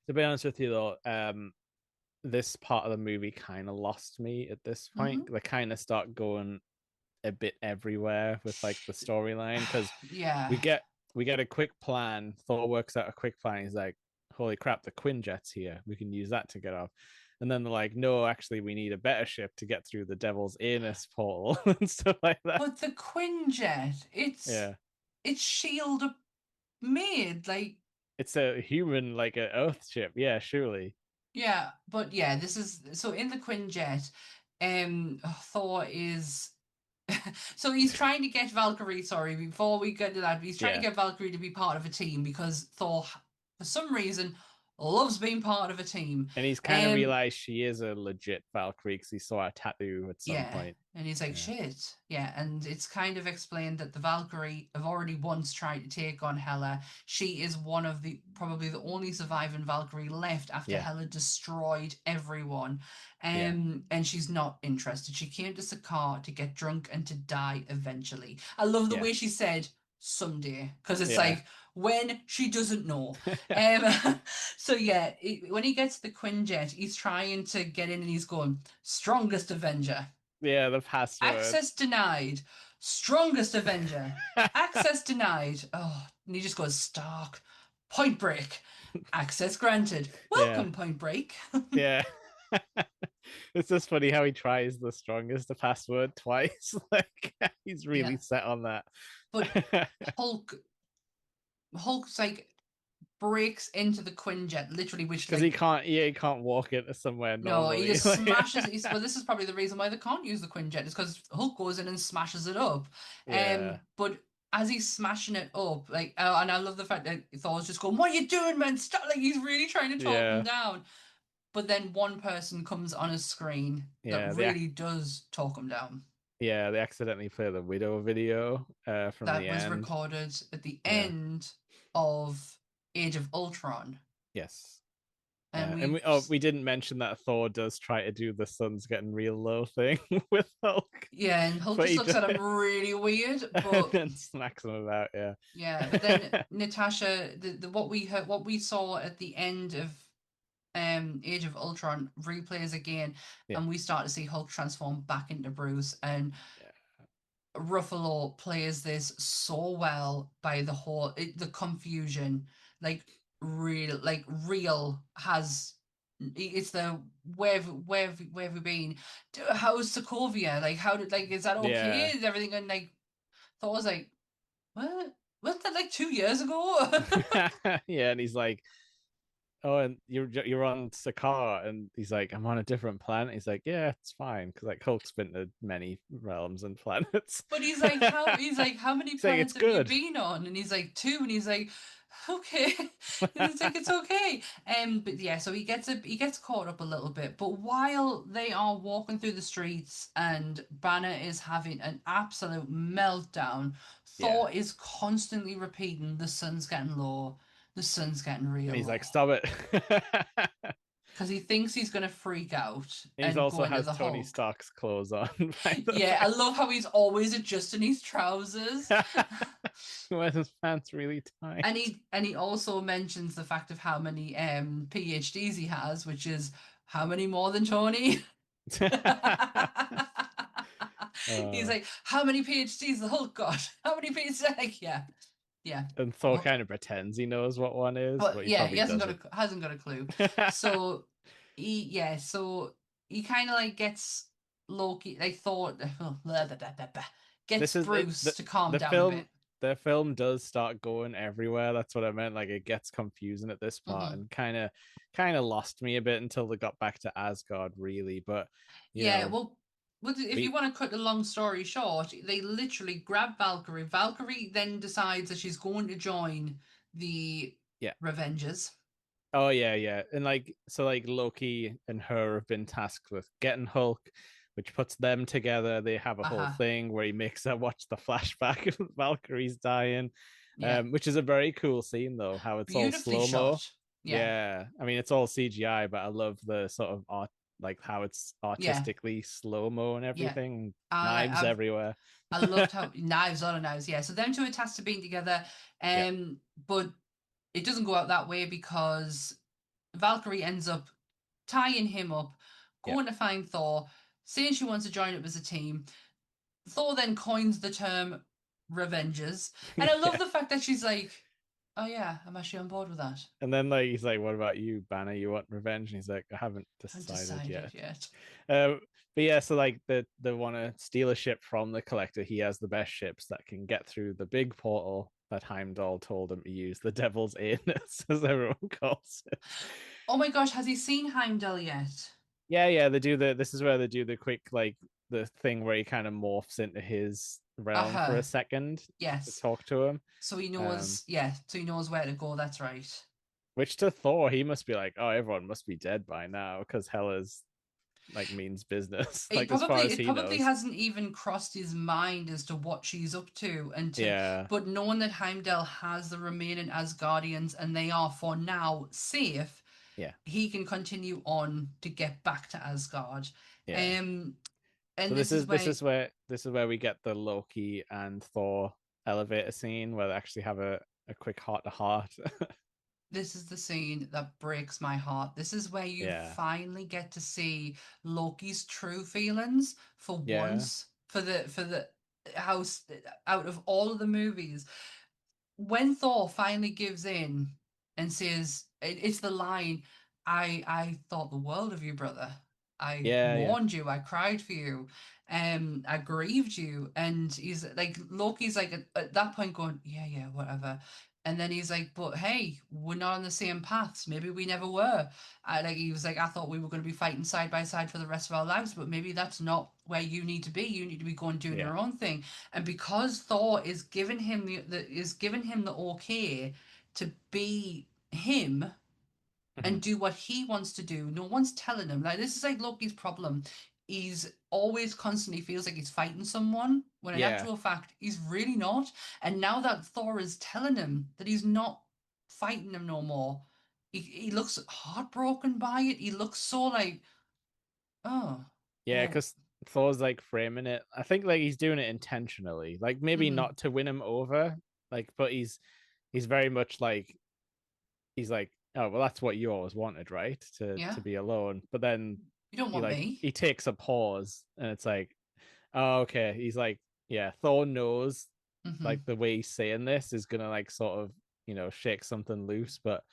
Speaker 1: to be honest with you though, this part of the movie kind of lost me at this point.
Speaker 2: Hmm.
Speaker 1: They kind of start going a bit everywhere with like the storyline because
Speaker 2: Yeah.
Speaker 1: we get we get a quick plan. Thor works out a quick plan. He's like, "Holy crap, the Quinjet's here. We can use that to get off." And then they're like, "No, actually, we need a better ship to get through the Devil's Anus portal and stuff like that."
Speaker 2: But the Quinjet,
Speaker 1: Yeah,
Speaker 2: it's Shield made, like,
Speaker 1: it's a human like an Earth ship. Yeah, surely.
Speaker 2: yeah, but yeah, this is so in the Quinjet, Thor is so he's trying to get Valkyrie, sorry, before we get to that, he's trying to
Speaker 1: Yeah,
Speaker 2: get Valkyrie to be part of a team because Thor, for some reason, loves being part of a team.
Speaker 1: and he's kind of
Speaker 2: Um,
Speaker 1: realized she is a legit Valkyrie because he saw a tattoo at some
Speaker 2: yeah.
Speaker 1: point.
Speaker 2: And he's like,
Speaker 1: Yeah,
Speaker 2: shit. Yeah. And it's kind of explained that the Valkyrie have already once tried to take on Hela. She is one of probably the only surviving Valkyrie left after
Speaker 1: yeah,
Speaker 2: Hela destroyed everyone.
Speaker 1: yeah,
Speaker 2: And she's not interested. She came to Sakaar to get drunk and to die eventually. I love the
Speaker 1: yeah,
Speaker 2: way she said, someday, because it's
Speaker 1: yeah.
Speaker 2: like, when she doesn't know. So yeah, when he gets the Quinjet, he's trying to get in and he's going, strongest Avenger.
Speaker 1: Yeah, the password.
Speaker 2: Access denied. Strongest Avenger. Access denied. Oh, and he just goes Stark. Point Break. Access granted.
Speaker 1: Yeah,
Speaker 2: Welcome, Point Break.
Speaker 1: yeah. It's just funny how he tries the strongest the password twice. Like he's
Speaker 2: Yeah,
Speaker 1: really set on that.
Speaker 2: but Hulk, Hulk's like breaks into the Quinjet, literally, which
Speaker 1: Because
Speaker 2: like
Speaker 1: he can't walk into somewhere
Speaker 2: no, he
Speaker 1: normally.
Speaker 2: just smashes. Well, this is probably the reason why they can't use the Quinjet is because Hulk goes in and smashes it up.
Speaker 1: Yeah,
Speaker 2: But as he's smashing it up, like, and I love the fact that Thor's just going, "What are you doing, man? Stop!" Like he's really trying to talk him
Speaker 1: yeah,
Speaker 2: down. But then one person comes on a screen that
Speaker 1: yeah.
Speaker 2: really does talk him down.
Speaker 1: They accidentally play the Widow video from
Speaker 2: That
Speaker 1: the
Speaker 2: was
Speaker 1: end.
Speaker 2: recorded at the
Speaker 1: Yeah.
Speaker 2: end of Age of Ultron,
Speaker 1: Yes.
Speaker 2: and
Speaker 1: And we didn't mention that Thor does try to do the sun's getting real low thing with Hulk,
Speaker 2: yeah, and Hulk
Speaker 1: but
Speaker 2: just
Speaker 1: he
Speaker 2: looks
Speaker 1: just
Speaker 2: at him really weird,
Speaker 1: and
Speaker 2: but
Speaker 1: then smacks him about. Yeah.
Speaker 2: yeah, but then Natasha, the what we heard, what we saw at the end of Age of Ultron replays again,
Speaker 1: Yeah.
Speaker 2: and we start to see Hulk transform back into Bruce, and
Speaker 1: Yeah.
Speaker 2: Ruffalo plays this so well by the confusion, like real has. It's the where have we been? How's Sokovia? Like how did like is that okay?
Speaker 1: Yeah.
Speaker 2: Is everything going like Thor was like what? Was that like 2 years ago?
Speaker 1: Yeah, and he's like, "Oh, and you're on Sakaar," and he's like, "I'm on a different planet." He's like, "Yeah, it's fine," because like Hulk's been to many realms and planets.
Speaker 2: But he's like, how many
Speaker 1: He's like, "It's
Speaker 2: planets have you
Speaker 1: good."
Speaker 2: been on? And he's like, two. And he's like, okay. And it's like, it's okay. But yeah, so he gets caught up a little bit. But while they are walking through the streets and Banner is having an absolute meltdown,
Speaker 1: Yeah,
Speaker 2: Thor is constantly repeating, the sun's getting low, the sun's getting
Speaker 1: and
Speaker 2: real
Speaker 1: he's like,
Speaker 2: low.
Speaker 1: "Stop it."
Speaker 2: Because he thinks he's gonna freak out
Speaker 1: And he's
Speaker 2: and go
Speaker 1: also
Speaker 2: into
Speaker 1: has
Speaker 2: the
Speaker 1: Tony
Speaker 2: Hulk.
Speaker 1: Stark's clothes on, by the
Speaker 2: Yeah, I
Speaker 1: way.
Speaker 2: love how he's always adjusting his trousers.
Speaker 1: He wears his pants really tight.
Speaker 2: And he also mentions the fact of how many PhDs he has, which is how many more than Tony? He's
Speaker 1: uh,
Speaker 2: like, how many PhDs the Hulk got? How many PhDs? Like, yeah, yeah.
Speaker 1: and Thor kind of pretends he knows what one is,
Speaker 2: But
Speaker 1: but he
Speaker 2: yeah, he
Speaker 1: probably doesn't.
Speaker 2: hasn't got a clue. So so he kind of like gets Loki, like Thor, gets
Speaker 1: This is it.
Speaker 2: Bruce to calm
Speaker 1: The
Speaker 2: down a
Speaker 1: film
Speaker 2: bit.
Speaker 1: the film does start going everywhere. That's what I meant. Like it gets confusing at this part
Speaker 2: Hmm.
Speaker 1: and kind of lost me a bit until they got back to Asgard, really. But you
Speaker 2: Yeah,
Speaker 1: know,
Speaker 2: well, Well, if you want to cut the long story short, they literally grab Valkyrie. Valkyrie then decides that she's going to join the Revengers.
Speaker 1: Oh yeah. And like so like Loki and her have been tasked with getting Hulk, which puts them together. They have a whole thing where he makes her watch the flashback of Valkyrie's dying. Which is a very cool scene though, how it's
Speaker 2: beautifully
Speaker 1: all slow-mo.
Speaker 2: shot.
Speaker 1: Yeah. I mean it's all CGI, but I love the sort of art, like how it's artistically slow-mo and everything. Knives everywhere.
Speaker 2: I loved how knives on knives, yeah. So them two are tasked to being together. But it doesn't go out that way because Valkyrie ends up tying him up, going to find Thor, saying she wants to join up as a team. Thor then coins the term Revengers. And I love the fact that she's like, oh yeah, I'm actually on board with that.
Speaker 1: And then like he's like, what about you, Banner? You want revenge? And he's like, I haven't decided yet. But yeah, so like they want to steal a ship from the Collector. He has the best ships that can get through the big portal that Heimdall told him to use, the Devil's Anus, as everyone calls it.
Speaker 2: Oh my gosh, has he seen Heimdall yet?
Speaker 1: Yeah, they do this is where they do the quick, like the thing where he kind of morphs into his realm for a second.
Speaker 2: Yes.
Speaker 1: To talk to him.
Speaker 2: So he knows, so he knows where to go, that's right.
Speaker 1: Which to Thor, he must be like, oh, everyone must be dead by now, because Hela's like means business. Like as far as he
Speaker 2: probably
Speaker 1: knows.
Speaker 2: Hasn't even crossed his mind as to what she's up to, but knowing that Heimdall has the remaining Asgardians and they are for now safe, he can continue on to get back to Asgard. And
Speaker 1: so this is where we get the Loki and Thor elevator scene where they actually have a quick heart to heart.
Speaker 2: This is the scene that breaks my heart. This is where you finally get to see Loki's true feelings for once, for the house, out of all of the movies. When Thor finally gives in and says, it's the line, I thought the world of you, brother. I mourned you. I cried for you. I grieved you. And he's like, Loki's like at that point going, yeah, whatever. And then he's like, but hey, we're not on the same paths. Maybe we never were. He was like, I thought we were going to be fighting side by side for the rest of our lives, but maybe that's not where you need to be. You need to be going doing your own thing. And because Thor is giving him the okay to be him and do what he wants to do, no one's telling him. Like, this is like Loki's problem. He's always constantly feels like he's fighting someone, when in actual fact he's really not. And now that Thor is telling him that he's not fighting him no more, he looks heartbroken by it. He looks so like,
Speaker 1: because Thor's like framing it. I think like he's doing it intentionally, like maybe not to win him over, like, but he's very much like, he's like, oh well, that's what you always wanted, right? To be alone. But then
Speaker 2: you don't want me.
Speaker 1: He takes a pause and it's like, oh, okay. He's like, Thor knows like the way he's saying this is gonna like sort of, shake something loose, but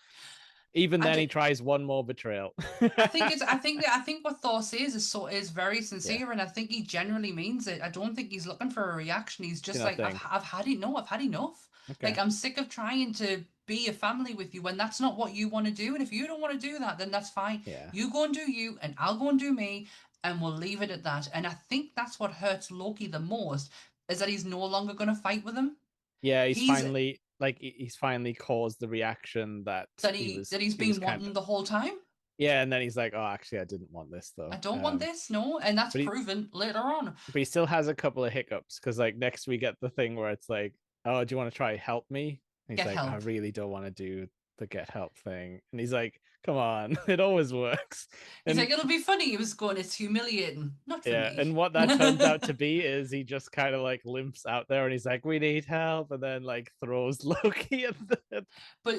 Speaker 1: even then he tries one more betrayal.
Speaker 2: I think what Thor says is very sincere, and I think he genuinely means it. I don't think he's looking for a reaction. He's just like, I've had enough. Okay. Like, I'm sick of trying to be a family with you when that's not what you want to do. And if you don't want to do that, then that's fine. You go and do you, and I'll go and do me, and we'll leave it at that. And I think that's what hurts Loki the most, is that he's no longer going to fight with him.
Speaker 1: Yeah, he's finally caused the reaction that
Speaker 2: he's been wanting the whole time.
Speaker 1: Yeah, and then he's like, oh, actually, I didn't want this though.
Speaker 2: I don't want this, no, and that's proven later on.
Speaker 1: But he still has a couple of hiccups, because like next we get the thing where it's like, oh, do you want to try help me? And he's like, help. I really don't want to do the get help thing. And he's like, come on, it always works.
Speaker 2: He's like, it'll be funny. He was going, it's humiliating. Not for me.
Speaker 1: And what that turns out to be is he just kind of like limps out there and he's like, we need help, and then like throws Loki at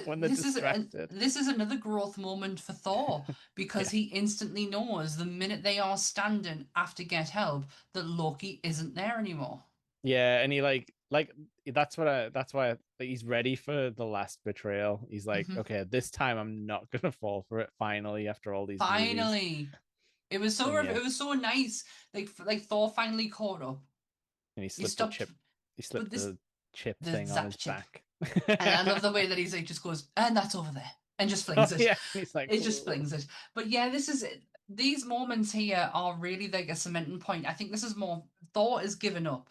Speaker 1: when they're distracted.
Speaker 2: This is another growth moment for Thor, because he instantly knows the minute they are standing after get help that Loki isn't there anymore.
Speaker 1: Yeah, and he like that's why he's ready for the last betrayal. He's like, okay, this time I'm not gonna fall for it. Finally, after all these movies.
Speaker 2: It was so nice. Like Thor finally caught up,
Speaker 1: and he slipped the chip thing on his back.
Speaker 2: And I love the way that he's like just goes, and that's over there, and just flings it.
Speaker 1: Yeah, he's like,
Speaker 2: it just flings it. But yeah, this is it. these moments here are really like a cementing point. I think this is more Thor is given up.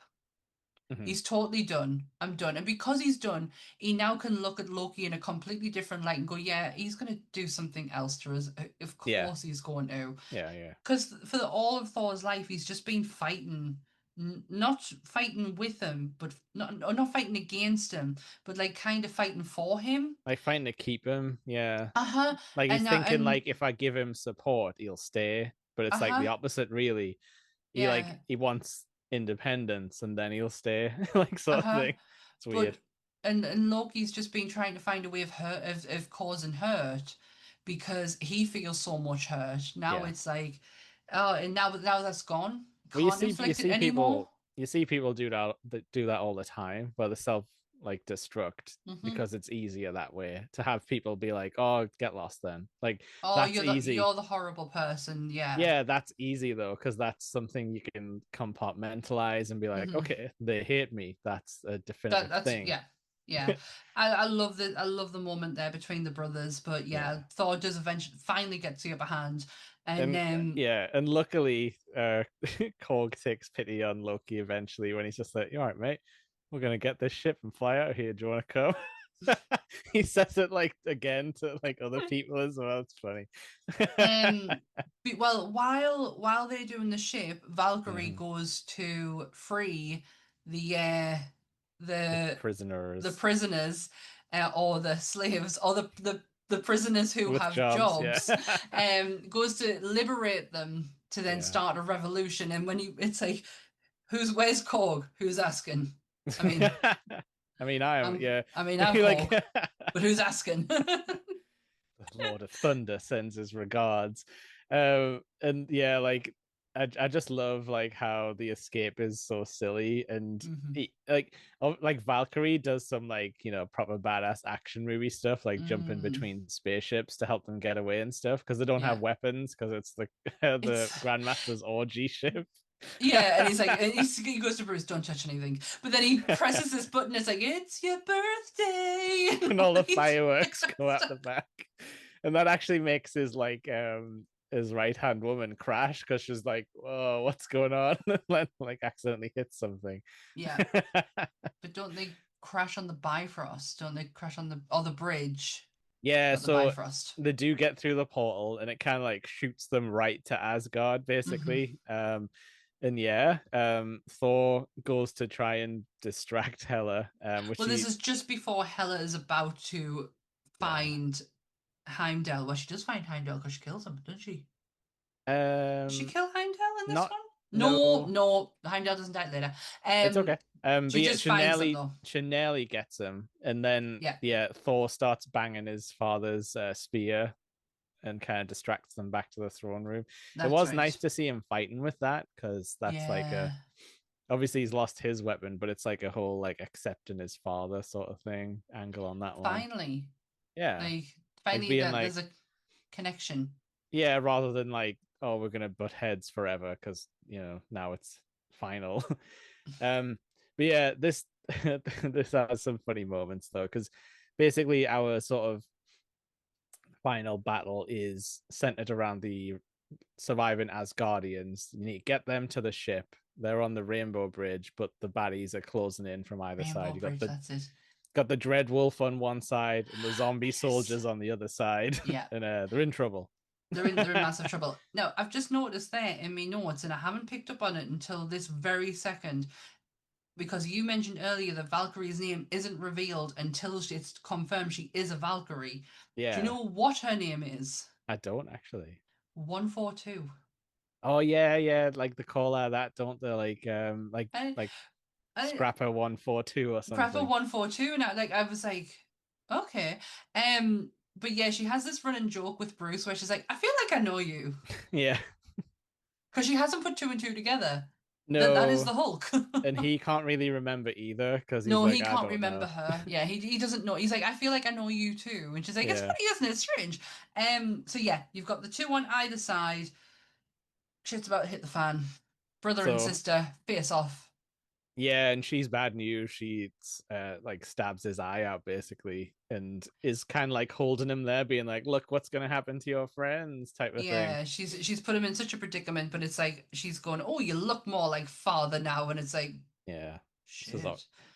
Speaker 1: Mhm.
Speaker 2: He's totally done. I'm done. And because he's done, he now can look at Loki in a completely different light and go, yeah, he's going to do something else to us. Of
Speaker 1: Yeah,
Speaker 2: course he's going to.
Speaker 1: yeah.
Speaker 2: Because for all of Thor's life, he's just been fighting, not fighting with him, but not fighting against him, but like kind of fighting for him.
Speaker 1: Like fighting to keep him. Yeah,
Speaker 2: Uh-huh.
Speaker 1: like he's
Speaker 2: And
Speaker 1: thinking like if I give him support, he'll stay. But it's like the
Speaker 2: uh-huh.
Speaker 1: opposite, really.
Speaker 2: Yeah.
Speaker 1: He wants independence, and then he'll stay, like sort of
Speaker 2: Uh-huh.
Speaker 1: thing. It's
Speaker 2: But
Speaker 1: weird.
Speaker 2: and Loki's just been trying to find a way of hurt of causing hurt because he feels so much hurt. Now
Speaker 1: Yeah.
Speaker 2: it's like, oh, and now that's gone.
Speaker 1: Well,
Speaker 2: Can't
Speaker 1: you
Speaker 2: inflict it
Speaker 1: see
Speaker 2: anymore.
Speaker 1: people do that all the time, where they self like destruct
Speaker 2: Hmm.
Speaker 1: because it's easier that way to have people be like, "Oh, get lost then." Like
Speaker 2: Oh,
Speaker 1: that's easy.
Speaker 2: you're the horrible person. Yeah.
Speaker 1: Yeah, that's easy though, because that's something you can compartmentalize and be like,
Speaker 2: Hmm.
Speaker 1: "Okay, they hate me. That's a definitive
Speaker 2: That's
Speaker 1: thing."
Speaker 2: yeah. Yeah, I love the moment there between the brothers, but yeah,
Speaker 1: Yeah.
Speaker 2: Thor does eventually finally get the upper hand, and
Speaker 1: And yeah, and luckily, Korg takes pity on Loki eventually when he's just like, "You all right, mate? We're gonna get this ship and fly out of here. Do you want to come?" He says it like again to like other people as well. It's funny.
Speaker 2: Um, well, while they're doing the ship, Valkyrie
Speaker 1: Mhm.
Speaker 2: goes to free the
Speaker 1: The
Speaker 2: the the
Speaker 1: prisoners
Speaker 2: prisoners or the slaves or the prisoners who
Speaker 1: with
Speaker 2: have
Speaker 1: jobs, yeah,
Speaker 2: jobs. Goes to liberate them to then
Speaker 1: yeah.
Speaker 2: start a revolution. And when you, it's like, where's Korg? Who's asking? I mean,
Speaker 1: I mean, I am, yeah.
Speaker 2: I'm
Speaker 1: Like,
Speaker 2: Korg, but who's asking?
Speaker 1: the Lord of Thunder sends his regards. And yeah, like I just love like how the escape is so silly and
Speaker 2: Hmm.
Speaker 1: like Valkyrie does some like proper badass action movie stuff like jumping
Speaker 2: Mm,
Speaker 1: between spaceships to help them get away and stuff because they don't have
Speaker 2: yeah,
Speaker 1: weapons because it's the the
Speaker 2: it's.
Speaker 1: Grandmaster's orgy ship.
Speaker 2: Yeah, and he's like, and he goes to Bruce, don't touch anything. But then he presses this button. It's like, it's your birthday, and
Speaker 1: And
Speaker 2: all
Speaker 1: all the
Speaker 2: these
Speaker 1: fireworks
Speaker 2: different
Speaker 1: go out
Speaker 2: stuff.
Speaker 1: the back. And that actually makes his right hand woman crash because she's like, "Whoa, what's going on?" Like accidentally hits something.
Speaker 2: Yeah, but don't they crash on the Bifrost? Don't they crash on the bridge?
Speaker 1: Yeah,
Speaker 2: Not the
Speaker 1: so
Speaker 2: Bifrost.
Speaker 1: they do get through the portal and it kind of like shoots them right to Asgard,
Speaker 2: Hmm.
Speaker 1: basically. And yeah, Thor goes to try and distract Hela, which
Speaker 2: Well, this
Speaker 1: he,
Speaker 2: is just before Hela is about to
Speaker 1: yeah.
Speaker 2: find Heimdall. Well, she does find Heimdall because she kills him, doesn't she? Does she
Speaker 1: Um,
Speaker 2: kill Heimdall in this
Speaker 1: not,
Speaker 2: one? No,
Speaker 1: no,
Speaker 2: no, Heimdall doesn't die later.
Speaker 1: it's
Speaker 2: Um,
Speaker 1: okay. But
Speaker 2: she
Speaker 1: yeah,
Speaker 2: just finds them though.
Speaker 1: Chanelli gets him, and then
Speaker 2: Yeah,
Speaker 1: yeah, Thor starts banging his father's spear and kind of distracts them back to the throne room. It
Speaker 2: that's
Speaker 1: was
Speaker 2: right.
Speaker 1: nice to see him fighting with that because that's like a
Speaker 2: Yeah,
Speaker 1: obviously he's lost his weapon, but it's like a whole like accepting his father sort of thing angle on that one.
Speaker 2: finally,
Speaker 1: Yeah,
Speaker 2: like
Speaker 1: like
Speaker 2: finally
Speaker 1: being
Speaker 2: that
Speaker 1: like
Speaker 2: there's a connection.
Speaker 1: yeah, rather than like oh we're gonna butt heads forever because now it's final. um, but yeah, this this has some funny moments though because basically our sort of final battle is centered around the surviving Asgardians. You need to get them to the ship. They're on the Rainbow Bridge, but the baddies are closing in from either
Speaker 2: Rainbow
Speaker 1: side. You
Speaker 2: Bridge, that's it.
Speaker 1: got the Dread Wolf on one side and the zombie
Speaker 2: Yes.
Speaker 1: soldiers on the other side,
Speaker 2: Yeah,
Speaker 1: and they're in trouble.
Speaker 2: they're in massive trouble. Now, I've just noticed there in my notes, and I haven't picked up on it until this very second, because you mentioned earlier that Valkyrie's name isn't revealed until it's confirmed she is a Valkyrie. Do you
Speaker 1: Yeah,
Speaker 2: know what her name is?
Speaker 1: I don't actually.
Speaker 2: 142.
Speaker 1: Oh yeah, yeah, like the call out that don't they
Speaker 2: I,
Speaker 1: like
Speaker 2: I,
Speaker 1: Scrapper 142 or
Speaker 2: Grapple
Speaker 1: something.
Speaker 2: 142, and I was like, okay. But yeah, she has this running joke with Bruce where she's like, I feel like I know you.
Speaker 1: Yeah,
Speaker 2: Because she hasn't put two and two together. That is
Speaker 1: no,
Speaker 2: the Hulk.
Speaker 1: and he can't really remember either because he's
Speaker 2: No,
Speaker 1: like
Speaker 2: he
Speaker 1: I
Speaker 2: can't
Speaker 1: don't
Speaker 2: remember
Speaker 1: know.
Speaker 2: her. Yeah, he doesn't know. He's like, I feel like I know you too. And she's like, it's
Speaker 1: Yeah,
Speaker 2: funny, isn't it? It's strange. So yeah, you've got the two on either side. Shit's about to hit the fan. Brother and
Speaker 1: so
Speaker 2: sister face off.
Speaker 1: Yeah, and she's bad news. She like stabs his eye out basically, and is kind of like holding him there, being like, "Look, what's gonna happen to your friends?" type of thing.
Speaker 2: Yeah, she's put him in such a predicament, but it's like she's going, "Oh, you look more like father now," and it's like,
Speaker 1: Yeah, she's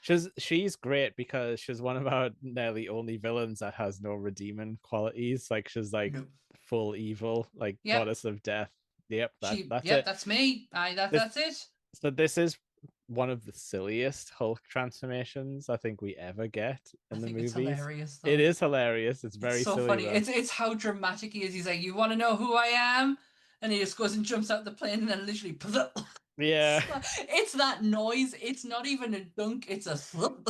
Speaker 2: shit.
Speaker 1: she's great because she's one of our nearly only villains that has no redeeming qualities. Like she's like
Speaker 2: No.
Speaker 1: full evil, like
Speaker 2: Yep.
Speaker 1: goddess of death. Yep, that's
Speaker 2: Yep,
Speaker 1: it.
Speaker 2: that's me.
Speaker 1: This
Speaker 2: That's it.
Speaker 1: so this is one of the silliest Hulk transformations I think we ever get
Speaker 2: I
Speaker 1: in the
Speaker 2: think it's
Speaker 1: movies.
Speaker 2: hilarious
Speaker 1: It
Speaker 2: though.
Speaker 1: is hilarious. It's
Speaker 2: It's
Speaker 1: very
Speaker 2: so
Speaker 1: silly
Speaker 2: funny.
Speaker 1: though.
Speaker 2: It's how dramatic he is. He's like, "You want to know who I am?" And he just goes and jumps out the plane, and then literally,
Speaker 1: Yeah.
Speaker 2: it's that noise. It's not even a dunk. It's a.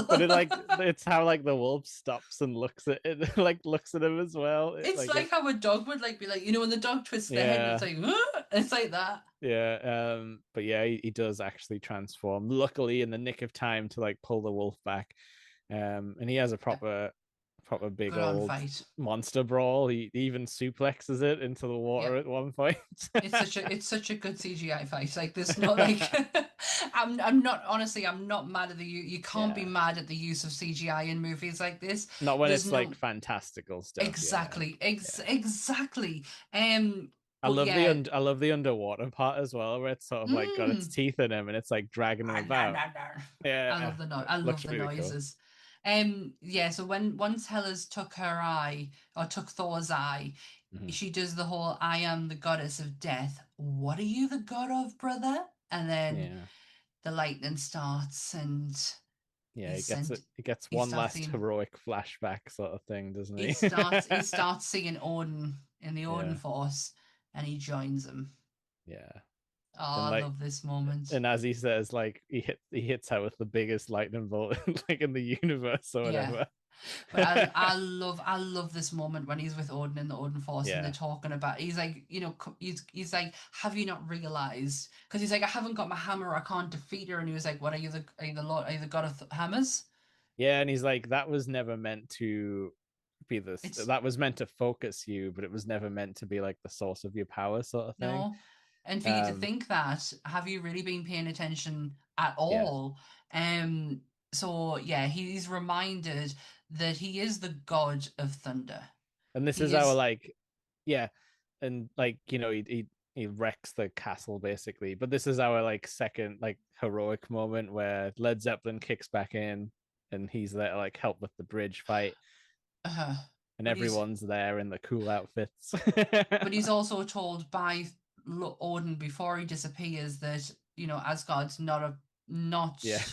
Speaker 1: But it like it's how like the wolf stops and looks at it, like looks at him as well.
Speaker 2: It's like how a dog would like be like, when the dog twists their head, and it's
Speaker 1: Yeah,
Speaker 2: like, it's like that.
Speaker 1: yeah. But yeah, he does actually transform. Luckily, in the nick of time to like pull the wolf back. And he has a
Speaker 2: Yeah,
Speaker 1: proper big
Speaker 2: good on
Speaker 1: old
Speaker 2: fight.
Speaker 1: monster brawl. He even suplexes it into the water
Speaker 2: Yep.
Speaker 1: at one point.
Speaker 2: It's such a good CGI fight. Like there's no like I'm not honestly I'm not mad at the you can't be
Speaker 1: Yeah,
Speaker 2: mad at the use of CGI in movies like this.
Speaker 1: not when
Speaker 2: There's
Speaker 1: it's like
Speaker 2: no
Speaker 1: fantastical stuff. Yeah, yeah.
Speaker 2: exactly. But yeah,
Speaker 1: I love the underwater part as well, where it's sort of like got its
Speaker 2: mm,
Speaker 1: teeth in him and it's like dragging him about. Yeah,
Speaker 2: I love
Speaker 1: looks
Speaker 2: the
Speaker 1: really cool.
Speaker 2: noises. Yeah, so when once Hela's took her eye or took Thor's eye,
Speaker 1: Mhm.
Speaker 2: she does the whole I am the goddess of death. What are you the god of, brother? And then
Speaker 1: Yeah,
Speaker 2: the lightning starts and
Speaker 1: yeah.
Speaker 2: he's sent
Speaker 1: It gets
Speaker 2: he
Speaker 1: one
Speaker 2: starts
Speaker 1: last
Speaker 2: seeing
Speaker 1: heroic flashback sort of thing, doesn't
Speaker 2: he
Speaker 1: he?
Speaker 2: starts he starts seeing Odin in the Odin
Speaker 1: Yeah,
Speaker 2: force and he joins him.
Speaker 1: yeah.
Speaker 2: Oh,
Speaker 1: And
Speaker 2: I
Speaker 1: like,
Speaker 2: love this moment.
Speaker 1: and as he says, like he hits her with the biggest lightning bolt like in the universe or
Speaker 2: Yeah.
Speaker 1: whatever.
Speaker 2: But I love this moment when he's with Odin in the Odin Force and they're
Speaker 1: Yeah,
Speaker 2: talking about he's like he's like, have you not realized, because he's like, I haven't got my hammer, I can't defeat her, and he was like, what are you the lord, are you the god of hammers?
Speaker 1: yeah. And he's like, that was never meant to be this.
Speaker 2: It's
Speaker 1: That was meant to focus you, but it was never meant to be like the source of your power, sort of thing.
Speaker 2: no, and for you to
Speaker 1: Um,
Speaker 2: think that, have you really been paying attention at
Speaker 1: yeah.
Speaker 2: all? um so yeah, he's reminded that he is the god of thunder.
Speaker 1: And this is
Speaker 2: He
Speaker 1: our
Speaker 2: is.
Speaker 1: like, yeah, and like he wrecks the castle basically. But this is our like second like heroic moment where Led Zeppelin kicks back in, and he's there to like help with the bridge fight,
Speaker 2: uh,
Speaker 1: and
Speaker 2: but he's
Speaker 1: everyone's there in the cool outfits.
Speaker 2: but he's also told by Odin before he disappears that Asgard's not
Speaker 1: Yeah,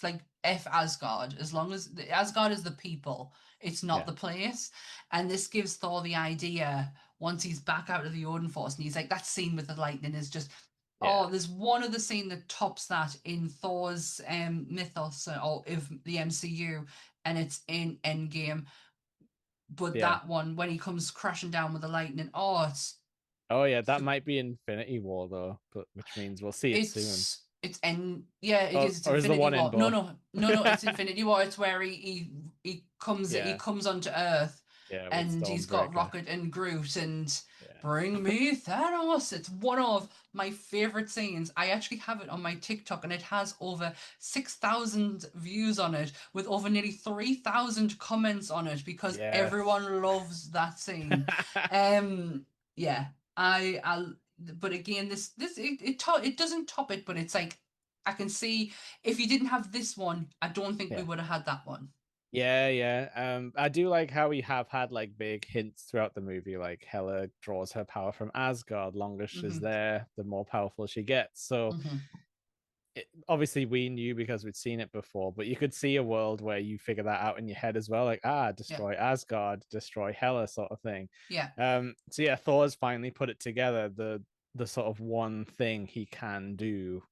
Speaker 2: like F Asgard, as long as Asgard is the people, it's not
Speaker 1: yeah,
Speaker 2: the place. And this gives Thor the idea once he's back out of the Odin Force, and he's like, that scene with the lightning is just.
Speaker 1: yeah,
Speaker 2: Oh, there's one other scene that tops that in Thor's mythos, or if the MCU, and it's in Endgame. But
Speaker 1: yeah.
Speaker 2: that one, when he comes crashing down with the lightning, oh,
Speaker 1: Oh yeah, that might be Infinity War though, but which means we'll see it soon.
Speaker 2: it's yeah, it is. It's
Speaker 1: Or is the
Speaker 2: Infinity
Speaker 1: one in
Speaker 2: War. No,
Speaker 1: both?
Speaker 2: no, it's Infinity War. It's where he
Speaker 1: Yeah,
Speaker 2: comes onto Earth,
Speaker 1: yeah, with
Speaker 2: and he's got
Speaker 1: Stormbreaker.
Speaker 2: Rocket and Groot and
Speaker 1: Yeah,
Speaker 2: bring me Thanos. It's one of my favorite scenes. I actually have it on my TikTok, and it has over 6,000 views on it, with over nearly 3,000 comments on it, because
Speaker 1: yes.
Speaker 2: everyone loves that scene. Yeah, I but again, it doesn't top it, but it's like, I can see, if you didn't have this one, I don't think we
Speaker 1: Yeah.
Speaker 2: would have had that one.
Speaker 1: Yeah, yeah. I do like how we have had like big hints throughout the movie, like Hela draws her power from Asgard. Longer she's
Speaker 2: Hmm.
Speaker 1: there, the more powerful she gets. So
Speaker 2: Hmm.
Speaker 1: obviously we knew because we'd seen it before, but you could see a world where you figure that out in your head as well, like
Speaker 2: Yeah,
Speaker 1: destroy Asgard, destroy Hela, sort of thing.
Speaker 2: yeah.
Speaker 1: So yeah, Thor's finally put it together. The sort of one thing he can do,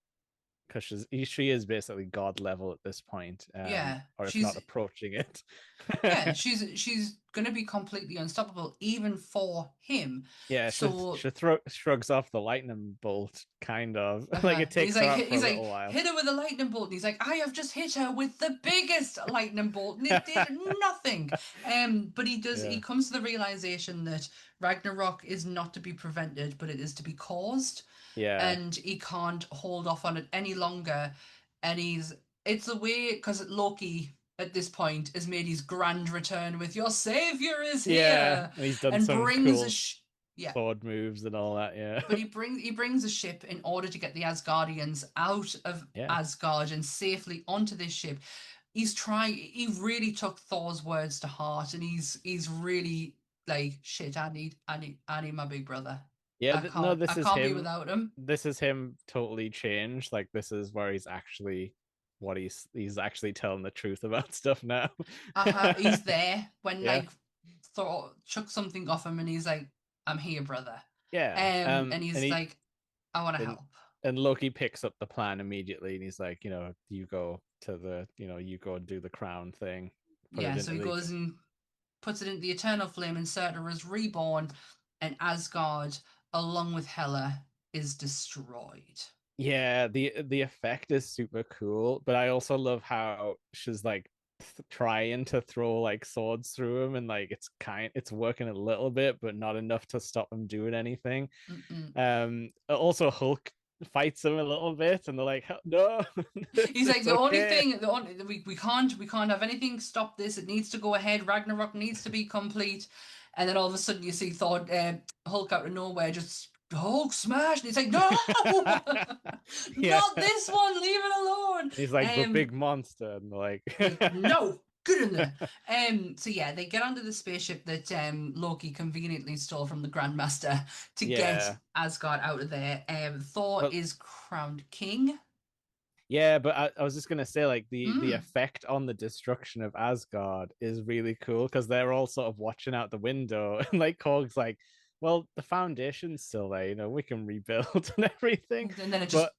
Speaker 1: because she is basically god level at this point,
Speaker 2: Yeah,
Speaker 1: or if not
Speaker 2: she's
Speaker 1: approaching it.
Speaker 2: yeah, she's gonna be completely unstoppable even for him.
Speaker 1: Yeah,
Speaker 2: So,
Speaker 1: she shrugs off the lightning bolt, kind of like it
Speaker 2: he's
Speaker 1: takes her
Speaker 2: like
Speaker 1: out for a
Speaker 2: he's like
Speaker 1: little while.
Speaker 2: hit her with a lightning bolt, and he's like, I have just hit her with the biggest lightning bolt, and it did nothing. But he
Speaker 1: Yeah,
Speaker 2: comes to the realization that Ragnarok is not to be prevented, but it is to be caused,
Speaker 1: yeah,
Speaker 2: and he can't hold off on it any longer. and it's a way because Loki at this point has made his grand return with your savior is
Speaker 1: Yeah,
Speaker 2: here
Speaker 1: and he's done
Speaker 2: and
Speaker 1: some
Speaker 2: brings
Speaker 1: cool
Speaker 2: yeah,
Speaker 1: sword moves and all that. Yeah,
Speaker 2: but he brings a ship in order to get the Asgardians out of
Speaker 1: yeah,
Speaker 2: Asgard and safely onto this ship. He really took Thor's words to heart, and he's really like, shit, I need my big brother.
Speaker 1: yeah. No,
Speaker 2: I
Speaker 1: this is
Speaker 2: can't be
Speaker 1: him.
Speaker 2: without him.
Speaker 1: This is him totally changed. Like this is where he's actually what he's actually telling the truth about stuff now.
Speaker 2: He's there when
Speaker 1: Yeah,
Speaker 2: like Thor chucks something off him, and he's like, "I'm here, brother."
Speaker 1: yeah.
Speaker 2: And
Speaker 1: And
Speaker 2: he's
Speaker 1: he
Speaker 2: like, "I want to
Speaker 1: and
Speaker 2: help."
Speaker 1: and Loki picks up the plan immediately, and he's like, you go to the, you go and do the crown thing, put it
Speaker 2: Yeah, so
Speaker 1: into
Speaker 2: he
Speaker 1: the.
Speaker 2: goes and puts it into the Eternal Flame, and Surtur is reborn, and Asgard, along with Hela, is destroyed.
Speaker 1: Yeah, the effect is super cool, but I also love how she's like trying to throw like swords through him, and like it's working a little bit, but not enough to stop him doing anything.
Speaker 2: Mm-mm.
Speaker 1: Also Hulk fights him a little bit, and they're like, no,
Speaker 2: He's like,
Speaker 1: it's
Speaker 2: the only
Speaker 1: okay.
Speaker 2: thing, the only we can't have anything stop this. It needs to go ahead. Ragnarok needs to be complete. And then all of a sudden you see Thor, Hulk out of nowhere just Hulk smash, and he's like, no,
Speaker 1: Yeah,
Speaker 2: not this one. Leave it alone.
Speaker 1: he's like, but
Speaker 2: Um,
Speaker 1: big monster, and they're like,
Speaker 2: like, no, get in there. So yeah, they get onto the spaceship that Loki conveniently stole from the Grandmaster to get
Speaker 1: yeah.
Speaker 2: Asgard out of there. Thor
Speaker 1: But
Speaker 2: is crowned king.
Speaker 1: yeah, but I was just gonna say, like the
Speaker 2: Mm.
Speaker 1: effect on the destruction of Asgard is really cool because they're all sort of watching out the window, and like Korg's like, well, the foundation's still there, we can rebuild and everything.
Speaker 2: And then it just,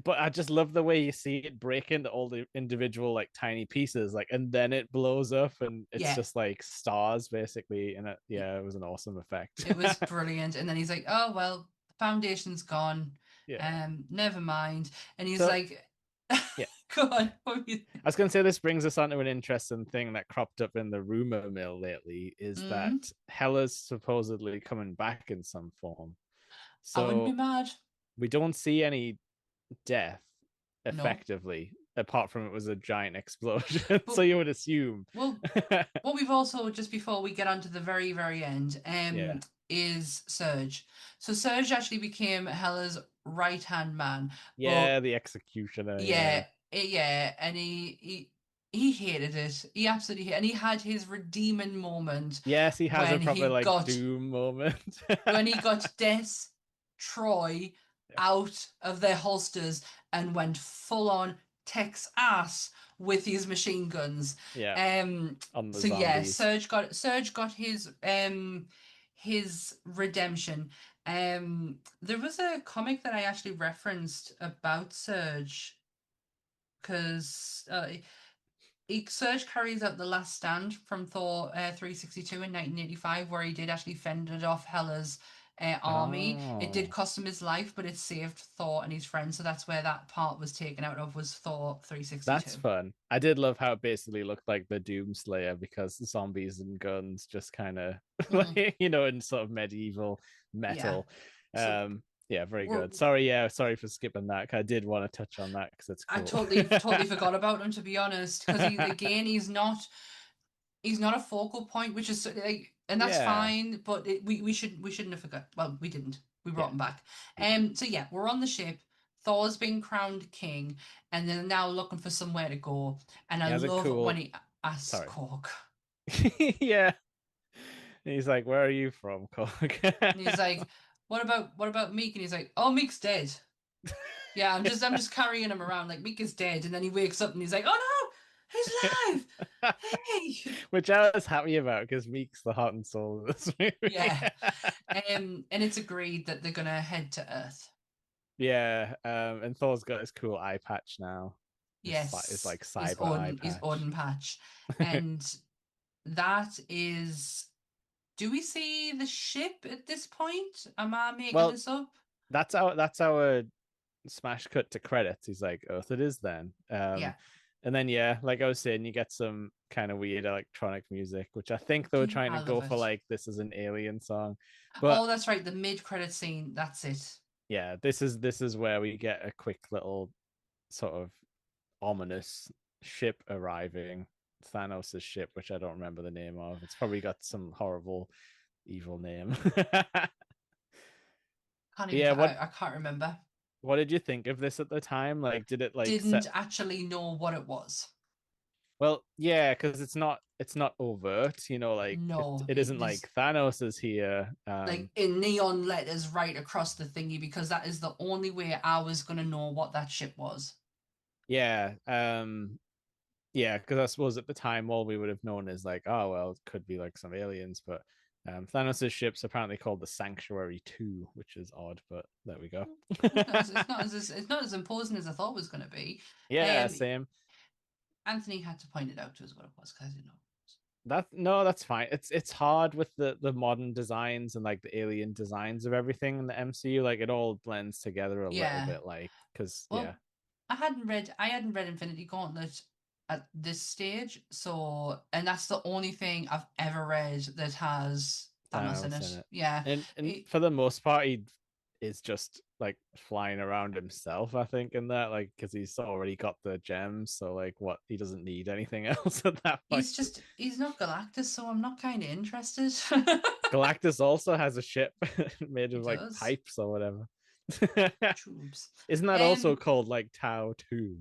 Speaker 1: But I just love the way you see it break into all the individual like tiny pieces, like, and then it blows up, and it's
Speaker 2: yeah,
Speaker 1: just like stars basically. And yeah, it was an awesome effect.
Speaker 2: it was brilliant. And then he's like, oh, well, the foundation's gone.
Speaker 1: Yeah.
Speaker 2: Never mind. And he's
Speaker 1: So
Speaker 2: like,
Speaker 1: yeah.
Speaker 2: go on.
Speaker 1: I was going to say this brings us on to an interesting thing that cropped up in the rumor mill lately is that
Speaker 2: Mm,
Speaker 1: Hela's supposedly coming back in some form.
Speaker 2: I wouldn't be
Speaker 1: So
Speaker 2: mad.
Speaker 1: we don't see any death
Speaker 2: No.
Speaker 1: effectively, apart from it was a giant explosion. So
Speaker 2: But,
Speaker 1: you would assume.
Speaker 2: well, what we've also, just before we get on to the very, very end,
Speaker 1: Yeah.
Speaker 2: is Surge. So Surge actually became Hela's right-hand man. But
Speaker 1: Yeah, the executioner. Yeah.
Speaker 2: yeah, yeah, and he hated it. He absolutely and he had his redeeming moment
Speaker 1: Yes, he has a
Speaker 2: when
Speaker 1: proper
Speaker 2: he
Speaker 1: like
Speaker 2: got
Speaker 1: doom moment.
Speaker 2: when he got Des Troy
Speaker 1: Yeah.
Speaker 2: out of their holsters and went full on Tex ass with his machine guns.
Speaker 1: Yeah.
Speaker 2: Um
Speaker 1: On the
Speaker 2: so yeah,
Speaker 1: zombies.
Speaker 2: Surge got his redemption. There was a comic that I actually referenced about Surge because Surge carries out the last stand from Thor 362 in 1985, where he did actually fended off Hela's army. It did
Speaker 1: Oh.
Speaker 2: cost him his life, but it saved Thor and his friends. So that's where that part was taken out of, was Thor
Speaker 1: That's
Speaker 2: 362.
Speaker 1: fun. I did love how it basically looked like the Doomslayer because zombies and guns just kind of
Speaker 2: Mm,
Speaker 1: like, in sort of medieval
Speaker 2: yeah.
Speaker 1: metal.
Speaker 2: So
Speaker 1: Yeah, very
Speaker 2: we're
Speaker 1: good. Sorry, yeah, sorry for skipping that. I did want to touch on that because it's
Speaker 2: I
Speaker 1: cool.
Speaker 2: totally forgot about him, to be honest, because he's not a focal point, which is like, and that's
Speaker 1: Yeah,
Speaker 2: fine. But we shouldn't have forgot. Well, we didn't. We brought
Speaker 1: yeah,
Speaker 2: him back.
Speaker 1: we did.
Speaker 2: So yeah, we're on the ship. Thor's been crowned king, and they're now looking for somewhere to go. And I
Speaker 1: He has a
Speaker 2: love when
Speaker 1: cool.
Speaker 2: he asks
Speaker 1: Sorry.
Speaker 2: Cork,
Speaker 1: Yeah, he's like, "Where are you from, Cork?"
Speaker 2: and he's like, "What about Meek?" And he's like, "Oh, Meek's dead." Yeah, I'm just carrying him around like Meek is dead, and then he wakes up and he's like, "Oh no, he's alive! Hey!"
Speaker 1: Which I was happy about because Meek's the heart and soul of this movie.
Speaker 2: Yeah. And it's agreed that they're gonna head to Earth.
Speaker 1: Yeah, and Thor's got his cool eye patch now. His
Speaker 2: Yes,
Speaker 1: like cyber eye
Speaker 2: His
Speaker 1: patch.
Speaker 2: Odin patch, and that is. Do we see the ship at this point? Am I making
Speaker 1: Well,
Speaker 2: this up?
Speaker 1: that's our smash cut to credits. He's like, Earth it is then.
Speaker 2: Yeah.
Speaker 1: And then yeah, like I was saying, you get some kind of weird electronic music, which I think they were trying to
Speaker 2: I
Speaker 1: go
Speaker 2: love
Speaker 1: for
Speaker 2: it.
Speaker 1: like this is an alien song. But
Speaker 2: Oh, that's right. The mid-credit scene. That's it.
Speaker 1: yeah, this is where we get a quick little sort of ominous ship arriving, Thanos' ship, which I don't remember the name of. It's probably got some horrible evil name.
Speaker 2: Can't even.
Speaker 1: Yeah,
Speaker 2: I can't remember.
Speaker 1: what did you think of this at the time? Like, did it like
Speaker 2: Didn't
Speaker 1: set?
Speaker 2: actually know what it was.
Speaker 1: Well, yeah, because it's not overt, like
Speaker 2: No,
Speaker 1: it
Speaker 2: it
Speaker 1: isn't
Speaker 2: is
Speaker 1: like Thanos is here.
Speaker 2: like in neon letters right across the thingy because that is the only way I was gonna know what that ship was.
Speaker 1: Yeah, yeah, because I suppose at the time all we would have known is like, oh well, it could be like some aliens, but Thanos' ship's apparently called the Sanctuary 2, which is odd, but there we go.
Speaker 2: It's not as imposing as I thought it was gonna be.
Speaker 1: Yeah,
Speaker 2: Um,
Speaker 1: same.
Speaker 2: Anthony had to point it out to us what it was because you know.
Speaker 1: That no, that's fine. It's hard with the modern designs and like the alien designs of everything in the MCU. Like it all blends together a little
Speaker 2: Yeah.
Speaker 1: bit, like because yeah,
Speaker 2: Well, I hadn't read Infinity Gauntlet at this stage, so and that's the only thing I've ever read that has Thanos in
Speaker 1: Thanos in
Speaker 2: it.
Speaker 1: it.
Speaker 2: Yeah.
Speaker 1: And
Speaker 2: It,
Speaker 1: for the most part, he is just like flying around himself, I think, in that, like, because he's already got the gems. So, like, what, he doesn't need anything else at that point.
Speaker 2: he's not Galactus, so I'm not kind of interested.
Speaker 1: Galactus also has a ship made
Speaker 2: He
Speaker 1: of like
Speaker 2: does.
Speaker 1: pipes or whatever.
Speaker 2: Tubes.
Speaker 1: Isn't that also
Speaker 2: Um,
Speaker 1: called like Tau 2?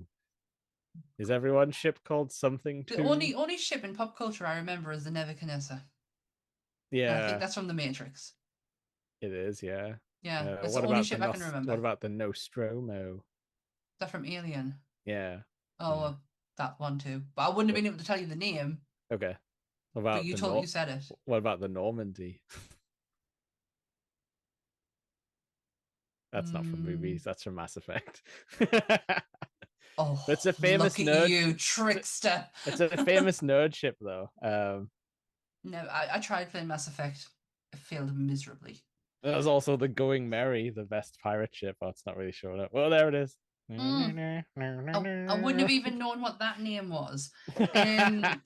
Speaker 1: Is everyone's ship called something
Speaker 2: the
Speaker 1: 2?
Speaker 2: only ship in pop culture I remember is the Nebuchadnezzar, and I think
Speaker 1: Yeah,
Speaker 2: that's from the Matrix.
Speaker 1: it is. Yeah.
Speaker 2: Yeah, that's the
Speaker 1: What
Speaker 2: only
Speaker 1: about the
Speaker 2: ship I can
Speaker 1: What
Speaker 2: remember.
Speaker 1: about the Nostromo?
Speaker 2: That from Alien.
Speaker 1: Yeah.
Speaker 2: Oh,
Speaker 1: Yeah.
Speaker 2: well, that one too. But I wouldn't have been able to tell you the name.
Speaker 1: Okay. What
Speaker 2: But
Speaker 1: about
Speaker 2: you
Speaker 1: the
Speaker 2: told you said it.
Speaker 1: What about the Normandy? That's not from
Speaker 2: Mm.
Speaker 1: movies. That's from Mass Effect. But it's
Speaker 2: Oh,
Speaker 1: a famous
Speaker 2: look at
Speaker 1: nerd.
Speaker 2: you,
Speaker 1: It's a,
Speaker 2: trickster.
Speaker 1: it's a famous nerd ship, though.
Speaker 2: No, I tried playing Mass Effect. It failed miserably.
Speaker 1: There's also the Going Merry, the best pirate ship. Oh, it's not really showing up. Well, there it is.
Speaker 2: Mm. I wouldn't have even known what that name was. Um.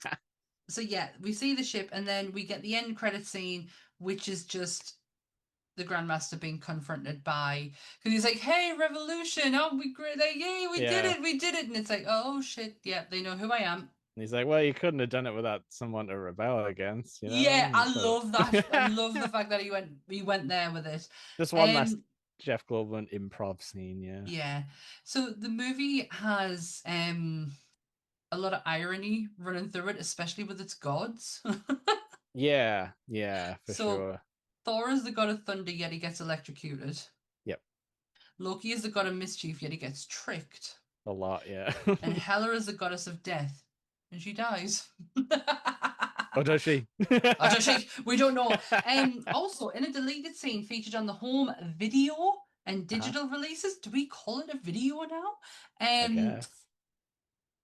Speaker 2: So yeah, we see the ship, and then we get the end credit scene, which is just the Grandmaster being confronted by because he's like, "Hey, revolution! Oh, we great! Like, yay, we did
Speaker 1: Yeah.
Speaker 2: it! We did it!" And it's like, "Oh shit! Yeah, they know who I am."
Speaker 1: And he's like, well, you couldn't have done it without someone to rebel against,
Speaker 2: Yeah, I
Speaker 1: So
Speaker 2: love that. I love the fact that he went there with it.
Speaker 1: just one last
Speaker 2: Um,
Speaker 1: Jeff Goldblum improv scene, yeah.
Speaker 2: yeah. So the movie has a lot of irony running through it, especially with its gods.
Speaker 1: Yeah, yeah, for
Speaker 2: So
Speaker 1: sure.
Speaker 2: Thor is the god of thunder, yet he gets electrocuted.
Speaker 1: Yep,
Speaker 2: Loki is the god of mischief, yet he gets tricked.
Speaker 1: a lot, yeah.
Speaker 2: And Hela is the goddess of death, and she dies.
Speaker 1: Oh, does she?
Speaker 2: Or does she? We don't know. Also, in a deleted scene featured on the home video and
Speaker 1: Uh-huh,
Speaker 2: digital releases, do we call it a video now?
Speaker 1: I
Speaker 2: Um,
Speaker 1: guess.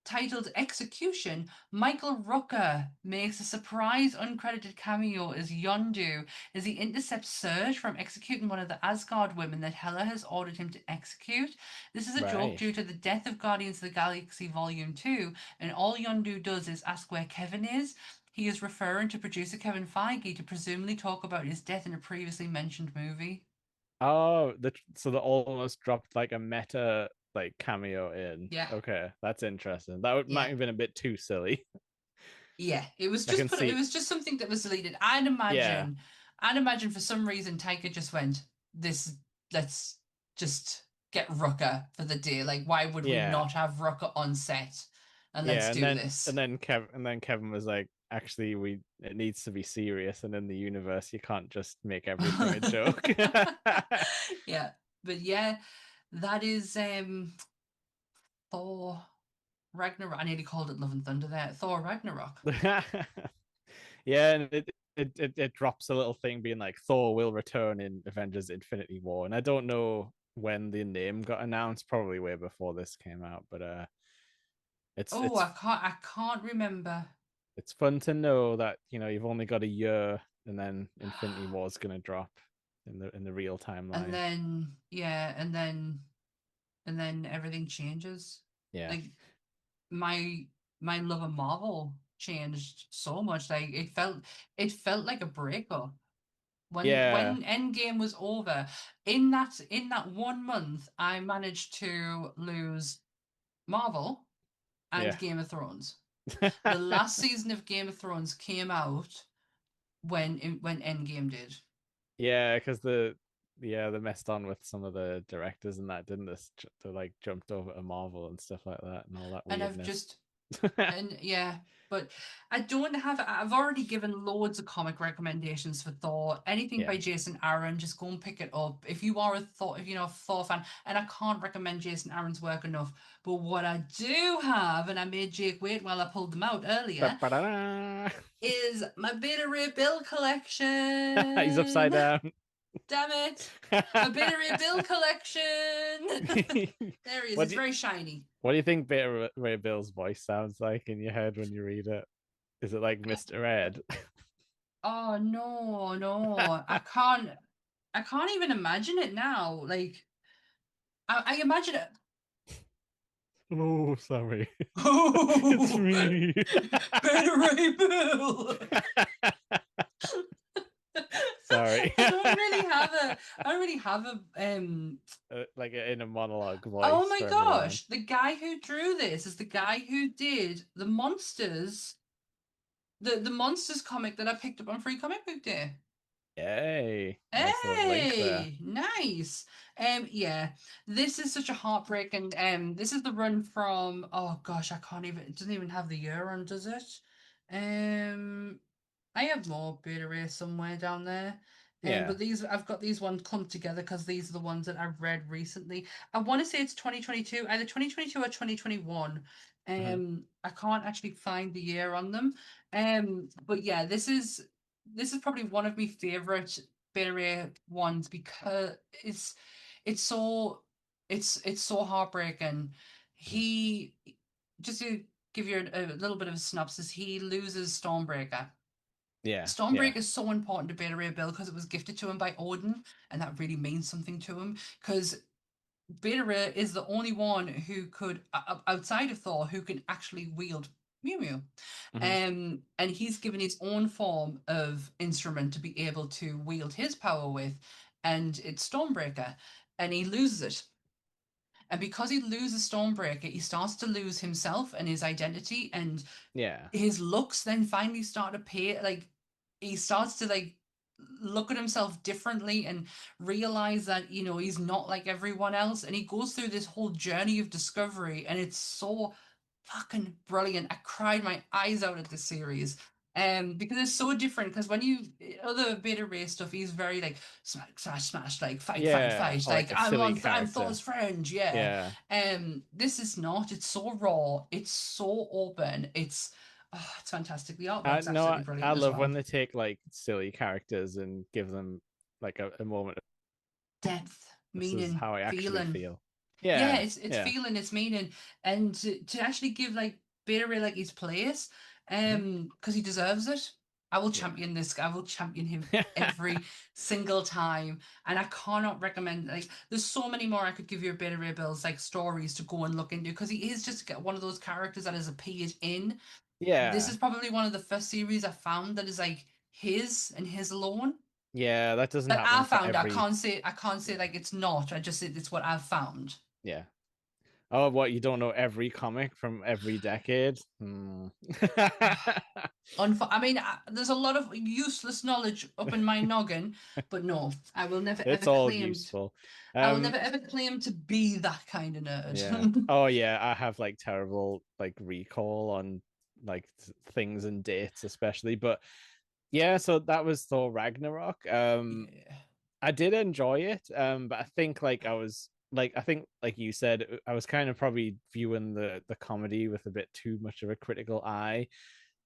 Speaker 2: titled Execution, Michael Rooker makes a surprise uncredited cameo as Yondu as he intercepts Surge from executing one of the Asgard women that Hela has ordered him to execute. This is a joke
Speaker 1: Right.
Speaker 2: due to the death of Guardians of the Galaxy Volume 2, and all Yondu does is ask where Kevin is. He is referring to producer Kevin Feige to presumably talk about his death in a previously mentioned movie.
Speaker 1: Oh, so they almost dropped like a meta like cameo in.
Speaker 2: Yeah,
Speaker 1: Okay, that's interesting. Might
Speaker 2: yeah.
Speaker 1: have been a bit too silly.
Speaker 2: Yeah,
Speaker 1: I can
Speaker 2: it
Speaker 1: see.
Speaker 2: was just something that was deleted.
Speaker 1: Yeah,
Speaker 2: I'd imagine for some reason Taika just went, this, let's just get Rucker for the day. Like, why would we
Speaker 1: yeah,
Speaker 2: not have Rucker on set? And let's
Speaker 1: yeah,
Speaker 2: do this.
Speaker 1: and then Kevin was like, actually, we it needs to be serious, and in the universe, you can't just make everything a joke.
Speaker 2: Yeah. But yeah, that is Thor Ragnarok. I nearly called it Love and Thunder there. Thor Ragnarok.
Speaker 1: Yeah, and it drops a little thing being like Thor will return in Avengers Infinity War, and I don't know when the name got announced, probably way before this came out, but it's
Speaker 2: Oh,
Speaker 1: it's
Speaker 2: I can't remember.
Speaker 1: it's fun to know that you've only got a year, and then Infinity War is gonna drop in the real
Speaker 2: And
Speaker 1: timeline.
Speaker 2: then yeah, and then everything changes.
Speaker 1: Yeah,
Speaker 2: Like my my love of Marvel changed so much. Like it felt like a breakup.
Speaker 1: yeah,
Speaker 2: When Endgame was over, in that 1 month, I managed to lose Marvel and
Speaker 1: Yeah.
Speaker 2: Game of Thrones. The last season of Game of Thrones came out when Endgame did.
Speaker 1: Yeah, because they messed on with some of the directors and that, didn't they? Like jumped over to Marvel and stuff like that and all that
Speaker 2: And
Speaker 1: weirdness.
Speaker 2: yeah, but I've already given loads of comic recommendations for Thor. Anything by
Speaker 1: Yeah.
Speaker 2: Jason Aaron, just go and pick it up. If you are if you're a Thor fan, and I can't recommend Jason Aaron's work enough, but what I do have, and I made Jake wait while I pulled them out earlier, is my Beta Ray Bill
Speaker 1: He's upside
Speaker 2: collection.
Speaker 1: down.
Speaker 2: Damn it. My Beta Ray Bill collection. There he is.
Speaker 1: What
Speaker 2: It's
Speaker 1: do you,
Speaker 2: very shiny.
Speaker 1: what do you think Beta Ray Bill's voice sounds like in your head when you read it? Is it like Mr. Ed?
Speaker 2: Oh no, no. I can't even imagine it now. Like I imagine it.
Speaker 1: Oh, sorry. It's
Speaker 2: Oh,
Speaker 1: me.
Speaker 2: Beta Ray Bill.
Speaker 1: Sorry.
Speaker 2: I don't really have a
Speaker 1: Like in a monologue
Speaker 2: oh
Speaker 1: voice
Speaker 2: my
Speaker 1: for everyone.
Speaker 2: gosh, the guy who drew this is the guy who did the monsters, the monsters comic that I picked up on Free Comic Book Day.
Speaker 1: Yay. Nice little link there.
Speaker 2: Hey, nice. Yeah, this is such a heartbreaking. This is the run from. Oh gosh, I can't even. It doesn't even have the year on, does it? I have more Beta Race somewhere down there.
Speaker 1: Yeah.
Speaker 2: But I've got these ones clumped together because these are the ones that I've read recently. I want to say it's 2022, either 2022 or 2021.
Speaker 1: Mhm.
Speaker 2: I can't actually find the year on them. But yeah, this is probably one of my favorite Beta Ray ones because it's so it's so heartbreaking.
Speaker 1: Mhm.
Speaker 2: He just to give you a little bit of a synopsis, he loses Stormbreaker.
Speaker 1: Yeah. Yeah.
Speaker 2: Stormbreaker is so important to Beta Ray Bill because it was gifted to him by Odin, and that really means something to him. Because Beta Ray is the only one who could, outside of Thor, who can actually wield Mew Mew.
Speaker 1: Mhm.
Speaker 2: And he's given his own form of instrument to be able to wield his power with, and it's Stormbreaker, and he loses it. And because he loses Stormbreaker, he starts to lose himself and his identity, and
Speaker 1: Yeah.
Speaker 2: his looks then finally start to pay like he starts to like look at himself differently and realize that he's not like everyone else, and he goes through this whole journey of discovery, and it's so fucking brilliant. I cried my eyes out at this series. Because it's so different. Because when you other Beta Ray stuff, he's very like smash, smash, smash, like fight, fight,
Speaker 1: Yeah.
Speaker 2: fight.
Speaker 1: Or like
Speaker 2: Like
Speaker 1: a silly
Speaker 2: I'm Thor's
Speaker 1: character.
Speaker 2: friend, yeah.
Speaker 1: Yeah.
Speaker 2: This is not. It's so raw. It's so open. It's fantastic. The artwork's
Speaker 1: No,
Speaker 2: absolutely
Speaker 1: I
Speaker 2: brilliant as
Speaker 1: love
Speaker 2: well.
Speaker 1: when they take like silly characters and give them like a moment of
Speaker 2: Depth,
Speaker 1: this is
Speaker 2: meaning,
Speaker 1: how I actually
Speaker 2: feeling.
Speaker 1: feel.
Speaker 2: Yeah,
Speaker 1: Yeah.
Speaker 2: it's
Speaker 1: Yeah.
Speaker 2: feeling, it's meaning, and to actually give like Beta Ray like his place,
Speaker 1: Mhm.
Speaker 2: because he deserves it. I will
Speaker 1: Yeah.
Speaker 2: champion this guy. I will champion him every single time, and I cannot recommend. Like, there's so many more I could give you Beta Ray Bill's like stories to go and look into because he is just one of those characters that has appeared in. This
Speaker 1: Yeah.
Speaker 2: is probably one of the first series I found that is like his and his alone.
Speaker 1: Yeah. That doesn't
Speaker 2: That I
Speaker 1: happen for
Speaker 2: found.
Speaker 1: every.
Speaker 2: I can't say
Speaker 1: Yeah.
Speaker 2: like it's not. I just it's what I've found.
Speaker 1: Yeah. Oh, what, you don't know every comic from every decade? Hmm.
Speaker 2: I mean, there's a lot of useless knowledge up in my noggin, but no, I will never
Speaker 1: It's
Speaker 2: ever
Speaker 1: all
Speaker 2: claim.
Speaker 1: useful.
Speaker 2: I will never ever claim to be that kind of
Speaker 1: Yeah.
Speaker 2: nerd.
Speaker 1: Oh yeah, I have like terrible like recall on like things and dates especially, but yeah, so that was Thor Ragnarok.
Speaker 2: Yeah,
Speaker 1: I did enjoy it, but I think like I think like you said, I was kind of probably viewing the comedy with a bit too much of a critical eye.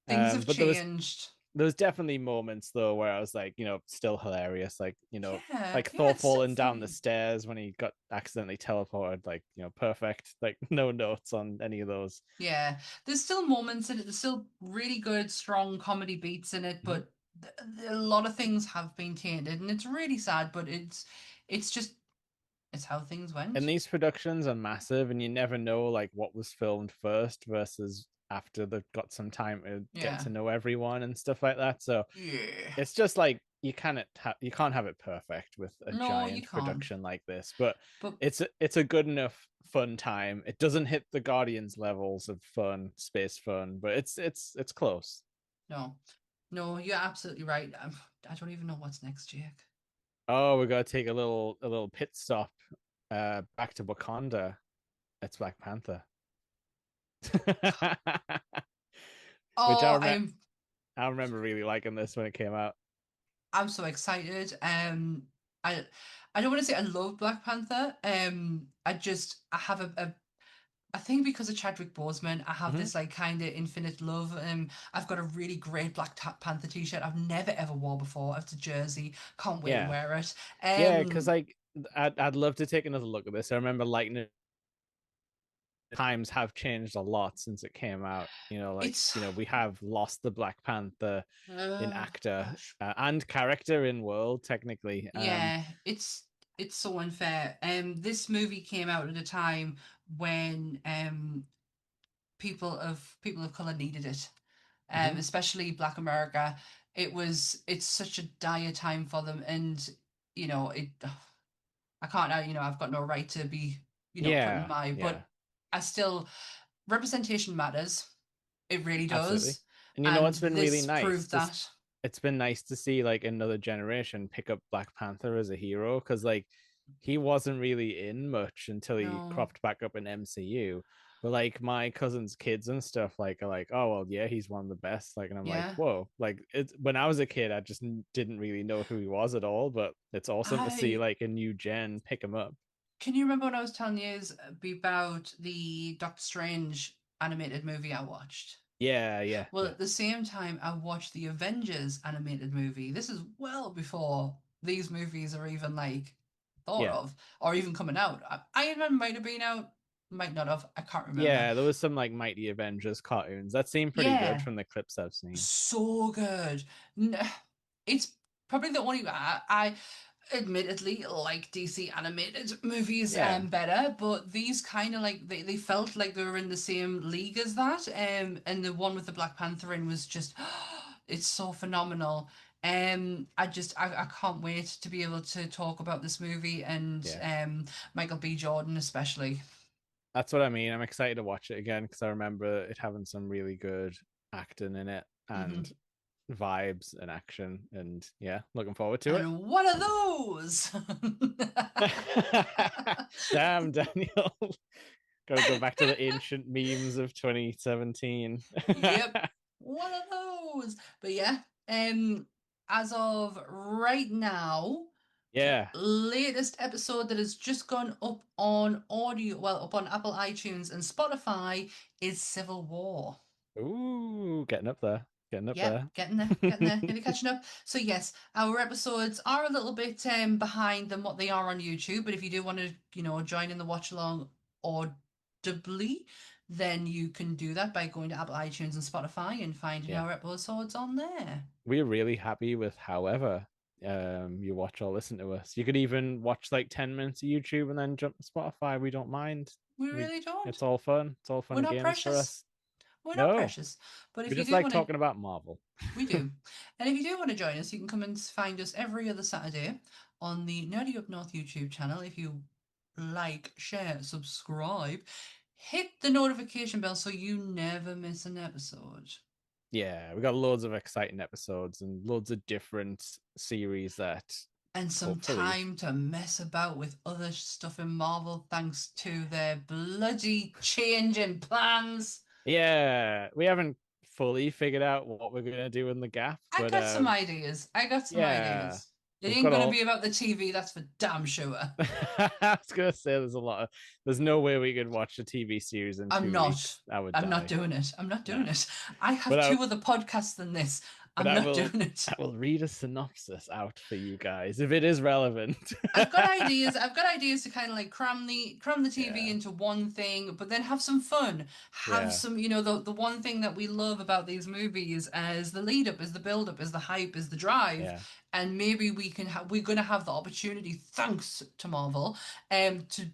Speaker 2: things have
Speaker 1: But
Speaker 2: changed.
Speaker 1: there was definitely moments though where I was like, still hilarious, like
Speaker 2: Yeah,
Speaker 1: like
Speaker 2: yeah,
Speaker 1: Thor
Speaker 2: it's still
Speaker 1: falling down the
Speaker 2: funny.
Speaker 1: stairs when he got accidentally teleported, like perfect, like no notes on any of those.
Speaker 2: Yeah, there's still moments in it. There's still really good, strong comedy beats in it,
Speaker 1: Mhm.
Speaker 2: but a lot of things have been tainted, and it's really sad. But it's just it's how things
Speaker 1: And
Speaker 2: went.
Speaker 1: these productions are massive, and you never know like what was filmed first versus after they've got some time to get
Speaker 2: Yeah,
Speaker 1: to know everyone and stuff like that. So
Speaker 2: yeah.
Speaker 1: it's just like you can't have it perfect with a
Speaker 2: No, you
Speaker 1: giant
Speaker 2: can't.
Speaker 1: production like this, but
Speaker 2: But
Speaker 1: it's a good enough fun time. It doesn't hit the Guardians levels of fun, space fun, but it's close.
Speaker 2: no, no, you're absolutely right. I don't even know what's next, Jake.
Speaker 1: Oh, we gotta take a little pit stop back to Wakanda. It's Black Panther. Which
Speaker 2: Oh, I'm
Speaker 1: I remember really liking this when it came out.
Speaker 2: I'm so excited. I I don't want to say I love Black Panther. I have I think because of Chadwick Boseman, I have
Speaker 1: Hmm.
Speaker 2: this like kind of infinite love. I've got a really great Panther t-shirt I've never ever wore before. It's a jersey. Can't wait to
Speaker 1: Yeah.
Speaker 2: wear it.
Speaker 1: Yeah, because like I'd love to take another look at this. I remember liking it. Times have changed a lot since it came out. Like,
Speaker 2: It's
Speaker 1: we have lost the Black Panther in actor
Speaker 2: gosh.
Speaker 1: and character in world, technically.
Speaker 2: Yeah, it's so unfair. This movie came out at a time when people of color needed it,
Speaker 1: Mhm.
Speaker 2: especially Black America. It's such a dire time for them, and it. I can't. I've got no right to be putting
Speaker 1: Yeah,
Speaker 2: my, but
Speaker 1: yeah,
Speaker 2: I still representation matters. It really
Speaker 1: absolutely.
Speaker 2: does,
Speaker 1: And
Speaker 2: and
Speaker 1: what's been really
Speaker 2: this
Speaker 1: nice?
Speaker 2: proved that.
Speaker 1: It's been nice to see like another generation pick up Black Panther as a hero, because like he wasn't really in much until he
Speaker 2: No,
Speaker 1: cropped back up in MCU. But like my cousin's kids and stuff like are like, oh well, yeah, he's one of the best. Like, and I'm like,
Speaker 2: yeah,
Speaker 1: whoa! Like it's when I was a kid, I just didn't really know who he was at all. But it's awesome to see
Speaker 2: I
Speaker 1: like a new gen pick him up.
Speaker 2: can you remember when I was telling you about the Doctor Strange animated movie I watched?
Speaker 1: Yeah, yeah,
Speaker 2: Well,
Speaker 1: yeah,
Speaker 2: at the same time, I watched the Avengers animated movie. This is well before these movies are even like thought
Speaker 1: yeah,
Speaker 2: of or even coming out. Iron Man might have been out, might not have. I can't remember.
Speaker 1: yeah. There was some like Mighty Avengers cartoons that seemed pretty good
Speaker 2: Yeah,
Speaker 1: from the clips I've seen.
Speaker 2: so good. N- It's probably the only I admittedly like DC animated movies
Speaker 1: Yeah,
Speaker 2: better, but these kind of like they felt like they were in the same league as that. And the one with the Black Panther in was just it's so phenomenal. I can't wait to be able to talk about this movie and
Speaker 1: yeah.
Speaker 2: Michael B. Jordan especially.
Speaker 1: That's what I mean. I'm excited to watch it again because I remember it having some really good acting in it
Speaker 2: Hmm.
Speaker 1: and vibes and action. And yeah, looking forward to it.
Speaker 2: And one of those.
Speaker 1: Damn, Daniel. Got to go back to the ancient memes of 2017.
Speaker 2: Yep, one of those. But yeah, as of right now, the
Speaker 1: Yeah.
Speaker 2: latest episode that has just gone up on audio, well, up on Apple iTunes and Spotify is Civil War.
Speaker 1: Ooh, getting up there. Getting up
Speaker 2: Yep,
Speaker 1: there.
Speaker 2: getting there, nearly catching up. So yes, our episodes are a little bit behind than what they are on YouTube, but if you do want to, join in the watch along audibly, then you can do that by going to Apple iTunes and Spotify and finding
Speaker 1: Yeah.
Speaker 2: our episodes on there.
Speaker 1: We're really happy with however you watch or listen to us. You could even watch like 10 minutes of YouTube and then jump to Spotify. We don't mind.
Speaker 2: We
Speaker 1: We
Speaker 2: really don't.
Speaker 1: It's all fun. It's all fun
Speaker 2: We're
Speaker 1: and
Speaker 2: not
Speaker 1: games for
Speaker 2: precious.
Speaker 1: us.
Speaker 2: We're not
Speaker 1: No,
Speaker 2: precious. But
Speaker 1: we
Speaker 2: if you
Speaker 1: just
Speaker 2: do
Speaker 1: like
Speaker 2: want to,
Speaker 1: talking about Marvel.
Speaker 2: we do. And if you do want to join us, you can come and find us every other Saturday on the Nerdy Up North YouTube channel. If you like, share, subscribe, hit the notification bell so you never miss an episode.
Speaker 1: Yeah, we got loads of exciting episodes and loads of different series that
Speaker 2: And some
Speaker 1: hopefully.
Speaker 2: time to mess about with other stuff in Marvel thanks to their bloody changing plans.
Speaker 1: Yeah, we haven't fully figured out what we're gonna do in the gap,
Speaker 2: I
Speaker 1: but
Speaker 2: got some ideas. I got some
Speaker 1: yeah,
Speaker 2: ideas. It
Speaker 1: we've
Speaker 2: ain't
Speaker 1: got
Speaker 2: gonna
Speaker 1: all.
Speaker 2: be about the TV, that's for damn sure.
Speaker 1: I was gonna say there's no way we could watch a TV series in
Speaker 2: I'm
Speaker 1: 2 weeks.
Speaker 2: not.
Speaker 1: I would
Speaker 2: I'm not
Speaker 1: die.
Speaker 2: doing it. I'm not doing
Speaker 1: No,
Speaker 2: it. I have
Speaker 1: but I
Speaker 2: two other podcasts than this.
Speaker 1: but
Speaker 2: I'm not doing it.
Speaker 1: I will read a synopsis out for you guys if it is relevant.
Speaker 2: I've got ideas. I've got ideas to kind of like cram the TV
Speaker 1: Yeah,
Speaker 2: into one thing, but then have some fun. Have
Speaker 1: yeah,
Speaker 2: some, the one thing that we love about these movies is the lead up, is the build up, is the hype, is the drive,
Speaker 1: yeah.
Speaker 2: and maybe we're gonna have the opportunity, thanks to Marvel, to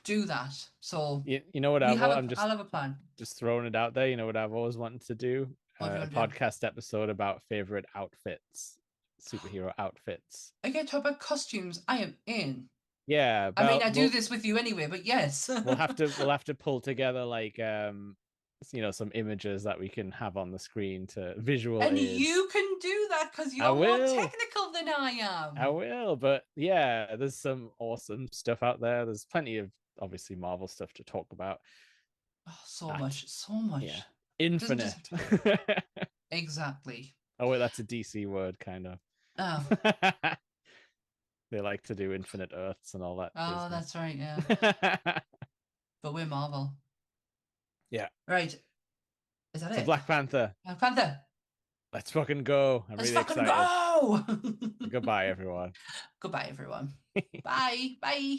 Speaker 2: do that. So
Speaker 1: You know what I'm
Speaker 2: I'll have a plan.
Speaker 1: just throwing it out there. You know what I've always wanted to do?
Speaker 2: What do you
Speaker 1: A
Speaker 2: want to do?
Speaker 1: podcast episode about favorite outfits superhero outfits.
Speaker 2: I get to talk about costumes. I am in.
Speaker 1: Yeah,
Speaker 2: I mean, I do
Speaker 1: we'll,
Speaker 2: this with you anyway, but yes.
Speaker 1: we'll have to pull together like some images that we can have on the screen to visual
Speaker 2: And
Speaker 1: aids.
Speaker 2: you can do that because
Speaker 1: I
Speaker 2: you're more
Speaker 1: will.
Speaker 2: technical than I am.
Speaker 1: I will, but yeah, there's some awesome stuff out there. There's plenty of obviously Marvel stuff to talk about.
Speaker 2: Oh, so much.
Speaker 1: Yeah, infinite.
Speaker 2: Exactly.
Speaker 1: Oh wait, that's a DC word, kind of.
Speaker 2: Oh.
Speaker 1: They like to do infinite Earths and all that.
Speaker 2: Oh,
Speaker 1: business.
Speaker 2: that's right, yeah. But we're Marvel.
Speaker 1: Yeah.
Speaker 2: Right. Is that
Speaker 1: So
Speaker 2: it?
Speaker 1: Black Panther.
Speaker 2: Black Panther.
Speaker 1: Let's fucking go. I'm
Speaker 2: Let's
Speaker 1: really
Speaker 2: fucking
Speaker 1: excited.
Speaker 2: go!
Speaker 1: Goodbye, everyone.
Speaker 2: Goodbye, everyone. Bye. Bye.